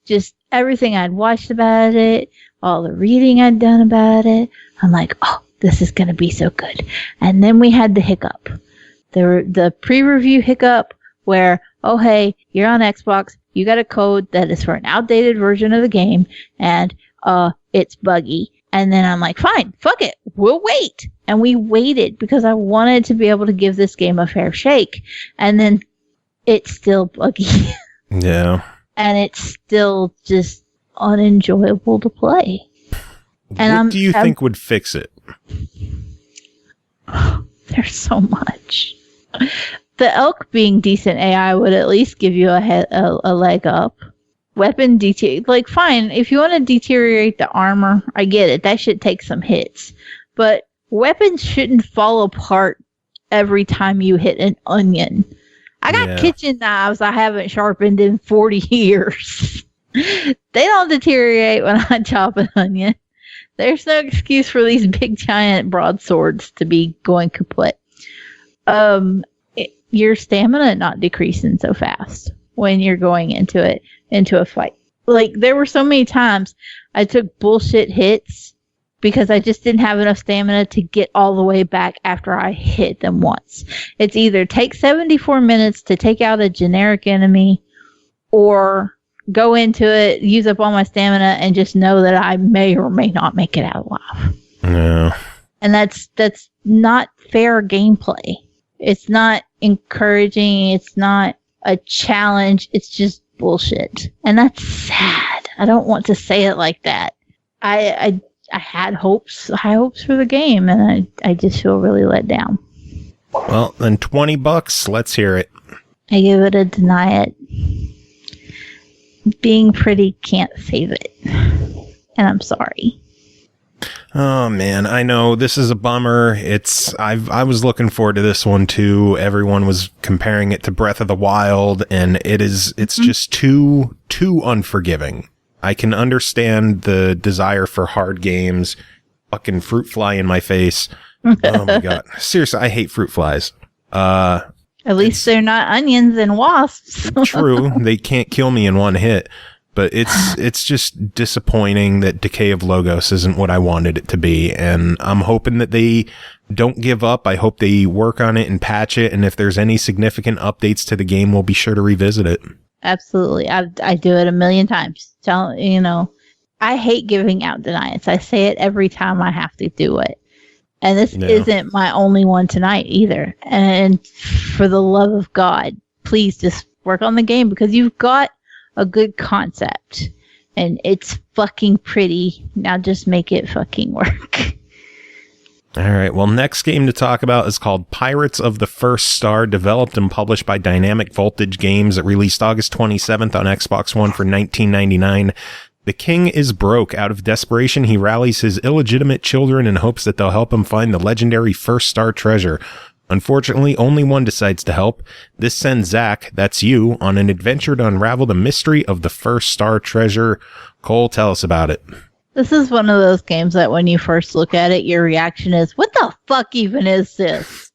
Speaker 3: Just everything I'd watched about it, all the reading I'd done about it. I'm like, oh, this is going to be so good. And then we had the hiccup. The pre-review hiccup where, oh, hey, you're on Xbox. You got a code that is for an outdated version of the game, and it's buggy. And then I'm like, fine, fuck it, we'll wait. And we waited because I wanted to be able to give this game a fair shake. And then it's still buggy.
Speaker 2: Yeah.
Speaker 3: And it's still just unenjoyable to play.
Speaker 2: And what do you think would fix it?
Speaker 3: There's so much. The elk being decent AI would at least give you a leg up. Weapon like fine, if you want to deteriorate the armor, I get it. That should take some hits. But weapons shouldn't fall apart every time you hit an onion. I got kitchen knives I haven't sharpened in 40 years. They don't deteriorate when I chop an onion. There's no excuse for these big giant broadswords to be going kaput. Your stamina not decreasing so fast when you're going into a fight. Like, there were so many times I took bullshit hits because I just didn't have enough stamina to get all the way back after I hit them once. It's either take 74 minutes to take out a generic enemy, or go into it, use up all my stamina, and just know that I may or may not make it out alive.
Speaker 2: Yeah.
Speaker 3: And that's not fair gameplay. It's not encouraging. It's not a challenge. It's just bullshit. And that's sad. I don't want to say it like that. I had high hopes for the game, and I just feel really let down.
Speaker 2: Well, then $20. Let's hear it.
Speaker 3: I give it a deny it. Being pretty can't save it. And I'm sorry.
Speaker 2: Oh man, I know this is a bummer. I was looking forward to this one too. Everyone was comparing it to Breath of the Wild, and it's just too unforgiving. I can understand the desire for hard games. Fucking fruit fly in my face. Oh my god. Seriously, I hate fruit flies.
Speaker 3: At least they're not onions and wasps.
Speaker 2: True, they can't kill me in one hit. But it's just disappointing that Decay of Logos isn't what I wanted it to be. And I'm hoping that they don't give up. I hope they work on it and patch it. And if there's any significant updates to the game, we'll be sure to revisit it.
Speaker 3: Absolutely. I do it a million times. I hate giving out denials. I say it every time I have to do it. And this isn't my only one tonight either. And for the love of God, please just work on the game, because you've got a good concept and it's fucking pretty. Now just make it fucking work.
Speaker 2: All right. Well, next game to talk about is called Pirates of the First Star, developed and published by Dynamic Voltage Games. It released August 27th on Xbox One for $19.99. The king is broke. Out of desperation, he rallies his illegitimate children in hopes that they'll help him find the legendary First Star treasure. Unfortunately, only one decides to help. This sends Zach, that's you, on an adventure to unravel the mystery of the First Star treasure. Cole, tell us about it.
Speaker 3: This is one of those games that when you first look at it, your reaction is, what the fuck even is this?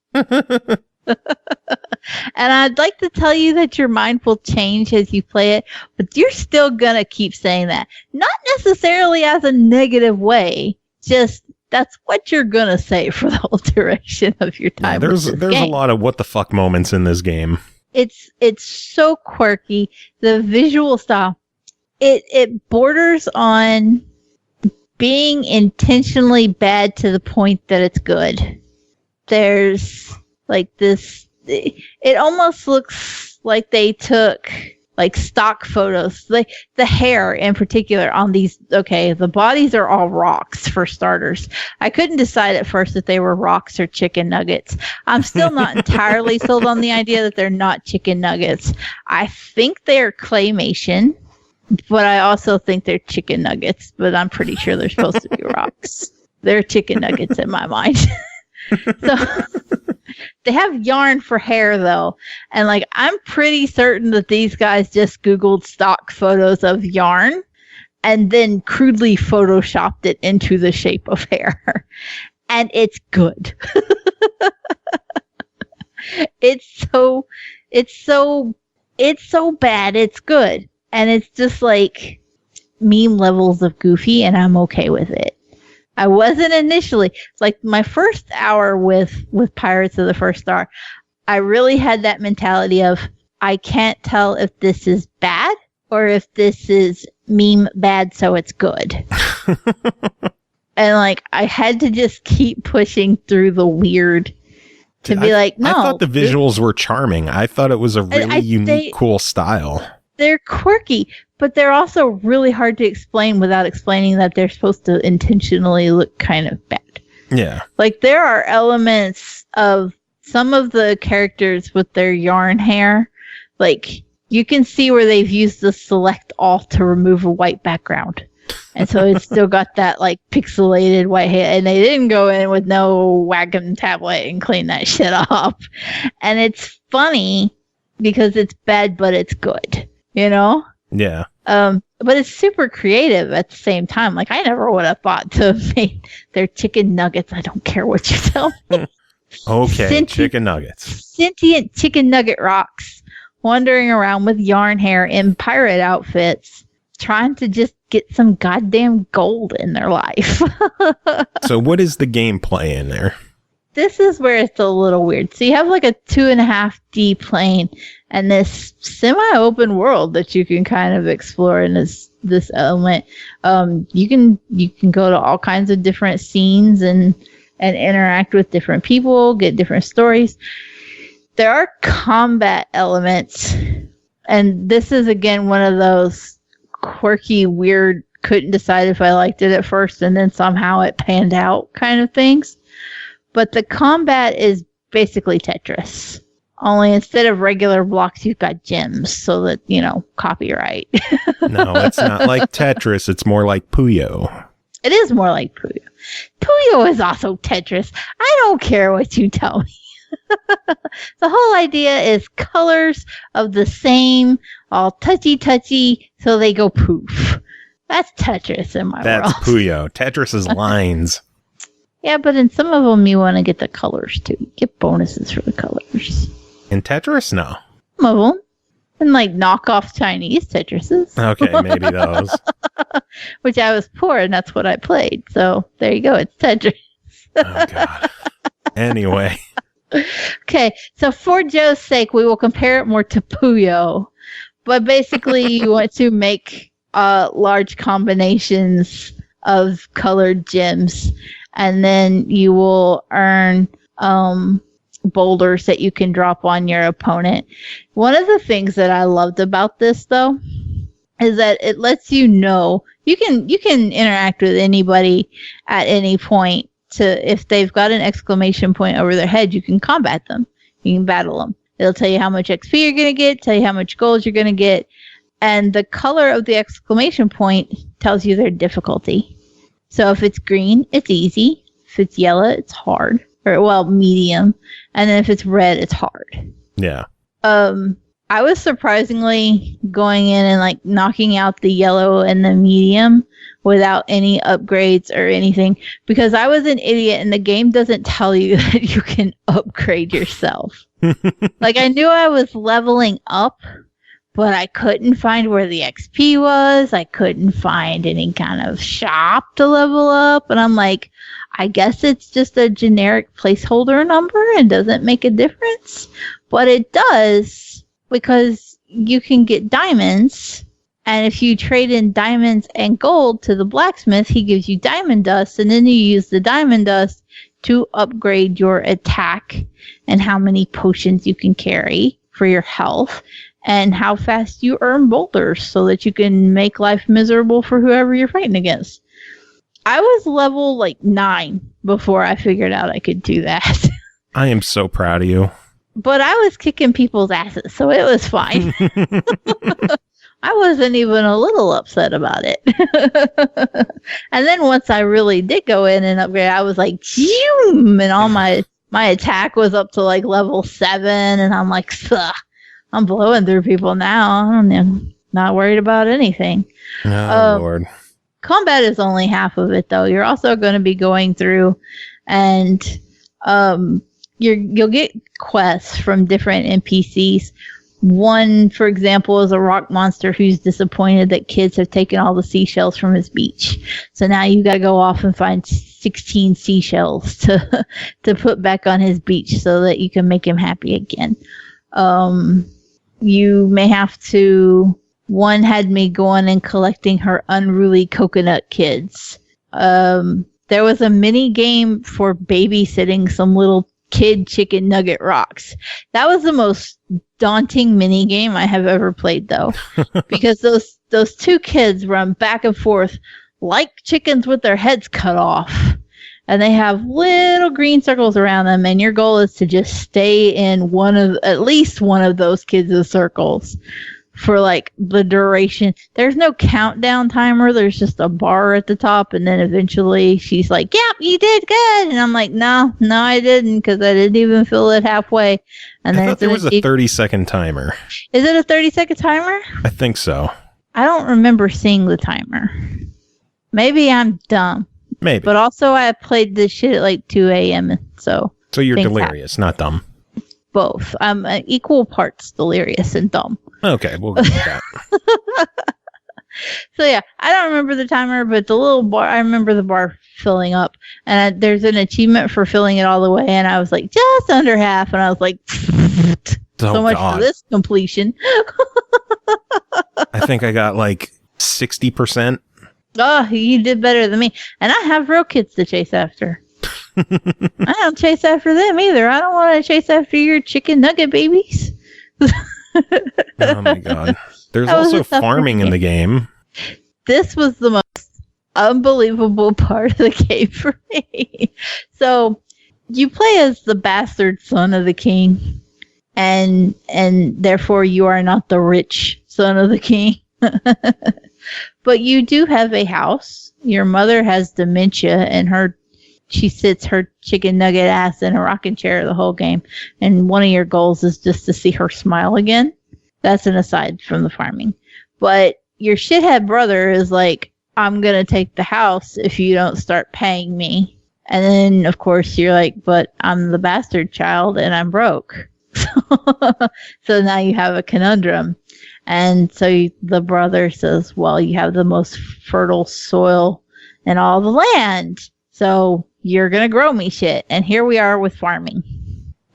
Speaker 3: And I'd like to tell you that your mind will change as you play it, but you're still gonna keep saying that. Not necessarily as a negative way, just that's what you're gonna say for the whole duration of your time.
Speaker 2: Yeah, there's a lot of what the fuck moments in this game.
Speaker 3: It's so quirky. The visual style, it borders on being intentionally bad to the point that it's good. There's like this, it almost looks like they took like stock photos, like the hair in particular on these. Okay, the bodies are all rocks for starters. I couldn't decide at first if they were rocks or chicken nuggets. I'm still not entirely sold on the idea that they're not chicken nuggets. I think they're claymation, but I also think they're chicken nuggets, but I'm pretty sure they're supposed to be rocks. They're chicken nuggets in my mind. So they have yarn for hair though. And like, I'm pretty certain that these guys just Googled stock photos of yarn and then crudely photoshopped it into the shape of hair. And it's good. It's so bad. It's good. And it's just like meme levels of goofy, and I'm okay with it. I wasn't initially. Like my first hour with Pirates of the First Star, I really had that mentality of, I can't tell if this is bad or if this is meme bad, so it's good. And like, I had to just keep pushing through the weird to be like, no.
Speaker 2: I thought the visuals were charming. I thought it was a really unique, cool style. They're
Speaker 3: quirky, but they're also really hard to explain without explaining that they're supposed to intentionally look kind of bad.
Speaker 2: Yeah.
Speaker 3: Like, there are elements of some of the characters with their yarn hair. Like, you can see where they've used the select all to remove a white background. And so it's still got that, like, pixelated white hair. And they didn't go in with no Wacom tablet and clean that shit up. And it's funny because it's bad, but it's good. You know?
Speaker 2: Yeah.
Speaker 3: But it's super creative at the same time. Like, I never would have thought to have made their chicken nuggets. I don't care what you tell me.
Speaker 2: Okay, chicken nuggets.
Speaker 3: Sentient chicken nugget rocks wandering around with yarn hair in pirate outfits, trying to just get some goddamn gold in their life.
Speaker 2: So what is the gameplay in there?
Speaker 3: This is where it's a little weird. So you have like a 2.5D plane and this semi-open world that you can kind of explore in this element. You can go to all kinds of different scenes and interact with different people, get different stories. There are combat elements, and this is again one of those quirky, weird, couldn't decide if I liked it at first and then somehow it panned out kind of things. But the combat is basically Tetris. Only instead of regular blocks, you've got gems, so that, copyright.
Speaker 2: No, it's not like Tetris. It's more like Puyo.
Speaker 3: It is more like Puyo. Puyo is also Tetris. I don't care what you tell me. The whole idea is colors of the same, all touchy, so they go poof. That's Tetris in my world.
Speaker 2: That's Puyo. Tetris is lines.
Speaker 3: Yeah, but in some of them, you want to get the colors, too. You get bonuses for the colors.
Speaker 2: In Tetris? No.
Speaker 3: Some of them. And, like, knockoff Chinese Tetrises.
Speaker 2: Okay, maybe those.
Speaker 3: Which I was poor, and that's what I played. So, there you go. It's Tetris.
Speaker 2: Oh, God. Anyway.
Speaker 3: Okay, so for Joe's sake, we will compare it more to Puyo. But basically, you want to make large combinations of colored gems. And then you will earn boulders that you can drop on your opponent. One of the things that I loved about this, though, is that it lets you know you can interact with anybody at any point. If they've got an exclamation point over their head, you can combat them. You can battle them. It'll tell you how much XP you're going to get, tell you how much gold you're going to get. And the color of the exclamation point tells you their difficulty. So if it's green, it's easy. If it's yellow, it's hard. Or, medium. And then if it's red, it's hard.
Speaker 2: Yeah.
Speaker 3: I was surprisingly going in and, like, knocking out the yellow and the medium without any upgrades or anything. Because I was an idiot and the game doesn't tell you that you can upgrade yourself. Like, I knew I was leveling up, but I couldn't find where the XP was. I couldn't find any kind of shop to level up. And I'm like, I guess it's just a generic placeholder number and doesn't make a difference. But it does, because you can get diamonds. And if you trade in diamonds and gold to the blacksmith, he gives you diamond dust. And then you use the diamond dust to upgrade your attack and how many potions you can carry for your health. And how fast you earn boulders so that you can make life miserable for whoever you're fighting against. I was level 9 before I figured out I could do that.
Speaker 2: I am so proud of you.
Speaker 3: But I was kicking people's asses, so it was fine. I wasn't even a little upset about it. And then once I really did go in and upgrade, I was like, zoom, and all my attack was up to level 7, and I'm like, ugh. I'm blowing through people now. I'm not worried about anything.
Speaker 2: Oh, Lord.
Speaker 3: Combat is only half of it, though. You're also going to be going through, and you'll get quests from different NPCs. One, for example, is a rock monster who's disappointed that kids have taken all the seashells from his beach. So now you got to go off and find 16 seashells to put back on his beach so that you can make him happy again. You may have to. One had me going and collecting her unruly coconut kids. There was a mini game for babysitting some little kid chicken nugget rocks. That was the most daunting mini game I have ever played, though, because those two kids run back and forth like chickens with their heads cut off. And they have little green circles around them, and your goal is to just stay in at least one of those kids' circles for the duration. There's no countdown timer. There's just a bar at the top, and then eventually she's like, "Yep, you did good." And I'm like, "No, I didn't, because I didn't even fill it halfway." And
Speaker 2: I thought there was a 30-second timer.
Speaker 3: Is it a 30-second timer?
Speaker 2: I think so.
Speaker 3: I don't remember seeing the timer. Maybe I'm dumb.
Speaker 2: Maybe.
Speaker 3: But also I played this shit at like 2 a.m. So
Speaker 2: you're delirious, not dumb.
Speaker 3: Both. I'm equal parts delirious and dumb.
Speaker 2: Okay, we'll go with that.
Speaker 3: So yeah, I don't remember the timer, but the little bar, I remember the bar filling up. And there's an achievement for filling it all the way. And I was like, just under half. And I was like, so much for this completion.
Speaker 2: I think I got like 60%.
Speaker 3: Oh, you did better than me. And I have real kids to chase after. I don't chase after them either. I don't want to chase after your chicken nugget babies.
Speaker 2: Oh my god. There's also farming in the game.
Speaker 3: This was the most unbelievable part of the game for me. So you play as the bastard son of the king, and therefore you are not the rich son of the king. But you do have a house. Your mother has dementia, and she sits her chicken nugget ass in a rocking chair the whole game. And one of your goals is just to see her smile again. That's an aside from the farming. But your shithead brother is like, I'm going to take the house if you don't start paying me. And then, of course, you're like, but I'm the bastard child and I'm broke. So now you have a conundrum. And so the brother says, well, you have the most fertile soil in all the land. So you're going to grow me shit. And here we are with farming.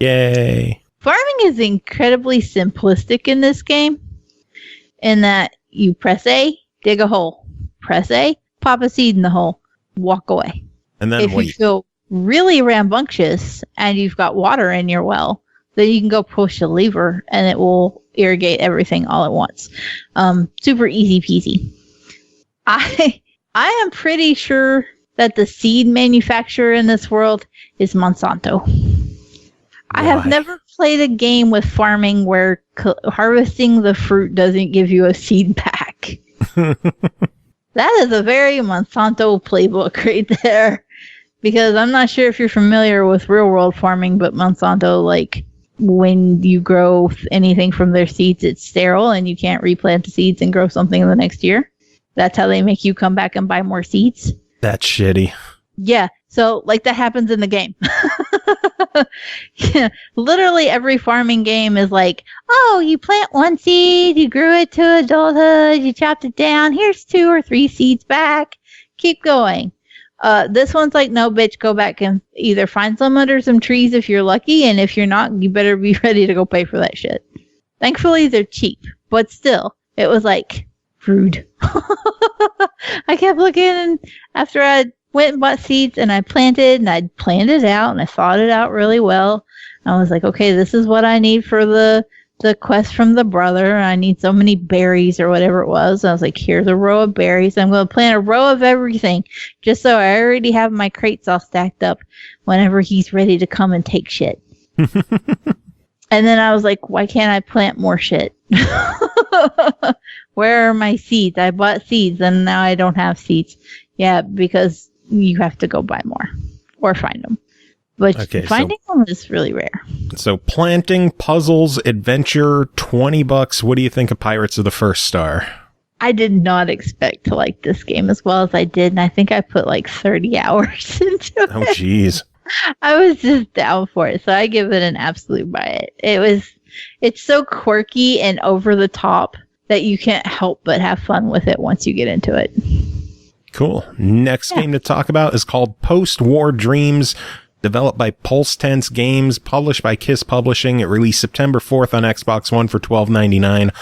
Speaker 2: Yay.
Speaker 3: Farming is incredibly simplistic in this game, in that you press A, dig a hole. Press A, pop a seed in the hole, walk away.
Speaker 2: And then
Speaker 3: if you feel really rambunctious and you've got water in your well, then you can go push a lever and it will irrigate everything all at once. Super easy peasy. I am pretty sure that the seed manufacturer in this world is Monsanto. I have never played a game with farming where harvesting the fruit doesn't give you a seed back. That is a very Monsanto playbook right there. Because I'm not sure if you're familiar with real world farming, but Monsanto, like, when you grow anything from their seeds, it's sterile and you can't replant the seeds and grow something in the next year. That's how they make you come back and buy more seeds.
Speaker 2: That's shitty.
Speaker 3: Yeah. So, like, that happens in the game. Yeah, literally every farming game is like, oh, you plant one seed, you grew it to adulthood, you chopped it down, here's 2 or 3 seeds back, keep going. This one's like, no, bitch, go back and either find some under some trees if you're lucky, and if you're not, you better be ready to go pay for that shit. Thankfully, they're cheap, but still, it was like, rude. I kept looking, and after I went and bought seeds and I planted and I'd planned it out and I thought it out really well. I was like, okay, this is what I need for the quest from the brother. I need so many berries or whatever it was. I was like, here's a row of berries. I'm going to plant a row of everything just so I already have my crates all stacked up whenever he's ready to come and take shit. And then I was like, why can't I plant more shit? Where are my seeds? I bought seeds and now I don't have seeds. Yeah, because you have to go buy more or find them. But finding them is really rare.
Speaker 2: So planting, puzzles, adventure, $20. What do you think of Pirates of the First Star?
Speaker 3: I did not expect to like this game as well as I did. And I think I put like 30 hours into it.
Speaker 2: Oh, jeez.
Speaker 3: I was just down for it. So I give it an absolute buy it. It's so quirky and over the top that you can't help but have fun with it once you get into it.
Speaker 2: Cool. Next game to talk about is called Post-War Dreams, developed by Pulse Tense Games, published by KISS Publishing. It released September 4th on Xbox One for $12.99.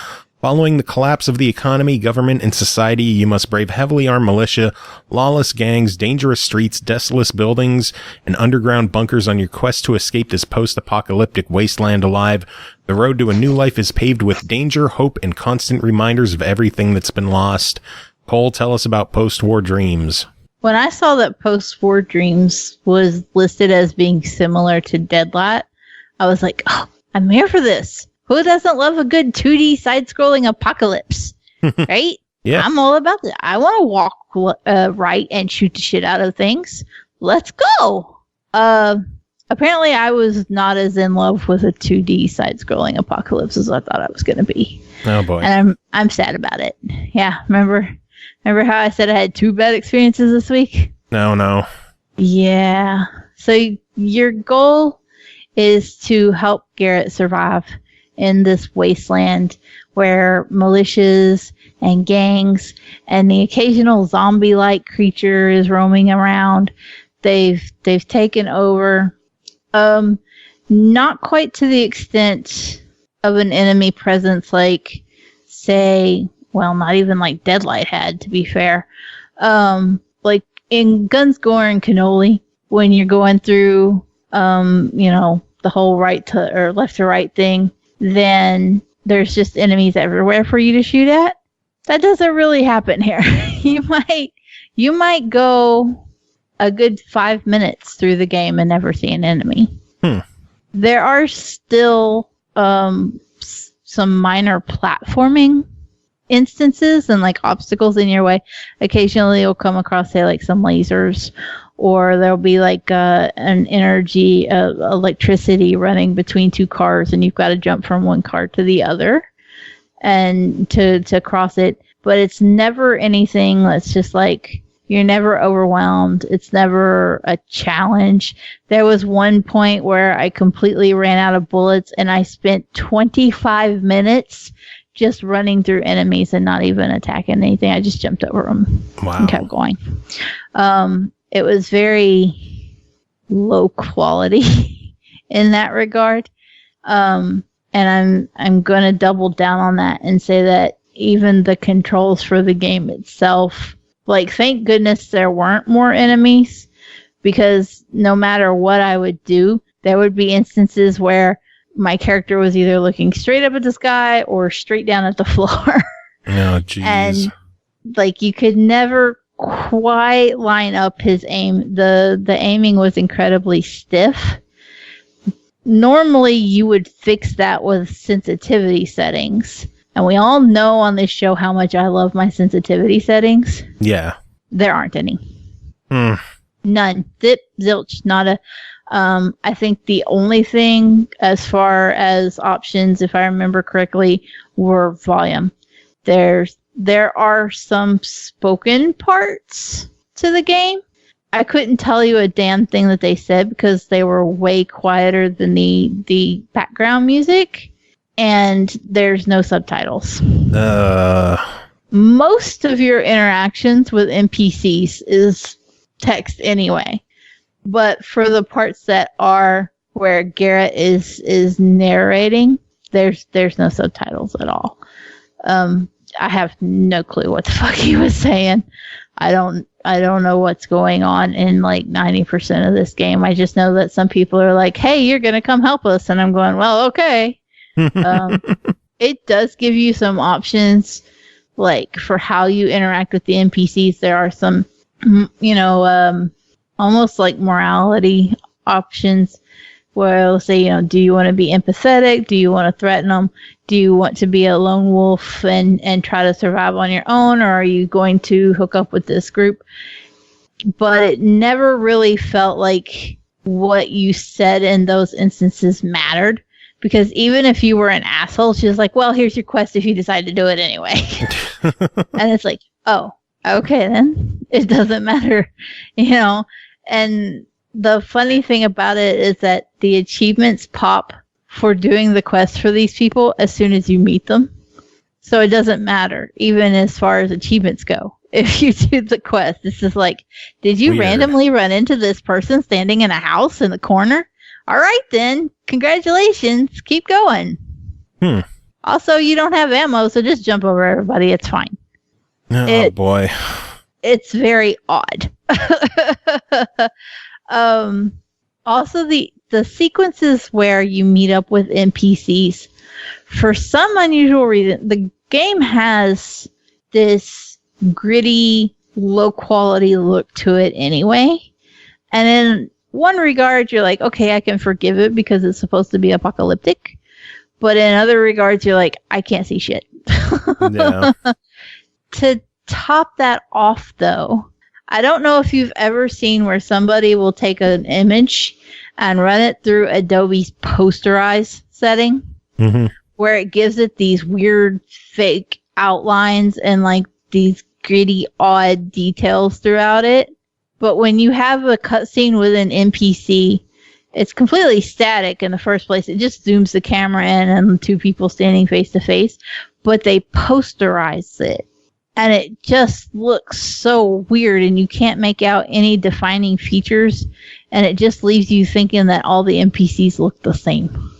Speaker 2: Following the collapse of the economy, government, and society, you must brave heavily armed militia, lawless gangs, dangerous streets, desolate buildings, and underground bunkers on your quest to escape this post-apocalyptic wasteland alive. The road to a new life is paved with danger, hope, and constant reminders of everything that's been lost. Cole, tell us about Post-War Dreams.
Speaker 3: When I saw that Post-War Dreams was listed as being similar to Deadlight, I was like, oh, I'm here for this. Who doesn't love a good 2D side-scrolling apocalypse? Right?
Speaker 2: Yeah.
Speaker 3: I'm all about that. I want to walk right and shoot the shit out of things. Let's go. Apparently, I was not as in love with a 2D side-scrolling apocalypse as I thought I was going to be.
Speaker 2: Oh boy.
Speaker 3: And I'm sad about it. Yeah, remember how I said I had 2 bad experiences this week?
Speaker 2: No.
Speaker 3: Yeah. So your goal is to help Garrett survive in this wasteland where militias and gangs and the occasional zombie-like creature is roaming around. They've taken over. Not quite to the extent of an enemy presence like, say, well, not even like Deadlight had, to be fair. Like in Guns, Gore, and Cannoli, when you're going through, the whole right to or left to right thing, then there's just enemies everywhere for you to shoot at. That doesn't really happen here. You might go a good 5 minutes through the game and never see an enemy. There are still some minor platforming instances and like obstacles in your way. Occasionally you'll come across, say, like some lasers, or there'll be like an energy, electricity running between 2 cars, and you've got to jump from one car to the other and to cross it. But it's never anything that's just like, you're never overwhelmed. It's never a challenge. There was one point where I completely ran out of bullets, and I spent 25 minutes just running through enemies and not even attacking anything. I just jumped over them and kept going. It was very low quality in that regard. And I'm going to double down on that and say that even the controls for the game itself, like, thank goodness there weren't more enemies, because no matter what I would do, there would be instances where my character was either looking straight up at the sky or straight down at the floor.
Speaker 2: Oh, jeez.
Speaker 3: And like, you could never quite line up his aim. The aiming was incredibly stiff. Normally you would fix that with sensitivity settings, and we all know on this show how much I love my sensitivity settings.
Speaker 2: Yeah.
Speaker 3: There aren't any. None. Zip, zilch, nada. I think the only thing as far as options, if I remember correctly, were volume. There are some spoken parts to the game. I couldn't tell you a damn thing that they said because they were way quieter than the background music, and there's no subtitles. Most of your interactions with NPCs is text anyway. But for the parts that are where Garrett is narrating, there's no subtitles at all. I have no clue what the fuck he was saying. I don't know what's going on in like 90% of this game. I just know that some people are like, "Hey, you're gonna come help us," and I'm going, "Well, okay." It does give you some options, like for how you interact with the NPCs. There are some, almost like morality options where it'll say, do you want to be empathetic? Do you want to threaten them? Do you want to be a lone wolf and try to survive on your own? Or are you going to hook up with this group? But it never really felt like what you said in those instances mattered. Because even if you were an asshole, she was like, well, here's your quest if you decide to do it anyway. And it's like, oh, okay, then it doesn't matter, And the funny thing about it is that the achievements pop for doing the quest for these people as soon as you meet them. So it doesn't matter, even as far as achievements go. If you do the quest, this is like, did you randomly run into this person standing in a house in the corner? All right, then. Congratulations. Keep going. Also, you don't have ammo, so just jump over everybody. It's fine.
Speaker 2: Oh, boy.
Speaker 3: It's very odd. Also, the sequences where you meet up with NPCs, for some unusual reason, the game has this gritty, low-quality look to it anyway. And in one regard, you're like, okay, I can forgive it because it's supposed to be apocalyptic. But in other regards, you're like, I can't see shit.
Speaker 2: Yeah.
Speaker 3: To top that off, though, I don't know if you've ever seen where somebody will take an image and run it through Adobe's posterize setting, where it gives it these weird fake outlines and like these gritty, odd details throughout it. But when you have a cutscene with an NPC, it's completely static in the first place. It just zooms the camera in and two people standing face to face, but they posterize it. And it just looks so weird, and you can't make out any defining features, and it just leaves you thinking that all the NPCs look the same.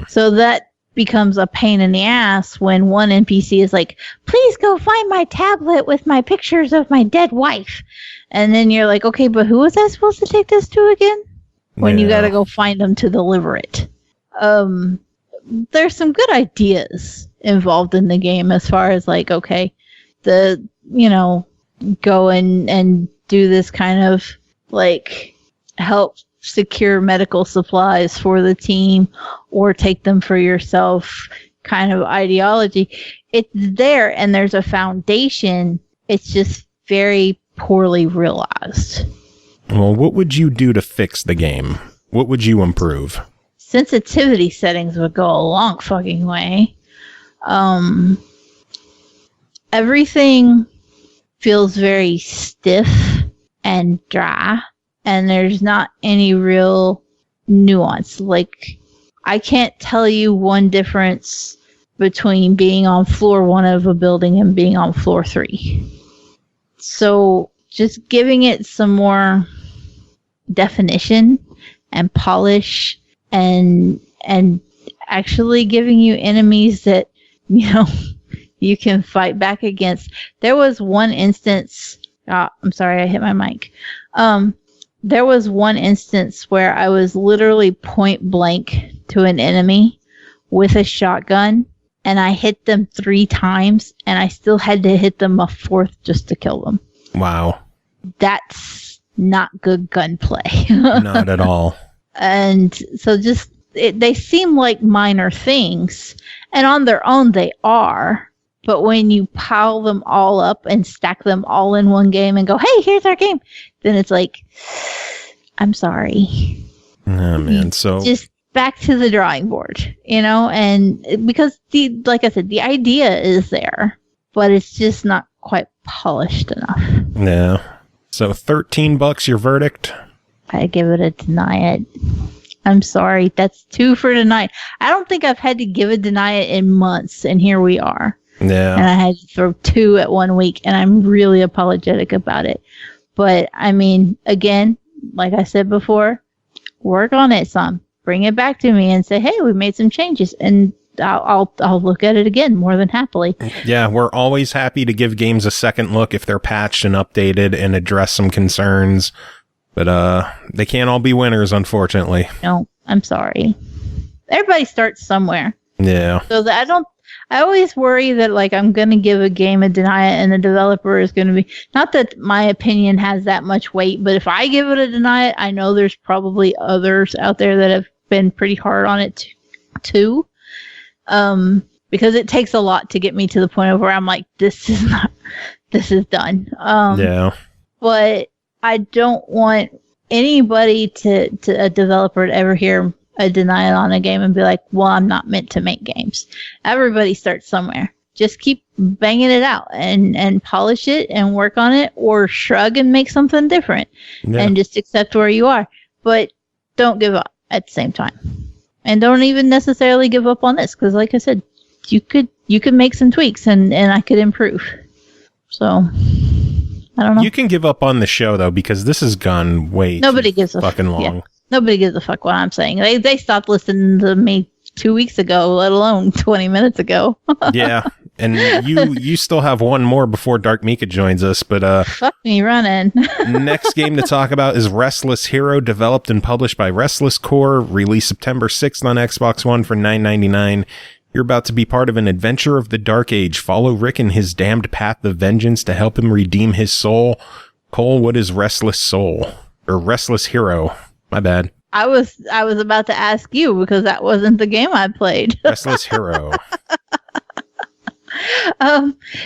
Speaker 3: So that becomes a pain in the ass when one NPC is like, please go find my tablet with my pictures of my dead wife. And then you're like, okay, but who was I supposed to take this to again? When you gotta go find them to deliver it. There's some good ideas involved in the game as far as like, okay, go and do this kind of like help secure medical supplies for the team or take them for yourself kind of ideology. It's there and there's a foundation. It's just very poorly realized.
Speaker 2: Well, what would you do to fix the game? What would you improve?
Speaker 3: Sensitivity settings would go a long fucking way. Everything feels very stiff and dry, and there's not any real nuance. Like, I can't tell you one difference between being on floor 1 of a building and being on floor 3. So just giving it some more definition and polish and actually giving you enemies that, you can fight back against. There was one instance, I'm sorry, I hit my mic. There was one instance where I was literally point blank to an enemy with a shotgun, and I hit them 3 times, and I still had to hit them a 4th just to kill them.
Speaker 2: Wow.
Speaker 3: That's not good gunplay.
Speaker 2: Not at all.
Speaker 3: And so they seem like minor things, and on their own they are. But when you pile them all up and stack them all in one game and go, hey, here's our game, then it's like, I'm sorry.
Speaker 2: Oh, man. So
Speaker 3: just back to the drawing board, and because like I said, the idea is there, but it's just not quite polished enough.
Speaker 2: Yeah. So $13, your verdict?
Speaker 3: I give it a deny it. I'm sorry. That's 2 for deny. I don't think I've had to give a deny it in months, and here we are.
Speaker 2: Yeah.
Speaker 3: And I had to throw 2 at 1 week, and I'm really apologetic about it. But, I mean, again, like I said before, work on it some. Bring it back to me and say, hey, we made some changes, and I'll look at it again more than happily.
Speaker 2: Yeah, we're always happy to give games a second look if they're patched and updated and address some concerns. But they can't all be winners, unfortunately. No,
Speaker 3: I'm sorry. Everybody starts somewhere.
Speaker 2: Yeah.
Speaker 3: So that I always worry that like I'm going to give a game a deny it and the developer is going to be, not that my opinion has that much weight, but if I give it a deny it, I know there's probably others out there that have been pretty hard on it too. Because it takes a lot to get me to the point of where I'm like, this is done.
Speaker 2: Yeah.
Speaker 3: But I don't want anybody to a developer to ever hear a denial on a game and be like, well, I'm not meant to make games. Everybody starts somewhere. Just keep banging it out and polish it and work on it, or shrug and make something different and just accept where you are. But don't give up at the same time. And don't even necessarily give up on this, because like I said, you could make some tweaks and I could improve. So I don't know.
Speaker 2: You can give up on the show though, because this has gone way
Speaker 3: Nobody gives a
Speaker 2: fucking long.
Speaker 3: Yeah. Nobody gives a fuck what I'm saying. They stopped listening to me 2 weeks ago, let alone 20 minutes ago.
Speaker 2: Yeah. And you still have one more before Dark Mika joins us, but
Speaker 3: fuck me running.
Speaker 2: Next game to talk about is Restless Hero, developed and published by Restless Core, released September 6th on Xbox One for $9.99. You're about to be part of an adventure of the Dark Age. Follow Rick in his damned path of vengeance to help him redeem his soul. Cole, what is Restless Soul? Or Restless Hero? My bad.
Speaker 3: I was about to ask you because that wasn't the game I played.
Speaker 2: Restless Hero.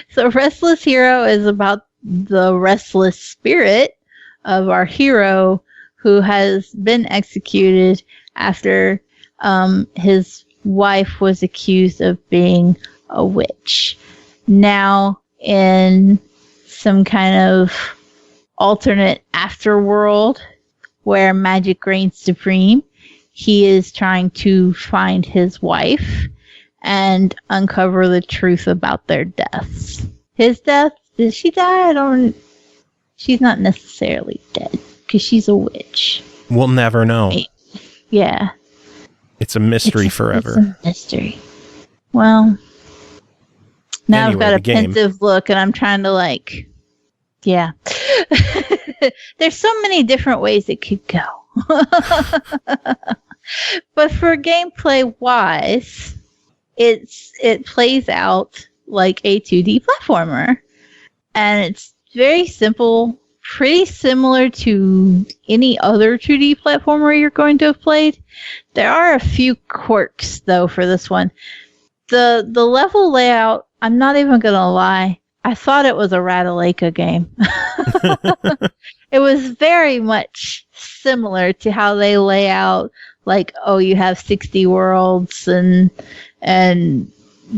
Speaker 3: So Restless Hero is about the restless spirit of our hero who has been executed after his wife was accused of being a witch. Now, in some kind of alternate afterworld where magic reigns supreme, he is trying to find his wife and uncover the truth about their deaths. His death? Did she die? She's not necessarily dead because she's a witch.
Speaker 2: We'll never know.
Speaker 3: Yeah.
Speaker 2: It's a mystery forever.
Speaker 3: It's a mystery. Well, now anyway, I've got a pensive look and I'm trying to yeah. There's so many different ways it could go. But for gameplay wise, it plays out like a 2D platformer. And it's very simple, pretty similar to any other 2D platformer you're going to have played. There are a few quirks though for this one. The level layout, I'm not even gonna lie, I thought it was a Ratalaika game. It was very much similar to how they lay out, you have 60 worlds and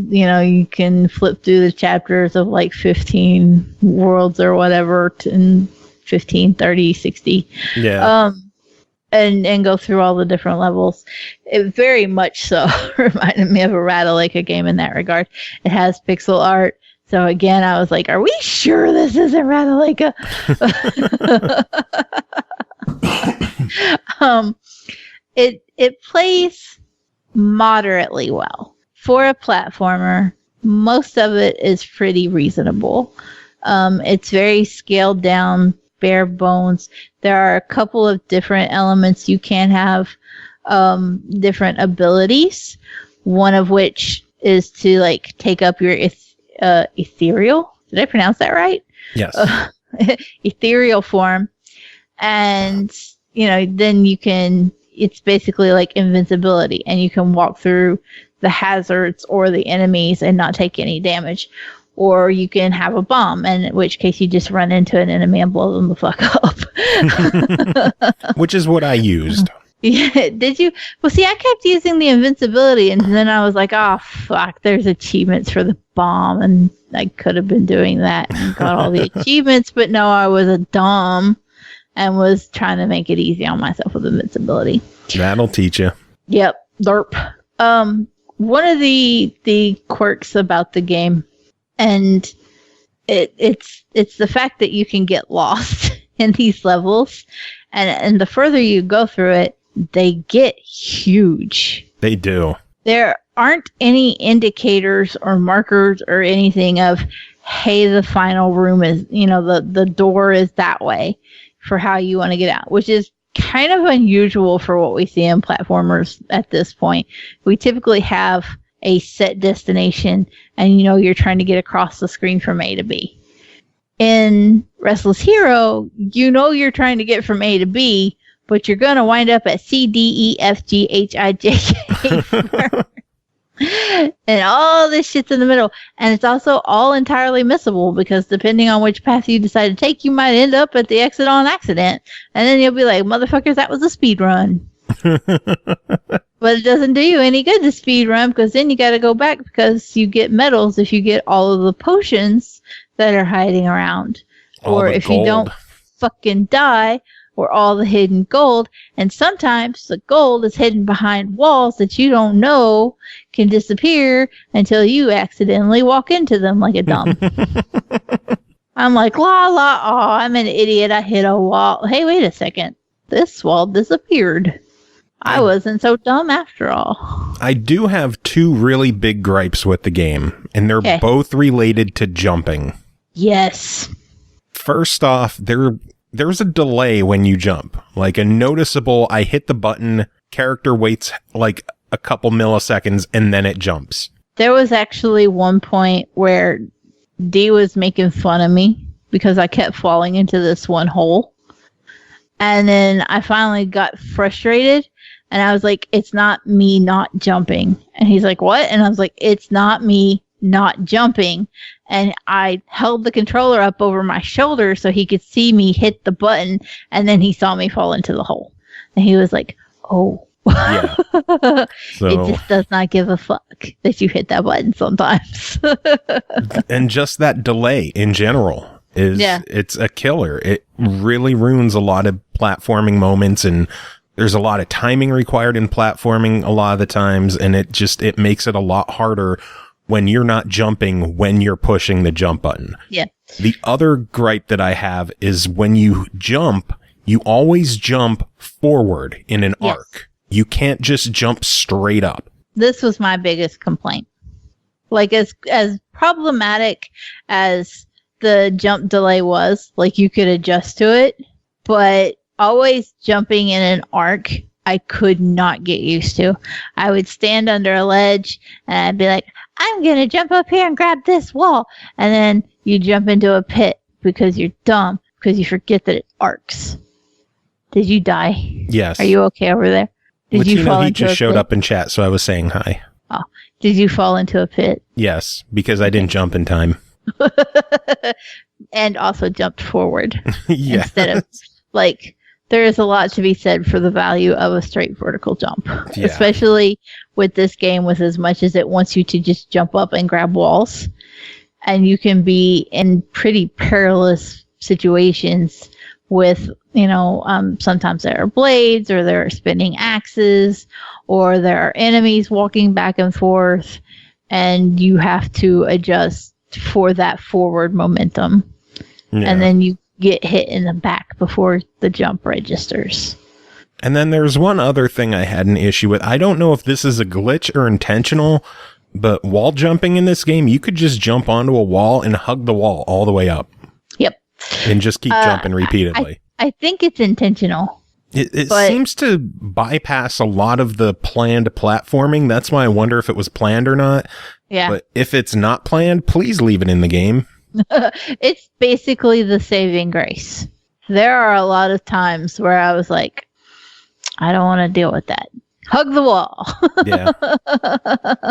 Speaker 3: you can flip through the chapters of 15 worlds or whatever, 15, 30, 60.
Speaker 2: Yeah.
Speaker 3: And go through all the different levels. It very much so reminded me of a Ratalaika game in that regard. It has pixel art. So again, I was like, are we sure this isn't Ratalaika? It plays moderately well. For a platformer, most of it is pretty reasonable. It's very scaled down, bare bones. There are a couple of different elements you can have, different abilities. One of which is to take up your ethereal. Did I pronounce that right?
Speaker 2: Yes.
Speaker 3: Ethereal form, and then you can. It's basically like invincibility, and you can walk through the hazards or the enemies and not take any damage. Or you can have a bomb, and in which case you just run into an enemy and blow them the fuck up.
Speaker 2: Which is what I used.
Speaker 3: Yeah, did you? Well, see, I kept using the invincibility, and then I was like, oh, fuck, there's achievements for the bomb, and I could have been doing that and got all the achievements, but no, I was a dumb and was trying to make it easy on myself with invincibility. That'll
Speaker 2: teach you.
Speaker 3: Yep, derp. One of the quirks about the game, and it's the fact that you can get lost in these levels, and the further you go through it, they get huge.
Speaker 2: They do.
Speaker 3: There aren't any indicators or markers or anything of, hey, the final room is, the door is that way for how you want to get out, which is kind of unusual for what we see in platformers at this point. We typically have a set destination and you're trying to get across the screen from A to B. In Restless Hero, you're trying to get from A to B, but you're going to wind up at C, D, E, F, G, H, I, J, K. And all this shit's in the middle. And it's also all entirely missable because depending on which path you decide to take, you might end up at the exit on accident. And then you'll be like, motherfuckers, that was a speed run. But it doesn't do you any good to speed run because then you got to go back because you get medals if you get all of the potions that are hiding around. Or if you don't fucking die, or all the hidden gold. And sometimes the gold is hidden behind walls that you don't know can disappear until you accidentally walk into them like a dumb. I'm like, I'm an idiot. I hit a wall. Hey, wait a second. This wall disappeared. I wasn't so dumb after all.
Speaker 2: I do have two really big gripes with the game, and they're both related to jumping.
Speaker 3: Yes.
Speaker 2: First off, there's a delay when you jump, like a noticeable, I hit the button, character waits like a couple milliseconds, and then it jumps.
Speaker 3: There was actually one point where D was making fun of me because I kept falling into this one hole. And then I finally got frustrated, and I was like, it's not me not jumping. And he's like, what? And I was like, it's not me not jumping. And I held the controller up over my shoulder so he could see me hit the button, and then he saw me fall into the hole. And he was like, oh,
Speaker 2: Yeah. So,
Speaker 3: it just does not give a fuck that you hit that button sometimes.
Speaker 2: and just that delay in general it's a killer. It really ruins a lot of platforming moments, and there's a lot of timing required in platforming a lot of the times, and it makes it a lot harder when you're not jumping when you're pushing the jump button.
Speaker 3: Yeah.
Speaker 2: The other gripe that I have is when you jump, you always jump forward in an arc. You can't just jump straight up.
Speaker 3: This was my biggest complaint. Like, as problematic as the jump delay was, like, you could adjust to it, but always jumping in an arc, I could not get used to. I would stand under a ledge and I'd be like, I'm going to jump up here and grab this wall. And then you jump into a pit because you're dumb, because you forget that it arcs. Did you die?
Speaker 2: Yes.
Speaker 3: Are you okay over there? Did you fall
Speaker 2: he
Speaker 3: into
Speaker 2: just
Speaker 3: a
Speaker 2: showed
Speaker 3: pit?
Speaker 2: up in chat, so I was saying hi.
Speaker 3: Oh, did you fall into a pit?
Speaker 2: Yes, because I didn't jump in time.
Speaker 3: And also jumped forward.
Speaker 2: Yeah.
Speaker 3: Instead of, like, there is a lot to be said for the value of a straight vertical jump.
Speaker 2: Yeah.
Speaker 3: Especially with this game, with as much as it wants you to just jump up and grab walls. And you can be in pretty perilous situations with, sometimes there are blades, or there are spinning axes, or there are enemies walking back and forth, and you have to adjust for that forward momentum.
Speaker 2: Yeah.
Speaker 3: And then you get hit in the back before the jump registers.
Speaker 2: And then there's one other thing I had an issue with. I don't know if this is a glitch or intentional, but wall jumping in this game, you could just jump onto a wall and hug the wall all the way up.
Speaker 3: Yep.
Speaker 2: And just keep jumping repeatedly.
Speaker 3: I think it's intentional.
Speaker 2: It seems to bypass a lot of the planned platforming. That's why I wonder if it was planned or not.
Speaker 3: Yeah.
Speaker 2: But if it's not planned, please leave it in the game.
Speaker 3: It's basically the saving grace. There are a lot of times where I was like, I don't want to deal with that. Hug the wall.
Speaker 2: Yeah.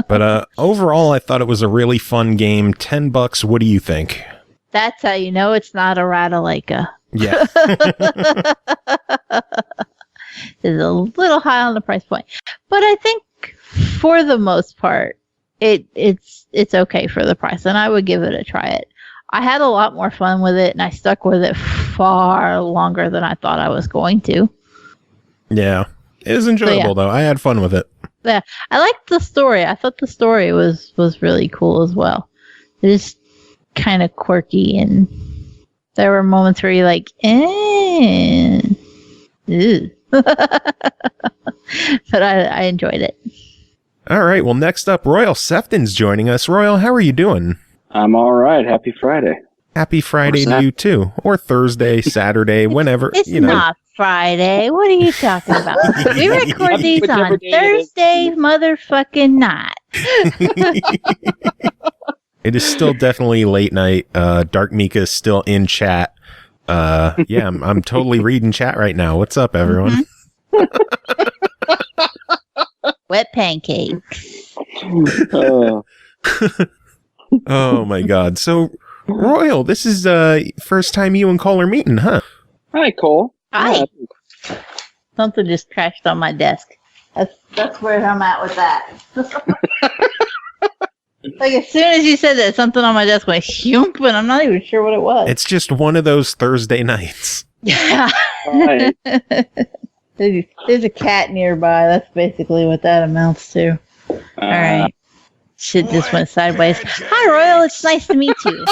Speaker 2: But overall, I thought it was a really fun game. $10. What do you think?
Speaker 3: That's how you know it's not a Ratalaika.
Speaker 2: Yeah.
Speaker 3: It's a little high on the price point. But I think for the most part, it's okay for the price, and I would give it a try it. I had a lot more fun with it, and I stuck with it far longer than I thought I was going to.
Speaker 2: Yeah. It was enjoyable, though. I had fun with it.
Speaker 3: Yeah. I liked the story. I thought the story was really cool as well. It was kind of quirky, and there were moments where you're like, ew. But I enjoyed it.
Speaker 2: All right. Well, next up, Royal Sefton's joining us. Royal, how are you doing?
Speaker 5: I'm all right. Happy Friday.
Speaker 2: Happy Friday to you, too. Or Thursday, Saturday, whenever.
Speaker 3: It's not Friday. What are you talking about? We record these on Thursday motherfucking night.
Speaker 2: It is still definitely late night. Dark Mika is still in chat. Yeah, I'm totally reading chat right now. What's up, everyone?
Speaker 3: Wet pancakes.
Speaker 2: Oh my god. So, Royal, this is first time you and Cole are meeting, huh?
Speaker 5: Hi, Cole.
Speaker 3: Hi. Something just crashed on my desk. That's where I'm at with that. Like, as soon as you said that, something on my desk went shoomp, and I'm not even sure what it was.
Speaker 2: It's just one of those Thursday nights.
Speaker 3: Yeah.
Speaker 5: Right.
Speaker 3: There's a cat nearby. That's basically what that amounts to. All right. Shit just went sideways. Hi, Royal. It's nice to meet you.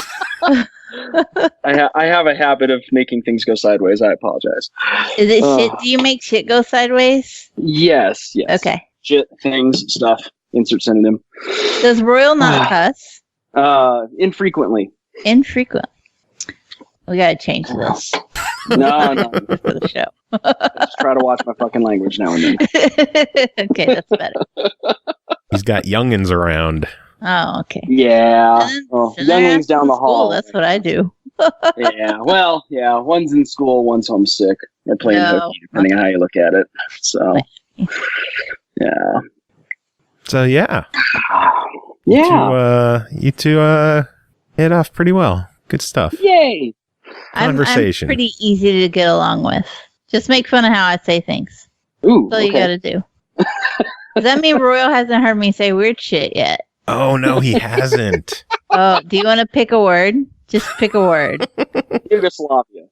Speaker 5: I have a habit of making things go sideways. I apologize.
Speaker 3: Is it shit? Do you make shit go sideways?
Speaker 5: Yes.
Speaker 3: Okay.
Speaker 5: Shit, things, stuff. Insert synonym.
Speaker 3: Does Royal not cuss?
Speaker 5: Infrequently.
Speaker 3: Infrequent. We gotta change this.
Speaker 5: No.
Speaker 3: For the show.
Speaker 5: Just try to watch my fucking language now and then.
Speaker 3: Okay, that's better.
Speaker 2: He's got youngins around.
Speaker 3: Oh, okay.
Speaker 5: Yeah.
Speaker 3: So
Speaker 5: Younglings down the hall.
Speaker 3: That's what I do.
Speaker 5: Yeah. Well, yeah. One's in school, one's homesick. They're playing hooky, depending on how you look at it. So, yeah.
Speaker 2: So, yeah.
Speaker 5: Yeah.
Speaker 2: You two hit off pretty well. Good stuff.
Speaker 5: Yay.
Speaker 2: Conversation.
Speaker 3: I'm pretty easy to get along with. Just make fun of how I say things.
Speaker 5: Ooh.
Speaker 3: That's all you gotta do. Does that mean Royal hasn't heard me say weird shit yet?
Speaker 2: Oh, no, he hasn't.
Speaker 3: Oh, do you want to pick a word? Just pick a word.
Speaker 5: Yugoslavia.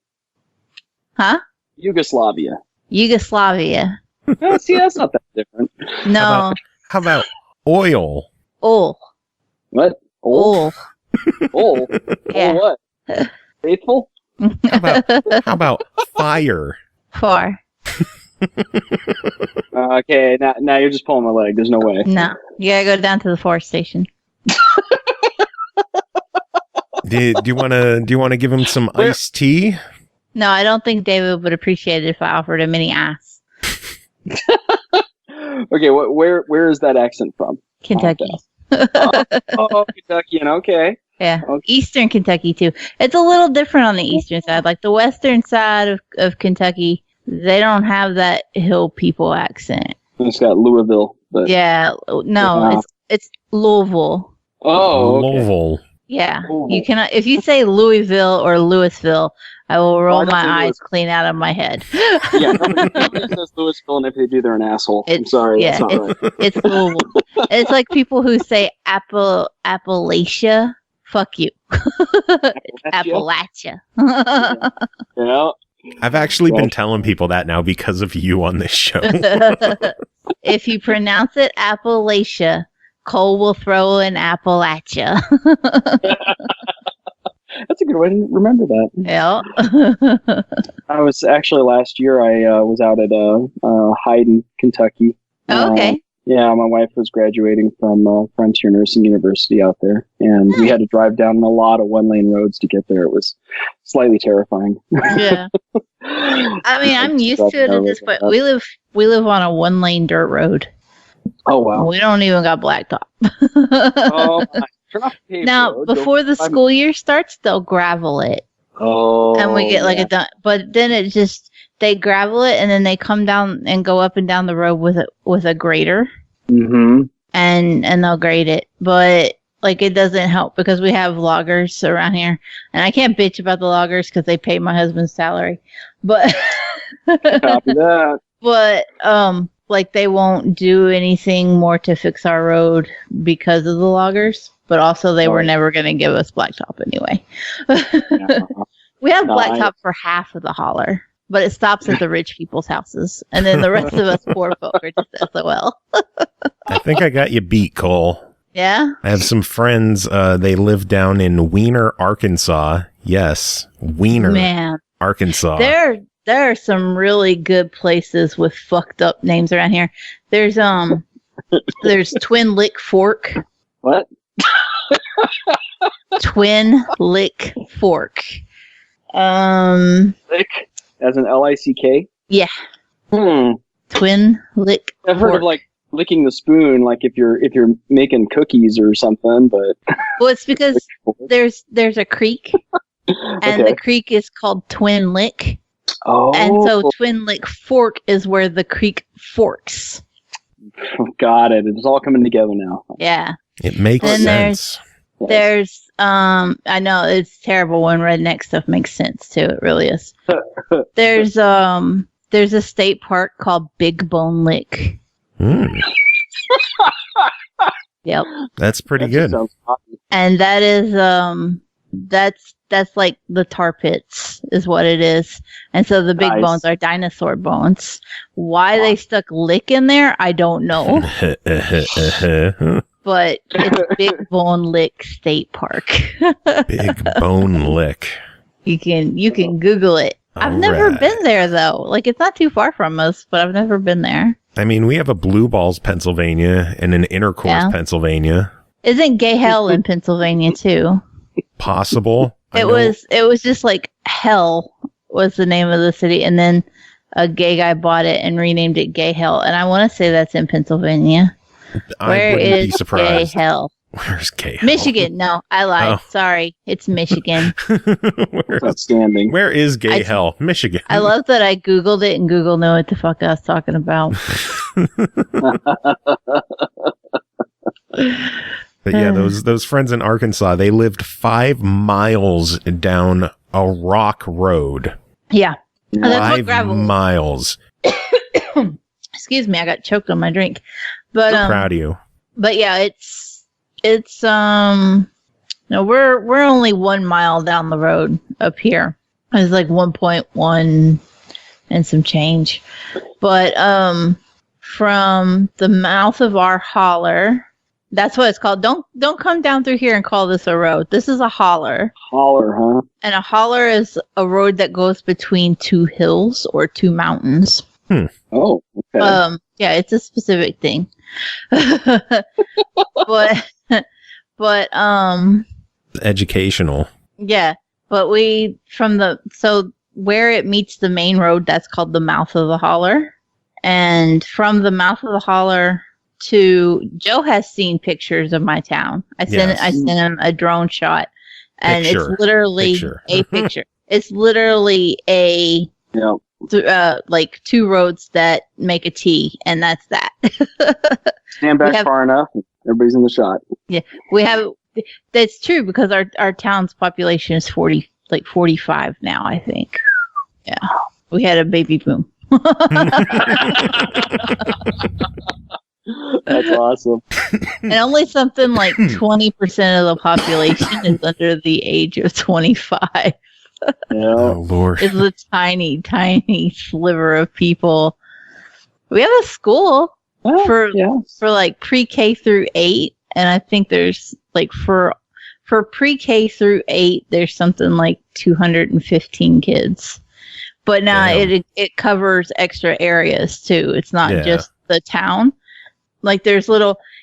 Speaker 3: Huh?
Speaker 5: Yugoslavia.
Speaker 3: Yugoslavia.
Speaker 5: Oh, see, that's not that different.
Speaker 3: No.
Speaker 2: How about oil?
Speaker 3: Oil.
Speaker 5: What?
Speaker 3: Oil.
Speaker 5: Oil?
Speaker 3: Yeah.
Speaker 5: Oil what? Faithful?
Speaker 2: How about fire?
Speaker 3: Far.
Speaker 5: Okay, now you're just pulling my leg. There's no way.
Speaker 3: No. You gotta go down to the forest station.
Speaker 2: Do you want to give him some iced tea?
Speaker 3: No, I don't think David would appreciate it if I offered him any ice.
Speaker 5: Okay, where is that accent from?
Speaker 3: Kentucky.
Speaker 5: Oh, Kentuckian. Okay.
Speaker 3: Yeah.
Speaker 5: Okay.
Speaker 3: Eastern Kentucky, too. It's a little different on the eastern side. Like the western side of Kentucky, they don't have that hill people accent.
Speaker 5: It's got Louisville. But
Speaker 3: Yeah. No, it's Louisville.
Speaker 5: Oh, okay.
Speaker 2: Louisville.
Speaker 3: Yeah.
Speaker 5: Louisville.
Speaker 3: You cannot, if you say Louisville or Louisville, I will roll
Speaker 5: I don't say
Speaker 3: my eyes
Speaker 5: Louisville.
Speaker 3: clean out of my head.
Speaker 5: Yeah, nobody says Louisville, and if they do, they're an asshole. I'm
Speaker 3: It's-
Speaker 5: sorry,
Speaker 3: yeah,
Speaker 5: that's not right.
Speaker 3: It's Louisville. It's like people who say Appalachia. Fuck you. Appalachia.
Speaker 5: Yeah.
Speaker 2: I've actually been telling people that now because of you on this show.
Speaker 3: If you pronounce it Appalachia, Cole will throw an Appalachia.
Speaker 5: That's a good way to remember that.
Speaker 3: Yeah.
Speaker 5: I was actually last year. I was out at Hayden, Kentucky.
Speaker 3: Oh, okay.
Speaker 5: Yeah, my wife was graduating from Frontier Nursing University out there, and we had to drive down a lot of one-lane roads to get there. It was slightly terrifying.
Speaker 3: Yeah. I mean, I'm used to it at this point. We live on a one-lane dirt road.
Speaker 5: Oh wow!
Speaker 3: We don't even got blacktop.
Speaker 5: Oh, my. Turn off the paved
Speaker 3: Now,
Speaker 5: road.
Speaker 3: before the school year starts, they'll gravel it.
Speaker 5: Oh,
Speaker 3: And we get like
Speaker 5: yeah.
Speaker 3: a done, but then it just, they gravel it and then they come down and go up and down the road with a grader
Speaker 5: Mm-hmm.
Speaker 3: and they'll grade it. But like it doesn't help because we have loggers around here and I can't bitch about the loggers because they pay my husband's salary. But,
Speaker 5: Copy that.
Speaker 3: but, like they won't do anything more to fix our road because of the loggers, but also they were never going to give us blacktop anyway.
Speaker 5: Yeah.
Speaker 3: We have
Speaker 5: No,
Speaker 3: blacktop for half of the holler, but it stops at the rich people's houses. And then the rest of us poor folk are just SOL.
Speaker 2: I think I got you beat, Cole.
Speaker 3: Yeah?
Speaker 2: I have some friends. They live down in Weiner, Arkansas. Yes, Weiner,
Speaker 3: Man.
Speaker 2: Arkansas.
Speaker 3: There are some really good places with fucked up names around here. There's Twin Lick Fork.
Speaker 5: What?
Speaker 3: Twin Lick Fork.
Speaker 5: Lick? As an L-I-C-K?
Speaker 3: Yeah. Twin Lick
Speaker 5: I've heard
Speaker 3: Fork.
Speaker 5: of like licking the spoon, like if you're making cookies or something, but
Speaker 3: Well, it's because there's a creek, and
Speaker 5: Okay.
Speaker 3: the creek is called Twin Lick.
Speaker 5: Oh,
Speaker 3: And so Twin Lick Fork is where the creek forks.
Speaker 5: got it. It's all coming together now.
Speaker 3: Yeah.
Speaker 2: It makes
Speaker 3: Then
Speaker 2: sense.
Speaker 3: There's I know it's terrible when redneck stuff makes sense too. It really is. There's a state park called Big Bone Lick. Yep.
Speaker 2: That's pretty
Speaker 5: That
Speaker 2: good.
Speaker 5: sounds awesome.
Speaker 3: And that is that's like the tar pits is what it is. And so the big
Speaker 5: Nice.
Speaker 3: bones are dinosaur bones. Why they stuck lick in there, I don't know. But it's Big Bone Lick State Park.
Speaker 2: Big Bone Lick.
Speaker 3: You can Google it. I've never
Speaker 2: Alright.
Speaker 3: been there though. Like it's not too far from us, but I've never been there.
Speaker 2: I mean, we have a Blue Balls, Pennsylvania, and an Intercourse,
Speaker 3: Yeah.
Speaker 2: Pennsylvania.
Speaker 3: Isn't Gay Hell in Pennsylvania too?
Speaker 2: Possible. I
Speaker 3: It
Speaker 2: know-
Speaker 3: was just like Hell was the name of the city, and then a gay guy bought it and renamed it Gay Hell. And I want to say that's in Pennsylvania.
Speaker 2: I
Speaker 3: Where
Speaker 2: wouldn't be
Speaker 3: is Gay
Speaker 2: surprised.
Speaker 3: Hell?
Speaker 2: Where's Gay Hell?
Speaker 3: Michigan. No, I lied.
Speaker 2: Oh.
Speaker 3: Sorry, it's Michigan.
Speaker 2: Where-
Speaker 5: Outstanding.
Speaker 2: Where is Gay
Speaker 3: I-
Speaker 2: Hell? Michigan.
Speaker 3: I love that I Googled it and Google knew what the fuck I was talking about.
Speaker 2: But yeah, those friends in Arkansas, they lived 5 miles down a rock road.
Speaker 3: Yeah. Oh, that's what
Speaker 2: 5
Speaker 3: gravel.
Speaker 2: miles.
Speaker 3: Excuse me, I got choked on my drink. But
Speaker 2: I'm proud of you.
Speaker 3: But yeah, it's no, we're only 1 mile down the road up here. It's like 1.1 and some change. But from the mouth of our holler, that's what it's called. Don't come down through here and call this a road. This is a holler.
Speaker 5: Holler, huh?
Speaker 3: And a holler is a road that goes between two hills or two mountains.
Speaker 5: Oh, okay.
Speaker 3: Yeah, it's a specific thing. but
Speaker 2: Educational.
Speaker 3: yeah, but so where it meets the main road, that's called the mouth of the holler. And from the mouth of the holler to Joe has seen pictures of my town. I sent him a drone shot, and
Speaker 2: Picture.
Speaker 3: It's literally a picture. It's literally a like two roads that make a T, and that's that.
Speaker 5: Stand back far enough, everybody's in the shot.
Speaker 3: Yeah, we have. That's true because our town's population is 45 now, I think. Yeah, we had a baby boom.
Speaker 5: That's awesome.
Speaker 3: And only something like 20% of the population is under the age of 25.
Speaker 2: Oh, Lord.
Speaker 3: It's a tiny, tiny sliver of people. We have a school for like pre-K through 8, and I think there's like for pre-K through 8, there's something like 215 kids. But now it covers extra areas too. It's not just the town. Like there's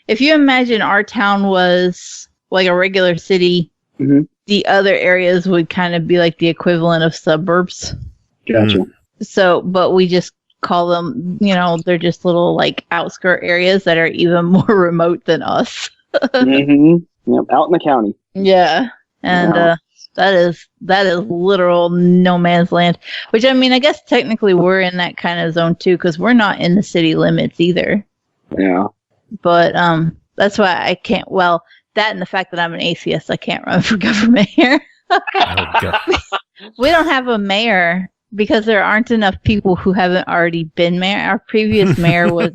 Speaker 3: if you imagine our town was like a regular city, the other areas would kind of be like the equivalent of suburbs.
Speaker 5: Gotcha.
Speaker 3: So, but we just call them, they're just little like outskirt areas that are even more remote than us.
Speaker 5: Yep, out in the county.
Speaker 3: Yeah. And that is literal no man's land, which I mean, I guess technically we're in that kind of zone too, because we're not in the city limits either.
Speaker 5: Yeah.
Speaker 3: But that's why I can't. Well, that and the fact that I'm an atheist, I can't run for government here.
Speaker 2: Oh, God.
Speaker 3: We don't have a mayor because there aren't enough people who haven't already been mayor. Our previous mayor was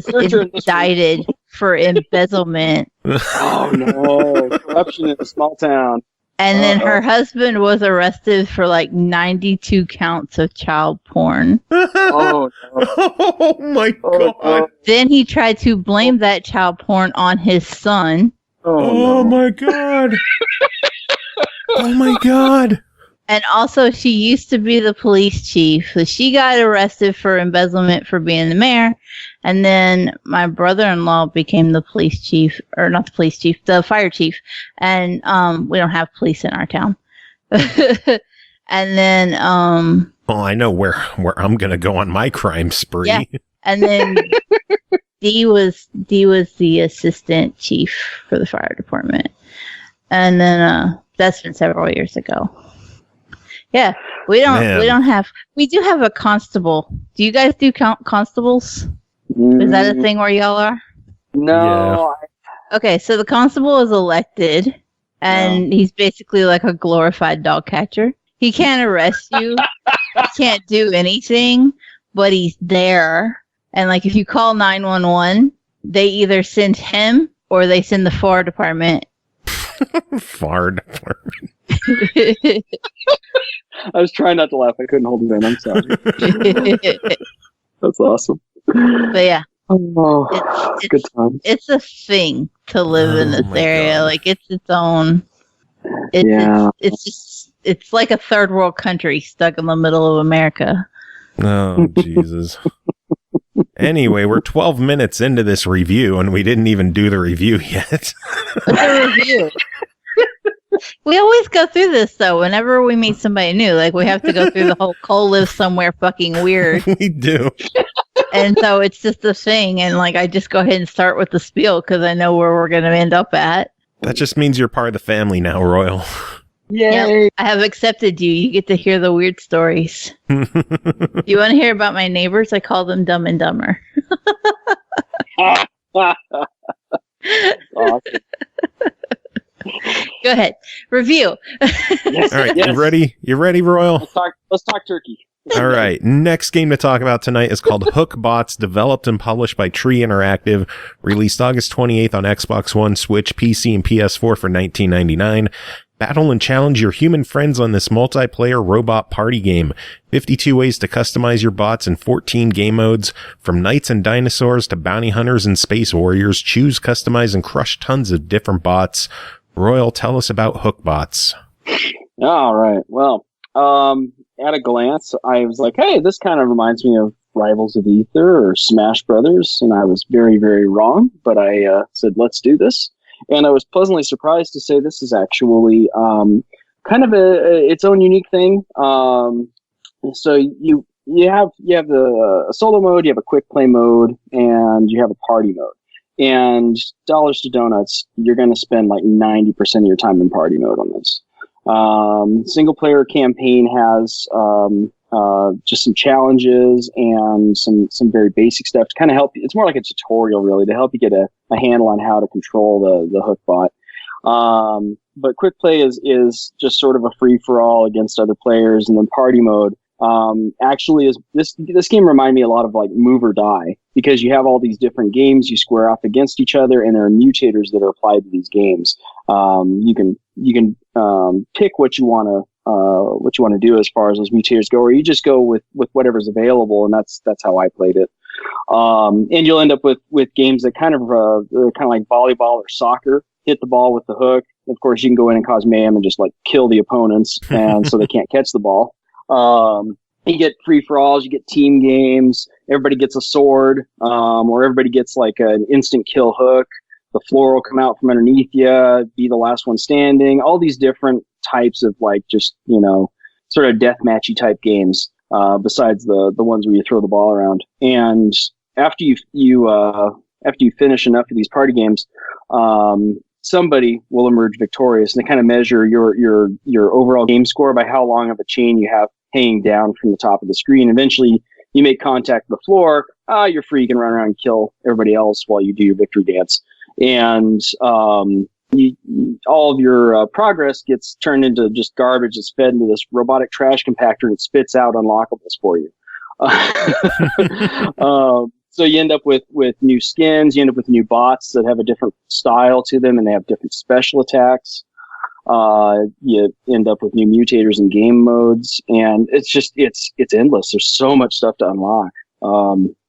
Speaker 3: indicted for embezzlement.
Speaker 5: Oh no, corruption in a small town.
Speaker 3: And then her husband was arrested for like 92 counts of child porn.
Speaker 5: Oh, no.
Speaker 2: Oh my God.
Speaker 3: Then he tried to blame that child porn on his son.
Speaker 2: Oh my God. Oh my God.
Speaker 3: And also, she used to be the police chief. So she got arrested for embezzlement for being the mayor. And then my brother-in-law became the police chief, or not the police chief, the fire chief. And we don't have police in our town. And then
Speaker 2: I know where I'm gonna go on my crime spree.
Speaker 3: Yeah. And then Dee was the assistant chief for the fire department. And then that's been several years ago. Yeah, we do have a constable. Do you guys do constables? Is that a thing where y'all are?
Speaker 5: No.
Speaker 2: Yeah.
Speaker 3: Okay, so the constable is elected, and he's basically like a glorified dog catcher. He can't arrest you. He can't do anything, but he's there. And like if you call 911, they either send him or they send the fire department.
Speaker 2: Fire department.
Speaker 5: I was trying not to laugh. I couldn't hold it in. I'm sorry. That's awesome.
Speaker 3: But yeah.
Speaker 5: It's good time.
Speaker 3: It's a thing to live in this area. God. Like it's its own. It's like a third world country stuck in the middle of America.
Speaker 2: Oh, Jesus. Anyway, we're 12 minutes into this review, and we didn't even do the review yet.
Speaker 3: What's a review? We always go through this, though, whenever we meet somebody new. Like, we have to go through the whole Cole lives somewhere fucking weird.
Speaker 2: We do.
Speaker 3: And so it's just a thing, and, like, I just go ahead and start with the spiel, because I know where we're going to end up at.
Speaker 2: That just means you're part of the family now, Royal.
Speaker 5: Yay!
Speaker 3: Yep, I have accepted you. You get to hear the weird stories. You want to hear about my neighbors? I call them Dumb and Dumber.
Speaker 5: Awesome.
Speaker 3: Go ahead. Review.
Speaker 5: Yes,
Speaker 2: all right,
Speaker 5: yes.
Speaker 2: You ready? You ready, Royal?
Speaker 5: Let's talk turkey.
Speaker 2: All right. Next game to talk about tonight is called Hookbots, developed and published by Tree Interactive, released August 28th on Xbox One, Switch, PC, and PS4 for $19.99. Battle and challenge your human friends on this multiplayer robot party game. 52 ways to customize your bots in 14 game modes. From knights and dinosaurs to bounty hunters and space warriors, choose, customize, and crush tons of different bots. Royal, tell us about Hookbots.
Speaker 5: All right. Well, at a glance, I was like, hey, this kind of reminds me of Rivals of Ether or Smash Brothers. And I was very, very wrong. But I said, let's do this. And I was pleasantly surprised to say this is actually kind of its own unique thing. So you have a solo mode, you have a quick play mode, and you have a party mode. And dollars to donuts, you're going to spend like 90% of your time in party mode on this. Single player campaign has just some challenges and some very basic stuff to kind of help you. It's more like a tutorial, really, to help you get a handle on how to control the hookbot. But quick play is just sort of a free for all against other players, and then party mode actually is this game reminded me a lot of like Move or Die, because you have all these different games you square off against each other, and there are mutators that are applied to these games. You can pick what you want to do as far as those mutators go, or you just go with whatever's available, and that's how I played it. And you'll end up with games that kind of like volleyball or soccer. Hit the ball with the hook. Of course, you can go in and cause mayhem and just like kill the opponents, and so they can't catch the ball. You get free for alls, you get team games. Everybody gets a sword, or everybody gets like an instant kill hook. The floor will come out from underneath you, be the last one standing. All these different types of like just, sort of deathmatchy type games, besides the ones where you throw the ball around. And after you finish enough of these party games, somebody will emerge victorious, and they kind of measure your overall game score by how long of a chain you have hanging down from the top of the screen. Eventually, you make contact with the floor. You're free. You can run around and kill everybody else while you do your victory dance. And all of your progress gets turned into just garbage that's fed into this robotic trash compactor, and it spits out unlockables for you. So you end up with new skins, you end up with new bots that have a different style to them, and they have different special attacks. You end up with new mutators and game modes, and it's endless. There's so much stuff to unlock.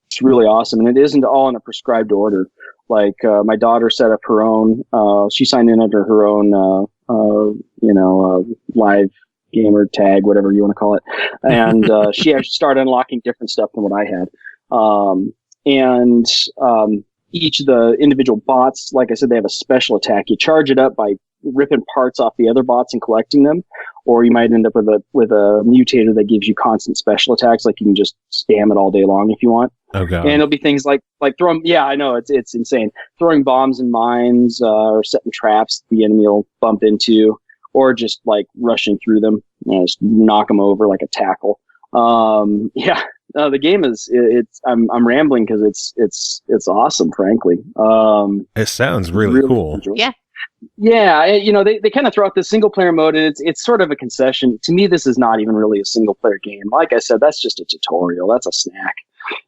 Speaker 5: It's really awesome, and it isn't all in a prescribed order. Like my daughter set up her own. She signed in under her own, live gamer tag, whatever you want to call it, and she actually started unlocking different stuff than what I had. And each of the individual bots, like I said, they have a special attack. You charge it up by ripping parts off the other bots and collecting them, or you might end up with a mutator that gives you constant special attacks. Like you can just spam it all day long if you want.
Speaker 2: Okay.
Speaker 5: And it'll be things like throwing. Yeah, I know it's insane. Throwing bombs and mines, or setting traps the enemy will bump into, or just like rushing through them, just knock them over like a tackle. Yeah. The game is I'm rambling because it's awesome, frankly.
Speaker 2: It sounds really cool.
Speaker 3: Yeah.
Speaker 5: Yeah, they kind of throw out this single player mode, and it's sort of a concession. To me, this is not even really a single player game. Like I said, that's just a tutorial. That's a snack.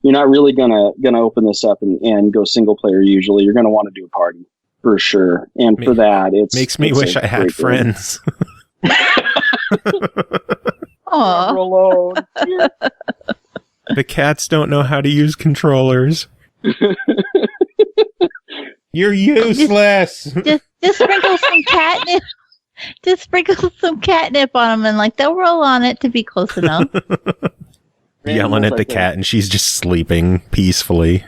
Speaker 5: You're not really gonna open this up and go single player. Usually, you're gonna want to do a party for sure. And for that, it
Speaker 2: makes me wish I had friends.
Speaker 3: Aww.
Speaker 5: Alone.
Speaker 2: The cats don't know how to use controllers. You're useless.
Speaker 3: Just sprinkle some catnip. Just sprinkle some catnip on them, and like they'll roll on it to be close enough.
Speaker 2: Yelling at the cat, and she's just sleeping peacefully.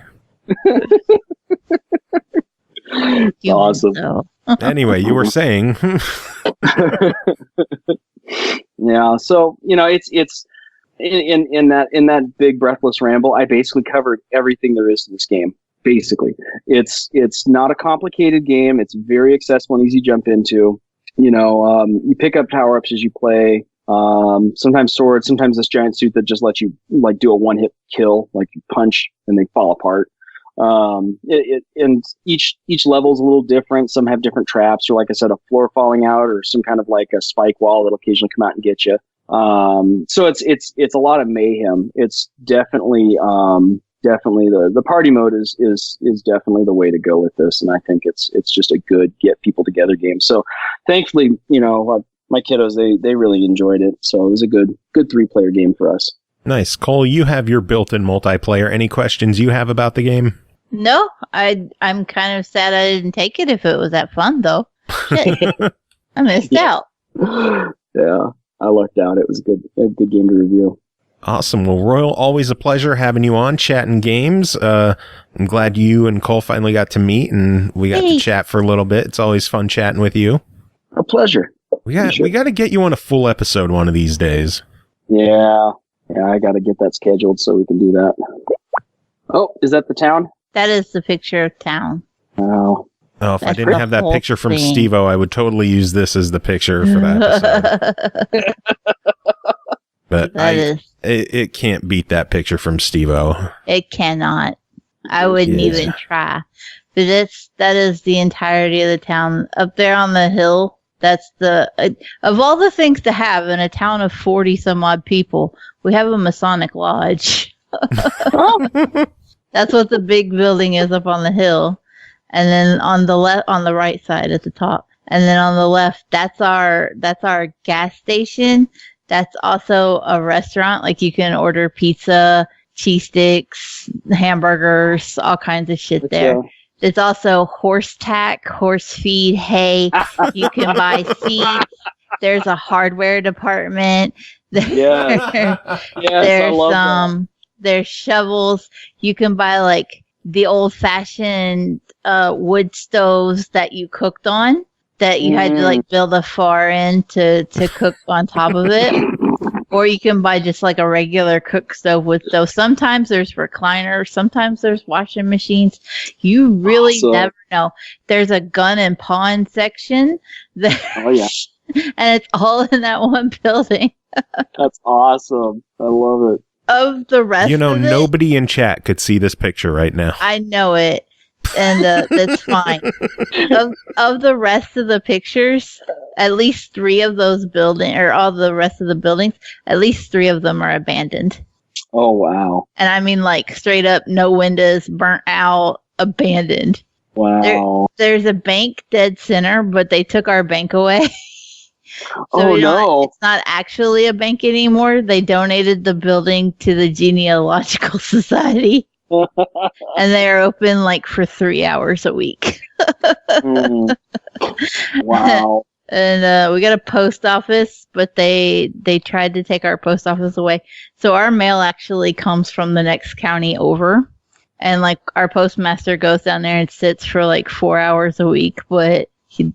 Speaker 5: Awesome.
Speaker 2: Anyway, you were saying.
Speaker 5: Yeah, so it's in that big breathless ramble, I basically covered everything there is to this game. Basically, it's not a complicated game. It's very accessible and easy to jump into. You pick up power ups as you play. Sometimes swords, sometimes this giant suit that just lets you like do a one hit kill, like you punch and they fall apart. And each level is a little different. Some have different traps, or like I said, a floor falling out, or some kind of like a spike wall that'll occasionally come out and get you. So it's a lot of mayhem. It's definitely the party mode is definitely the way to go with this, and I think it's just a good get people together game. So thankfully, my kiddos they really enjoyed it, so it was a good 3-player game for us.
Speaker 2: Nice. Cole, you have your built-in multiplayer. Any questions you have about the game?
Speaker 3: No, I'm kind of sad I didn't take it if it was that fun though. Shit. I missed out.
Speaker 5: Yeah, I lucked out. It was a good game to review.
Speaker 2: Awesome. Well, Royal, always a pleasure having you on, chatting games. I'm glad you and Cole finally got to meet, and we got to chat for a little bit. It's always fun chatting with you.
Speaker 5: A pleasure.
Speaker 2: We got to get you on a full episode one of these days.
Speaker 5: Yeah, I got to get that scheduled so we can do that. Oh, is that the town?
Speaker 3: That is the picture of town.
Speaker 5: Oh.
Speaker 2: Oh, if I didn't have that picture from Stevo, I would totally use this as the picture for that episode. But it can't beat that picture from Stevo.
Speaker 3: It cannot. I wouldn't even try. But that is the entirety of the town up there on the hill. That's of all the things to have in a town of 40 some odd people, we have a Masonic lodge. That's what the big building is up on the hill. And then on the right side at the top. And then on the left, that's our gas station. That's also a restaurant. Like you can order pizza, cheese sticks, hamburgers, all kinds of shit there. There's also horse tack, horse feed, hay. You can buy seeds. There's a hardware department.
Speaker 5: Yes,
Speaker 3: there's shovels. You can buy like the old fashioned wood stoves that you cooked on, that you had to like build a fire in to cook on top of it. Or you can buy just like a regular cook stove with those. Sometimes there's recliners, sometimes there's washing machines. You really never know. There's a gun and pawn section there.
Speaker 5: Oh yeah.
Speaker 3: And it's all in that one building.
Speaker 5: That's awesome. I love it.
Speaker 3: Of the rest of it,
Speaker 2: nobody in chat could see this picture right now.
Speaker 3: I know it. And that's fine. Of the rest of the pictures, at least 3 of those buildings, or all the rest of the buildings, at least 3 of them are abandoned.
Speaker 5: Oh, wow.
Speaker 3: And I mean, like, straight up, no windows, burnt out, abandoned.
Speaker 5: Wow.
Speaker 3: There's a bank dead center, but they took our bank away. It's not actually a bank anymore. They donated the building to the Genealogical Society. And they are open like for 3 hours a week.
Speaker 5: Wow.
Speaker 3: And we got a post office, but they tried to take our post office away. So our mail actually comes from the next county over. And like our postmaster goes down there and sits for like 4 hours a week, but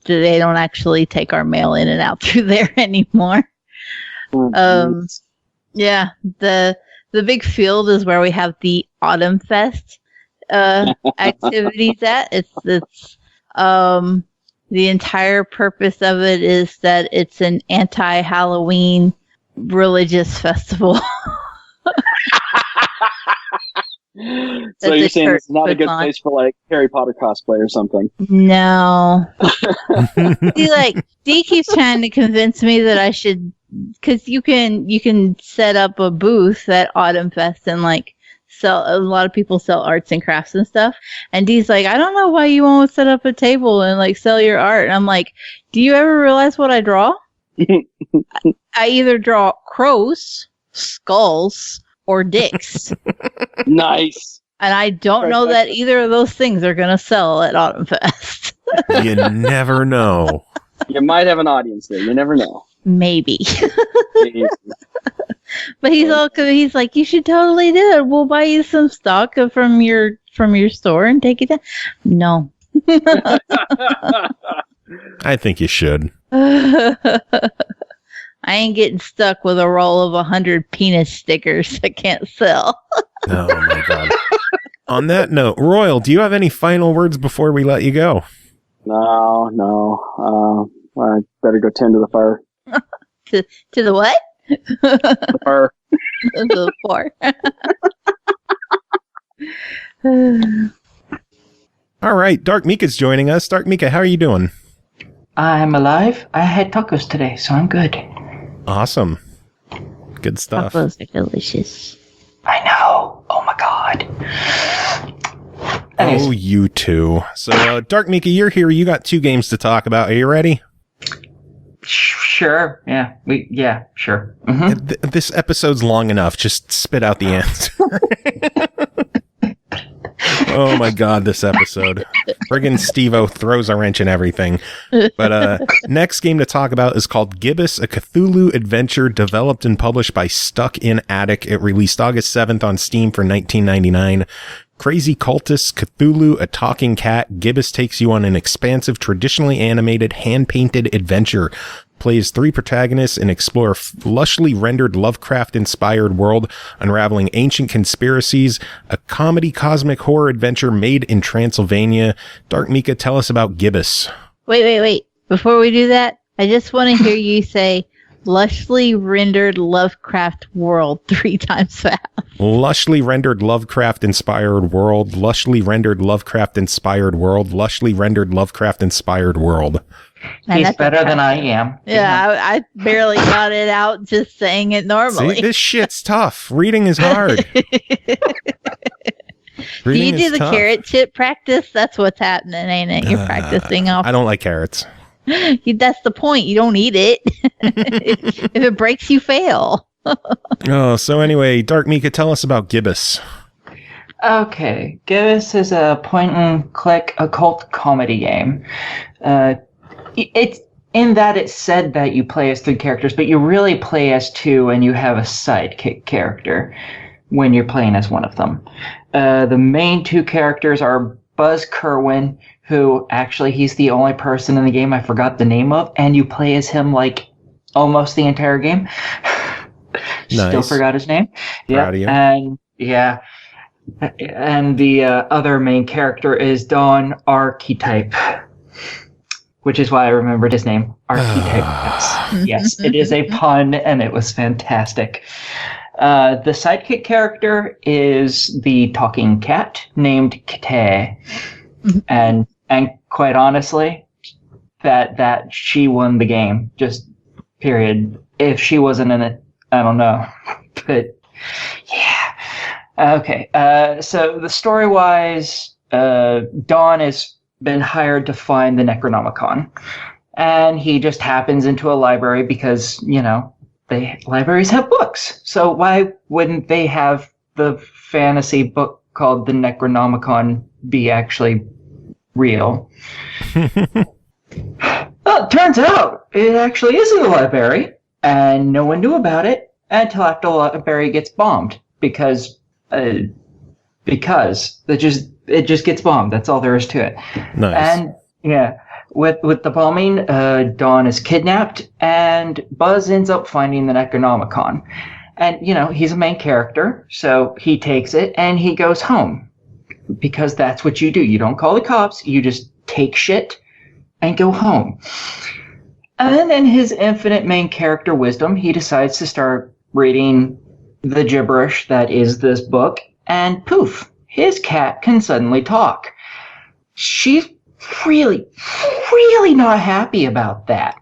Speaker 3: they don't actually take our mail in and out through there anymore. Yeah, the big field is where we have the Autumn Fest activities at. It's the entire purpose of it is that it's an anti-Halloween religious festival.
Speaker 5: So you're saying it's not a good place for like Harry Potter cosplay or something?
Speaker 3: No. See, like Dee keeps trying to convince me that I should, because you can set up a booth at Autumn Fest and like sell. A lot of people sell arts and crafts and stuff. And Dee's like, I don't know why you won't set up a table and like sell your art. And I'm like, do you ever realize what I draw? I either draw crows, skulls, or dicks.
Speaker 5: Nice.
Speaker 3: And I don't know that either of those things are going to sell at Autumn Fest.
Speaker 2: You never know.
Speaker 5: You might have an audience there. You never know.
Speaker 3: Maybe. But he's like, you should totally do it. We'll buy you some stock from your store and take it down. No.
Speaker 2: I think you should.
Speaker 3: I ain't getting stuck with a roll of 100 penis stickers I can't sell.
Speaker 2: Oh my god. On that note, Royal, do you have any final words before we let you go?
Speaker 5: No. I better go tend to the fire.
Speaker 3: To the what?
Speaker 5: The fire.
Speaker 3: To the fire.
Speaker 2: All right, Dark Mika's joining us. Dark Mika, how are you doing?
Speaker 6: I'm alive. I had tacos today, so I'm good.
Speaker 2: Awesome. Good stuff.
Speaker 3: Tacos are delicious.
Speaker 6: I know. Oh my god.
Speaker 2: Oh, you two. So, Dark Mika, you're here. You got 2 games to talk about. Are you ready?
Speaker 6: Sure. Yeah. Sure. Mm-hmm.
Speaker 2: This episode's long enough. Just spit out the answer. Oh my god, this episode. Friggin' Stevo throws a wrench in everything. But next game to talk about is called Gibbous, a Cthulhu adventure developed and published by Stuck in Attic. It released August 7th on Steam for $19.99. Crazy cultists, Cthulhu, a talking cat, Gibbous takes you on an expansive, traditionally animated, hand-painted adventure. Play as 3 protagonists and explore a lushly rendered Lovecraft-inspired world, unraveling ancient conspiracies, a comedy cosmic horror adventure made in Transylvania. Dark Mika, tell us about Gibbous.
Speaker 3: Wait. Before we do that, I just want to hear you say lushly rendered Lovecraft world 3 times fast.
Speaker 2: Lushly rendered Lovecraft-inspired world, lushly rendered Lovecraft-inspired world, lushly rendered Lovecraft-inspired world.
Speaker 6: He's better than I am.
Speaker 3: Yeah, I barely got it out just saying it normally.
Speaker 2: See, this shit's tough. Reading is hard.
Speaker 3: Do you do the carrot chip practice? That's what's happening, ain't it? You're practicing off.
Speaker 2: I don't like carrots.
Speaker 3: That's the point. You don't eat it. If it breaks, you fail.
Speaker 2: So anyway, Dark Mika, tell us about Gibbous.
Speaker 6: Okay, Gibbous is a point-and-click occult comedy game. It's in that it said that you play as 3 characters, but you really play as 2, and you have a sidekick character when you're playing as one of them. The main 2 characters are Buzz Kerwin, who actually he's the only person in the game I forgot the name of, and you play as him like almost the entire game.
Speaker 2: Nice.
Speaker 6: Still forgot his name.
Speaker 2: Proud of you.
Speaker 6: And yeah. And the other main character is Dawn Archetype, which is why I remembered his name. Archetype. Yes, it is a pun, and it was fantastic. The sidekick character is the talking cat named Kate, and quite honestly, that she won the game. Just period. If she wasn't in it, I don't know, but yeah. Okay, so the story-wise, Dawn has been hired to find the Necronomicon, and he just happens into a library because, libraries have books, so why wouldn't they have the fantasy book called the Necronomicon be actually real? Well, it turns out it actually is in the library, and no one knew about it until after the library gets bombed, because it just gets bombed. That's all there is to it.
Speaker 2: Nice.
Speaker 6: And yeah, with the bombing, Dawn is kidnapped, and Buzz ends up finding the Necronomicon. And he's a main character, so he takes it and he goes home, because that's what you do. You don't call the cops. You just take shit and go home. And then in his infinite main character wisdom, he decides to start reading the gibberish that is this book, and poof, his cat can suddenly talk. She's really, really not happy about that.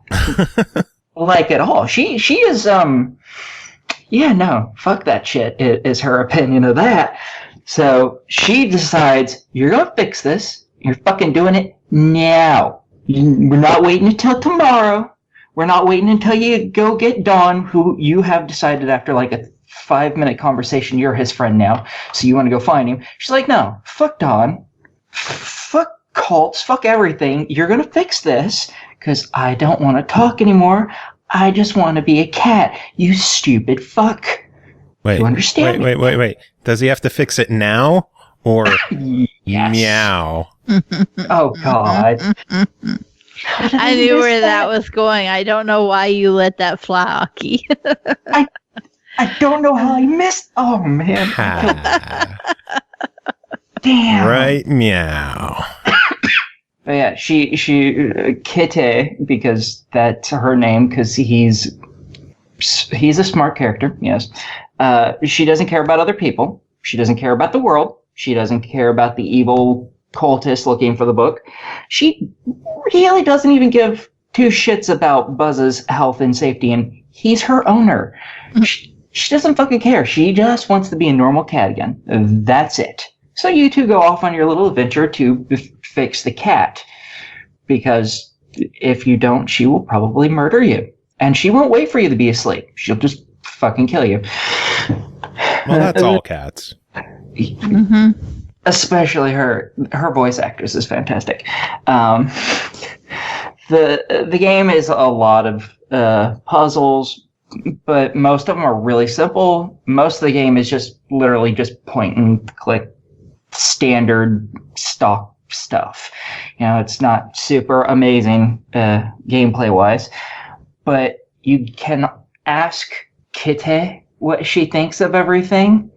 Speaker 6: Like at all. She is, yeah, no, fuck that shit, is her opinion of that. So she decides, you're gonna fix this. You're fucking doing it now. We're not waiting until tomorrow. We're not waiting until you go get Dawn, who you have decided after like a 5-minute conversation you're his friend now, so you want to go find him. She's like, no, fuck Dawn. Fuck cults. Fuck everything. You're going to fix this, because I don't want to talk anymore. I just want to be a cat. You stupid fuck.
Speaker 2: Wait,
Speaker 6: you understand?
Speaker 2: Wait. Does he have to fix it now? Or
Speaker 6: yes.
Speaker 2: Meow?
Speaker 6: Oh, God.
Speaker 3: I knew where that was going. I don't know why you let that fly, Aki.
Speaker 6: I don't know how I missed. Oh, man. Damn.
Speaker 2: Right, meow.
Speaker 6: But yeah, she Kitty, because that's her name, because he's a smart character, yes. She doesn't care about other people. She doesn't care about the world. She doesn't care about the evil cultist looking for the book. She really doesn't even give 2 shits about Buzz's health and safety, and he's her owner. She doesn't fucking care. She just wants to be a normal cat again. That's it. So you two go off on your little adventure to fix the cat. Because if you don't, she will probably murder you. And she won't wait for you to be asleep. She'll just fucking kill you.
Speaker 2: Well, that's all cats.
Speaker 3: Mm-hmm.
Speaker 6: Especially her voice actress is fantastic. The game is a lot of puzzles, but most of them are really simple. Most of the game is just literally just point and click, standard stock stuff. You know, it's not super amazing gameplay wise, but you can ask Kitty what she thinks of everything,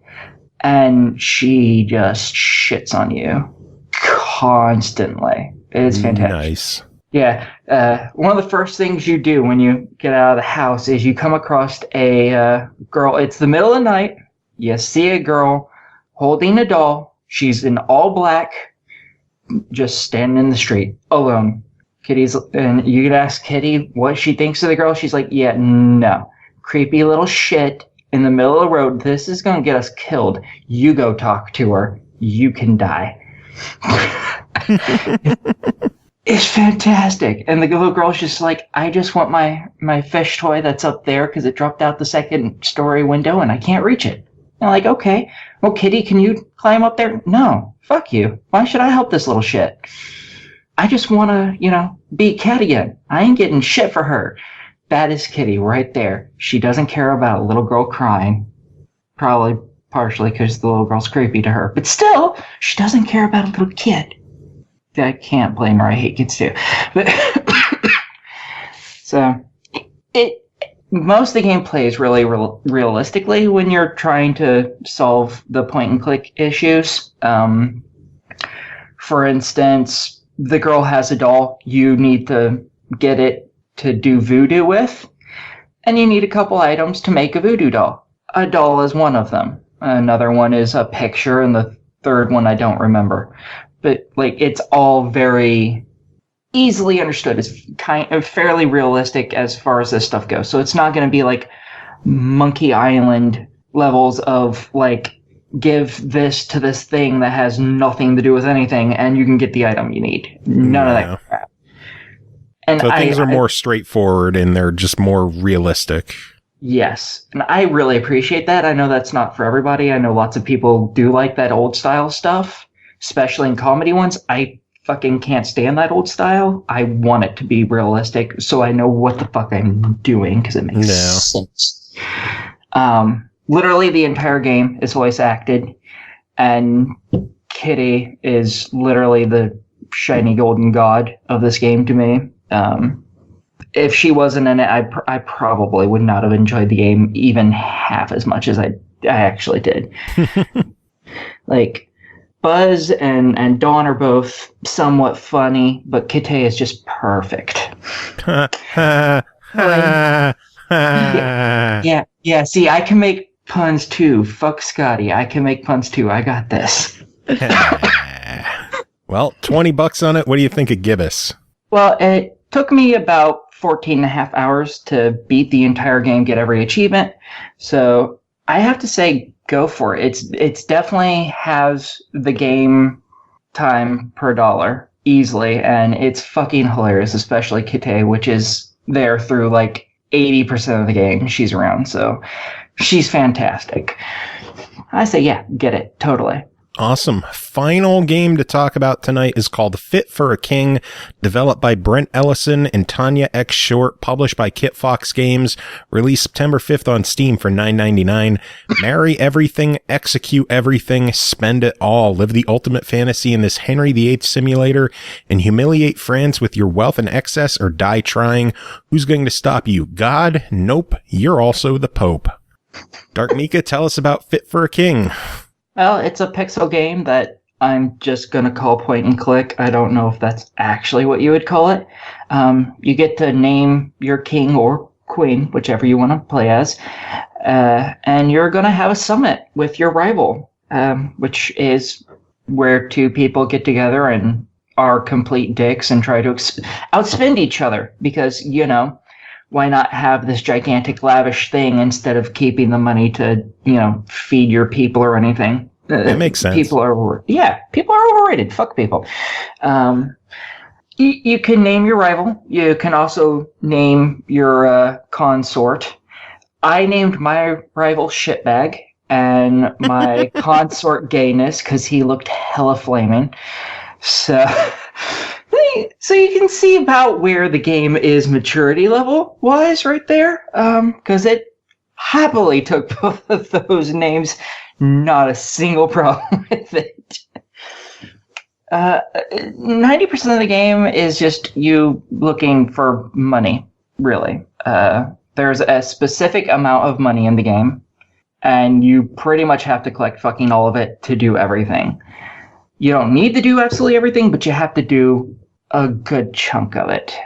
Speaker 6: and she just shits on you constantly. It's fantastic.
Speaker 2: Nice.
Speaker 6: Yeah. One of the first things you do when you get out of the house is you come across a girl. It's the middle of the night. You see a girl holding a doll. She's in all black, just standing in the street alone. And you could ask Kitty what she thinks of the girl. She's like, yeah, no. Creepy little shit in the middle of the road. This is going to get us killed. You go talk to her. You can die. It's fantastic. And the little girl's just like, I just want my fish toy that's up there because it dropped out the second story window and I can't reach it. And I'm like, okay. Well, Kitty, can you climb up there? No. Fuck you. Why should I help this little shit? I just want to, beat Cat again. I ain't getting shit for her. That is Kitty right there. She doesn't care about a little girl crying. Probably partially because the little girl's creepy to her. But still, she doesn't care about a little kid. I can't blame her. I hate kids too. But so most of the game plays really realistically when you're trying to solve the point and click issues. For instance, the girl has a doll. You need to get it to do voodoo with, and you need a couple items to make a voodoo doll. A doll is one of them. Another one is a picture, and the third one I don't remember. But it's all very easily understood. It's kind of fairly realistic as far as this stuff goes. So it's not going to be like Monkey Island levels of give this to this thing that has nothing to do with anything, and you can get the item you need. None of that crap. And
Speaker 2: so things are more straightforward, and they're just more realistic.
Speaker 6: Yes, and I really appreciate that. I know that's not for everybody. I know lots of people do like that old style stuff. Especially in comedy ones, I fucking can't stand that old style. I want it to be realistic so I know what the fuck I'm doing because it makes sense. Literally the entire game is voice acted, and Kitty is literally the shiny golden god of this game to me. If she wasn't in it, I probably would not have enjoyed the game even half as much as I actually did. Buzz and Dawn are both somewhat funny, but Kitty is just perfect. Yeah. See, I can make puns too. Fuck Scotty. I can make puns too. I got this.
Speaker 2: Well, $20 on it. What do you think of Gibbous?
Speaker 6: Well, it took me about 14 and a half hours to beat the entire game, get every achievement. So I have to say, go for it. It's definitely has the game time per dollar easily, and it's fucking hilarious, especially Kitty, which is there through 80% of the game. She's around, so she's fantastic. I say, yeah, get it, totally.
Speaker 2: Awesome. Final game to talk about tonight is called Fit for a King, developed by Brent Ellison and Tanya X Short, published by Kit Fox Games, released September 5th on Steam for $9.99. Marry everything, execute everything, spend it all. Live the ultimate fantasy in this Henry VIII simulator and humiliate France with your wealth in excess or die trying. Who's going to stop you? God? Nope. You're also the Pope. Dark Mika, tell us about Fit for a King.
Speaker 6: Well, it's a pixel game that I'm just going to call point and click. I don't know if that's actually what you would call it. You get to name your king or queen, whichever you want to play as, and you're going to have a summit with your rival, which is where two people get together and are complete dicks and try to outspend each other because, why not have this gigantic lavish thing instead of keeping the money to, feed your people or anything?
Speaker 2: It makes sense.
Speaker 6: People are overrated. Fuck people. You can name your rival. You can also name your consort. I named my rival Shitbag and my consort Gayness because he looked hella flaming. So you can see about where the game is maturity level wise right there. Because it happily took both of those names. Not a single problem with it. 90% of the game is just you looking for money, really. There's a specific amount of money in the game, and you pretty much have to collect fucking all of it to do everything. You don't need to do absolutely everything, but you have to do a good chunk of it.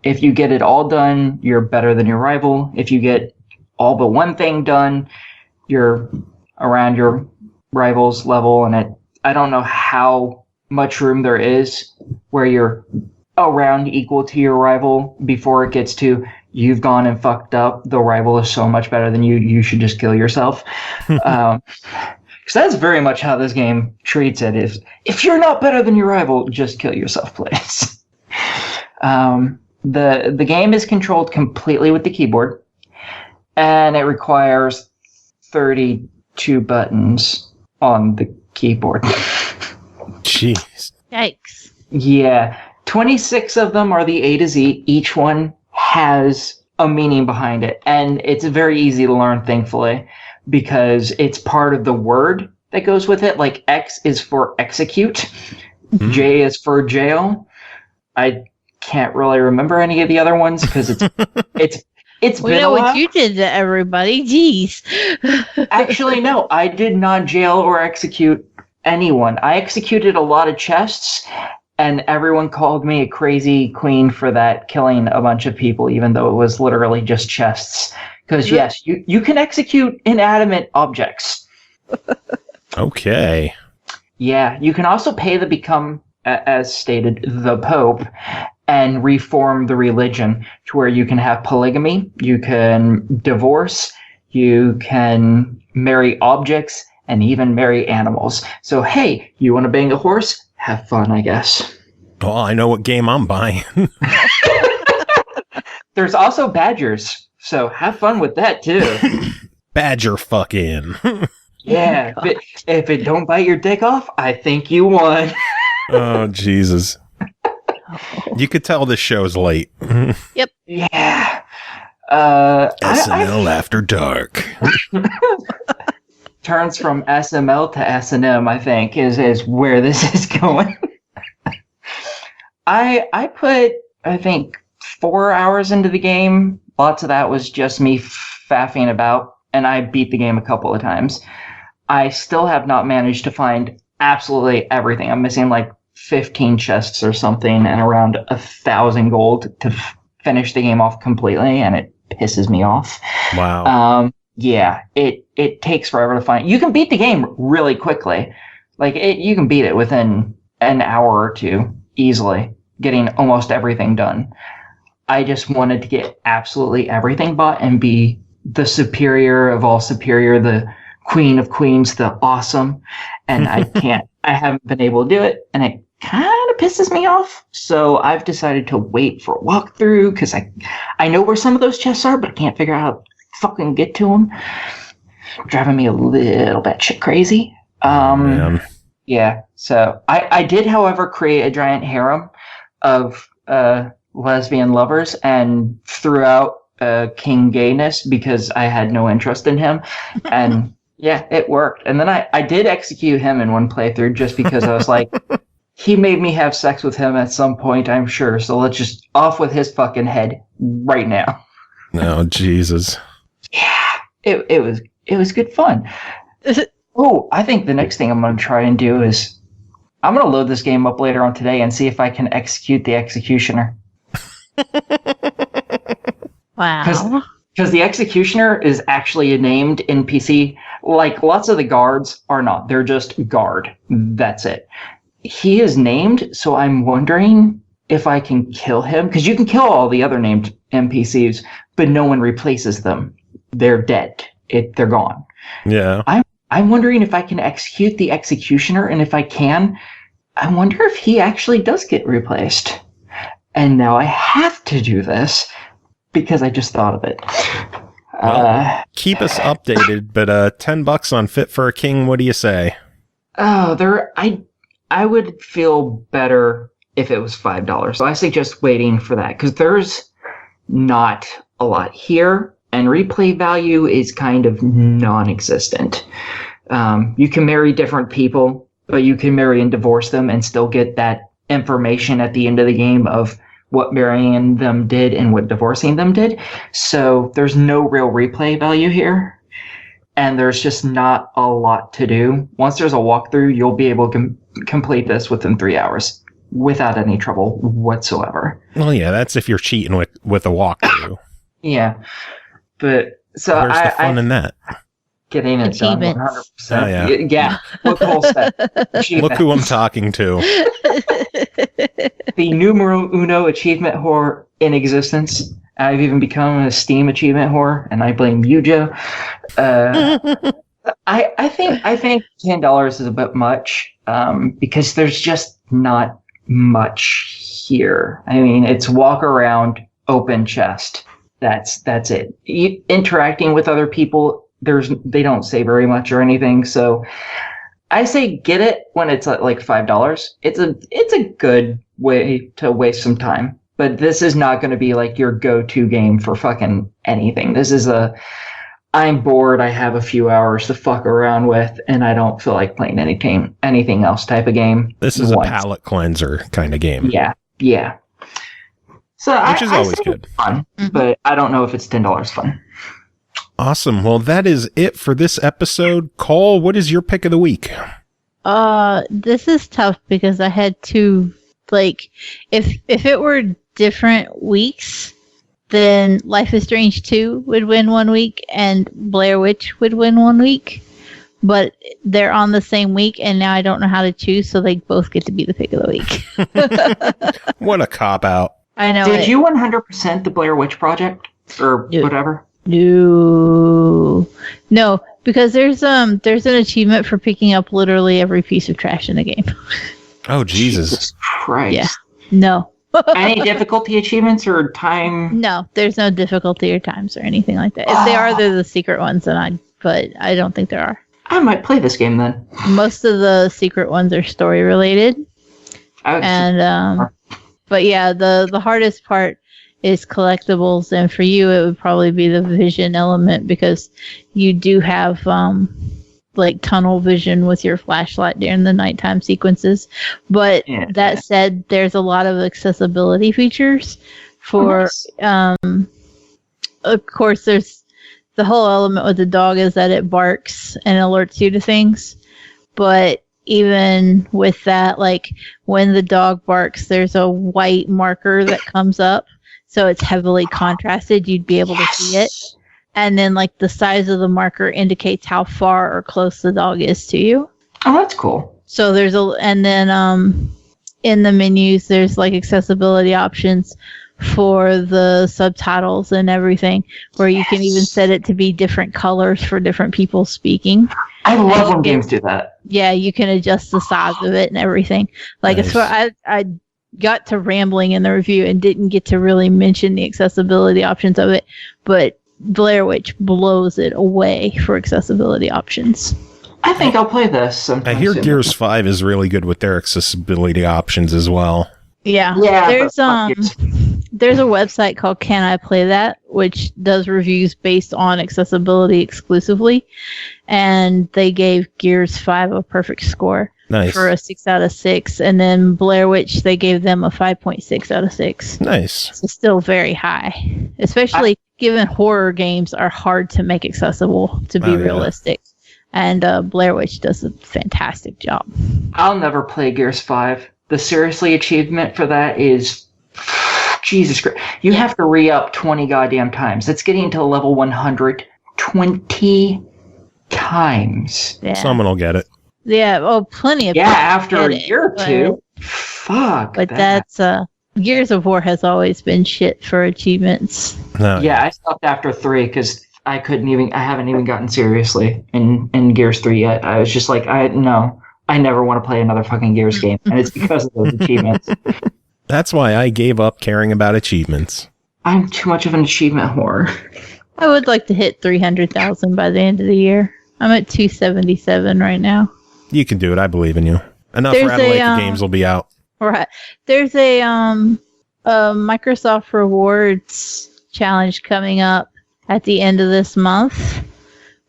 Speaker 6: If you get it all done, you're better than your rival. If you get all but one thing done, you're around your rival's level, and I don't know how much room there is where you're around equal to your rival before it gets to you've gone and fucked up. The rival is so much better than you. You should just kill yourself. Because that's very much how this game treats it. If you're not better than your rival, just kill yourself, please. The game is controlled completely with the keyboard, and it requires 32 buttons on the keyboard.
Speaker 2: Jeez.
Speaker 3: Yikes.
Speaker 6: Yeah. 26 of them are the A to Z. Each one has a meaning behind it. And it's very easy to learn, thankfully, because it's part of the word that goes with it. Like X is for execute. Mm-hmm. J is for jail. I can't really remember any of the other ones because it's
Speaker 3: we know what you did to everybody. Jeez.
Speaker 6: Actually, no. I did not jail or execute anyone. I executed a lot of chests, and everyone called me a crazy queen for that, killing a bunch of people, even though it was literally just chests. Because, yes, you can execute inanimate objects.
Speaker 2: Okay.
Speaker 6: Yeah, you can also pay to become, as stated, the Pope, and reform the religion to where you can have polygamy, you can divorce, you can marry objects, and even marry animals. So, hey, you want to bang a horse? Have fun, I guess.
Speaker 2: Well, I know what game I'm buying.
Speaker 6: There's also badgers, so have fun with that, too.
Speaker 2: Badger fucking.
Speaker 6: Yeah, if it don't bite your dick off, I think you won.
Speaker 2: Oh, Jesus. You could tell this show's late.
Speaker 3: Yep.
Speaker 6: Yeah.
Speaker 2: SML After Dark.
Speaker 6: Turns from SML to S&M, I think, is where this is going. I put, I think, 4 hours into the game. Lots of that was just me faffing about, and I beat the game a couple of times. I still have not managed to find absolutely everything. I'm missing like 15 chests or something and around 1,000 gold to finish the game off completely, and it pisses me off.
Speaker 2: Wow.
Speaker 6: Yeah, it takes forever to find. You can beat the game really quickly. Like, you can beat it within an hour or two easily, getting almost everything done. I just wanted to get absolutely everything bought and be the superior of all superior, the queen of queens, the awesome. And I haven't been able to do it, and it kind of pisses me off. So I've decided to wait for a walkthrough because I know where some of those chests are, but I can't figure out how to fucking get to them. Driving me a little batshit crazy.
Speaker 2: Man.
Speaker 6: Yeah. So I did, however, create a giant harem of lesbian lovers and threw out King Gayness because I had no interest in him. And yeah, it worked. And then I did execute him in one playthrough just because I was like, he made me have sex with him at some point, I'm sure. So let's just off with his fucking head right now.
Speaker 2: Oh, Jesus.
Speaker 6: Yeah, it was good fun. Oh, I think the next thing I'm going to try and do is I'm going to load this game up later on today and see if I can execute the Executioner.
Speaker 3: Wow.
Speaker 6: Because the Executioner is actually a named NPC. Like, lots of the guards are not. They're just guard. That's it. He is named, so I'm wondering if I can kill him. Because you can kill all the other named NPCs, but no one replaces them. They're dead. They're gone.
Speaker 2: Yeah.
Speaker 6: I'm wondering if I can execute the executioner, and if I can, I wonder if he actually does get replaced. And now I have to do this because I just thought of it.
Speaker 2: Well, keep us updated, but $10 on Fit for a King, what do you say?
Speaker 6: Oh, I would feel better if it was $5. So I suggest waiting for that, because there's not a lot here, and replay value is kind of non-existent. You can marry different people, but you can marry and divorce them and still get that information at the end of the game of what marrying them did and what divorcing them did. So there's no real replay value here. And there's just not a lot to do. Once there's a walkthrough, you'll be able to complete this within 3 hours without any trouble whatsoever.
Speaker 2: Well, yeah, that's if you're cheating with a walkthrough.
Speaker 6: Yeah. But so
Speaker 2: where's the fun in that?
Speaker 6: Getting it done 100%.
Speaker 2: Oh, yeah.
Speaker 6: Yeah. Look, Cole said.
Speaker 2: Look who I'm talking to.
Speaker 6: The numero uno achievement whore in existence. I've even become a Steam achievement whore, and I blame you, Joe. I think $10 is a bit much, because there's just not much here. I mean, it's walk around, open chest. That's it. Interacting with other people, they don't say very much or anything. So I say get it when it's at like $5. It's a good way to waste some time. But this is not going to be like your go-to game for fucking anything. This is I'm bored, I have a few hours to fuck around with, and I don't feel like playing anything else type of game.
Speaker 2: This is a palate cleanser kind of game.
Speaker 6: Yeah. So
Speaker 2: which is always good.
Speaker 6: Fun, but I don't know if it's $10 fun.
Speaker 2: Awesome. Well, that is it for this episode. Cole, what is your pick of the week?
Speaker 3: This is tough because I had to, like, if it were different weeks, then Life is Strange 2 would win 1 week and Blair Witch would win 1 week. But they're on the same week, and now I don't know how to choose, so they both get to be the pick of the week.
Speaker 2: What a cop-out.
Speaker 3: I know.
Speaker 6: Did you 100% the Blair Witch Project? Or whatever?
Speaker 3: No, because there's an achievement for picking up literally every piece of trash in the game.
Speaker 2: Oh, Jesus
Speaker 6: Christ!
Speaker 3: Yeah, no.
Speaker 6: Any difficulty achievements or time?
Speaker 3: No, there's no difficulty or times or anything like that. If they are, they're the secret ones, but I don't think there are.
Speaker 6: I might play this game then.
Speaker 3: Most of the secret ones are story related, but yeah, the hardest part is collectibles, and for you it would probably be the vision element, because you do have like tunnel vision with your flashlight during the nighttime sequences. But that said, there's a lot of accessibility features for of course there's the whole element with the dog is that it barks and alerts you to things, but even with that, like when the dog barks, there's a white marker that comes up. So it's heavily contrasted. You'd be able to see it. And then like the size of the marker indicates how far or close the dog is to you.
Speaker 6: Oh, that's cool.
Speaker 3: So there's and then in the menus, there's like accessibility options for the subtitles and everything, where you can even set it to be different colors for different people speaking.
Speaker 6: I love when games do that.
Speaker 3: Yeah, you can adjust the size of it and everything. Like
Speaker 2: nice.
Speaker 3: As far I got to rambling in the review and didn't get to really mention the accessibility options of it, but Blair Witch blows it away for accessibility options.
Speaker 6: I think I'll play this sometime.
Speaker 2: I hear
Speaker 6: soon.
Speaker 2: Gears 5 is really good with their accessibility options as well.
Speaker 3: Yeah. There's a website called Can I Play That, which does reviews based on accessibility exclusively, and they gave Gears 5 a perfect score.
Speaker 2: Nice.
Speaker 3: For a 6 out of 6, and then Blair Witch, they gave them a 5.6 out of 6.
Speaker 2: Nice.
Speaker 3: So still very high, especially given horror games are hard to make accessible to be realistic. And Blair Witch does a fantastic job.
Speaker 6: I'll never play Gears 5. The seriously achievement for that is Jesus Christ. You have to re-up 20 goddamn times. It's getting to level 120 times.
Speaker 3: Yeah.
Speaker 2: Someone will get it.
Speaker 3: Yeah, plenty of people
Speaker 6: after a
Speaker 3: get
Speaker 6: year or
Speaker 3: it,
Speaker 6: two. Fuck.
Speaker 3: But that's Gears of War has always been shit for achievements.
Speaker 2: No,
Speaker 6: Yeah, I stopped after 3 because I haven't even gotten seriously in Gears 3 yet. I was just like, I never want to play another fucking Gears game, and it's because of those achievements.
Speaker 2: That's why I gave up caring about achievements.
Speaker 6: I'm too much of an achievement whore.
Speaker 3: I would like to hit 300,000 by the end of the year. I'm at 277 right now.
Speaker 2: You can do it. I believe in you. Enough
Speaker 3: There's
Speaker 2: Rattle games will be out.
Speaker 3: Right. There's a Microsoft Rewards challenge coming up at the end of this month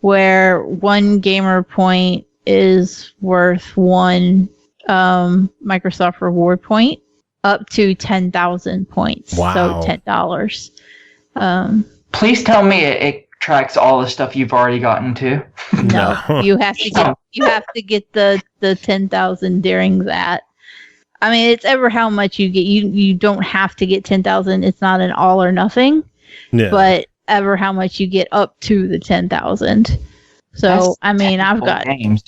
Speaker 3: where 1 gamer point is worth 1 Microsoft Reward point up to 10,000 points.
Speaker 2: Wow.
Speaker 3: So $10.
Speaker 6: Please tell me it tracks all the stuff you've already gotten to.
Speaker 3: No, you have to get the 10,000 during that. I mean, it's ever how much you get. You don't have to get 10,000. It's not an all or nothing.
Speaker 2: Yeah.
Speaker 3: But ever how much you get up to the 10,000. So
Speaker 6: That's
Speaker 3: I mean,
Speaker 6: games.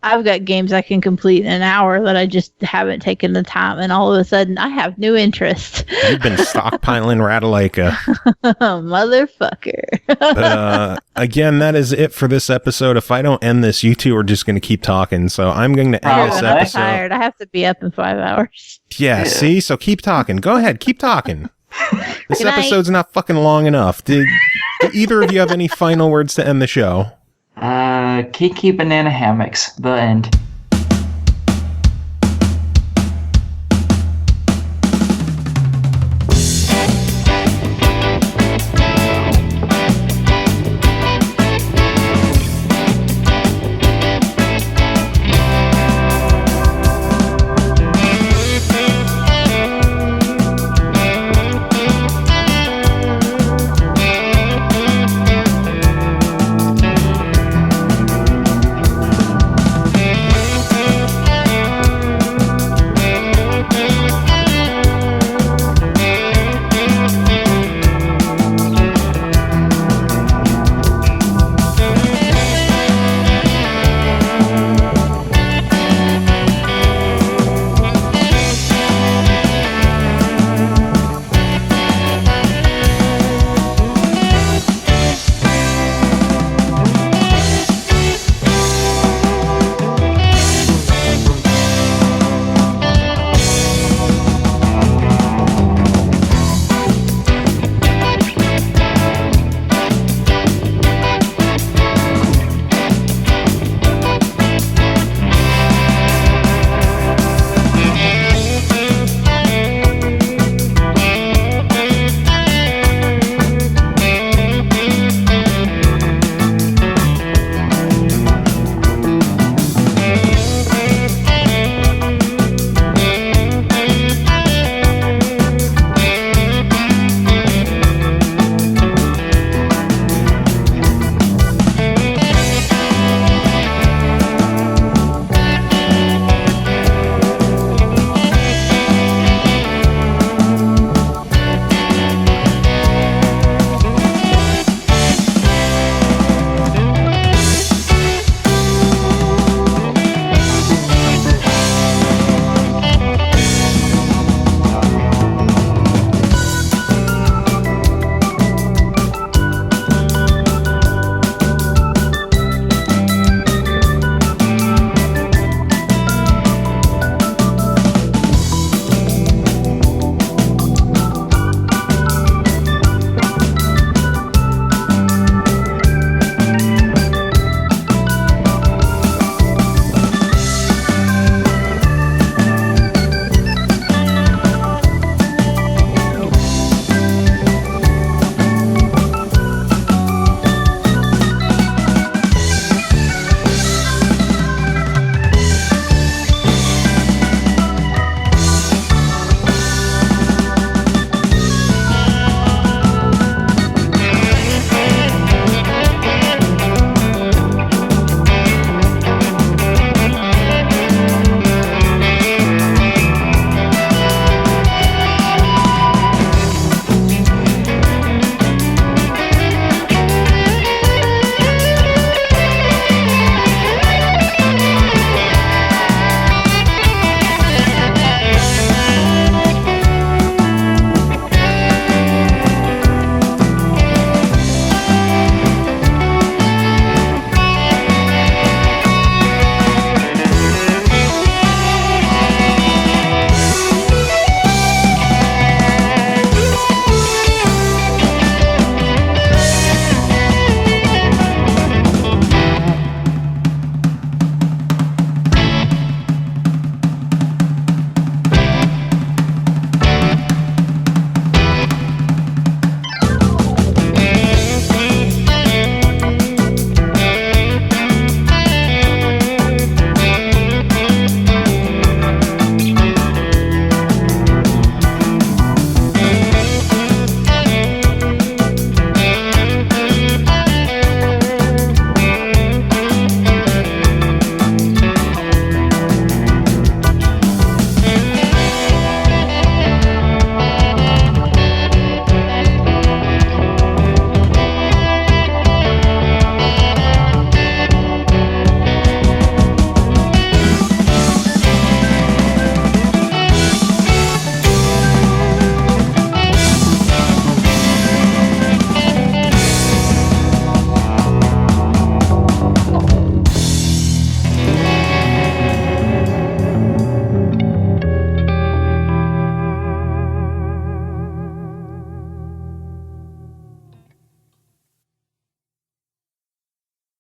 Speaker 3: I've got games I can complete in an hour that I just haven't taken the time, and all of a sudden I have new interest.
Speaker 2: You've been stockpiling Ratalaika.
Speaker 3: Motherfucker.
Speaker 2: But again, that is it for this episode. If I don't end this, you two are just going to keep talking. So I'm going to end this
Speaker 3: I'm
Speaker 2: episode.
Speaker 3: tired. I have to be up in 5 hours.
Speaker 2: Yeah, see? So keep talking. Go ahead. Keep talking. This
Speaker 3: Good night.
Speaker 2: episode's not fucking long enough. Do either of you have any final words to end the show?
Speaker 6: Kiki Banana Hammocks. The end.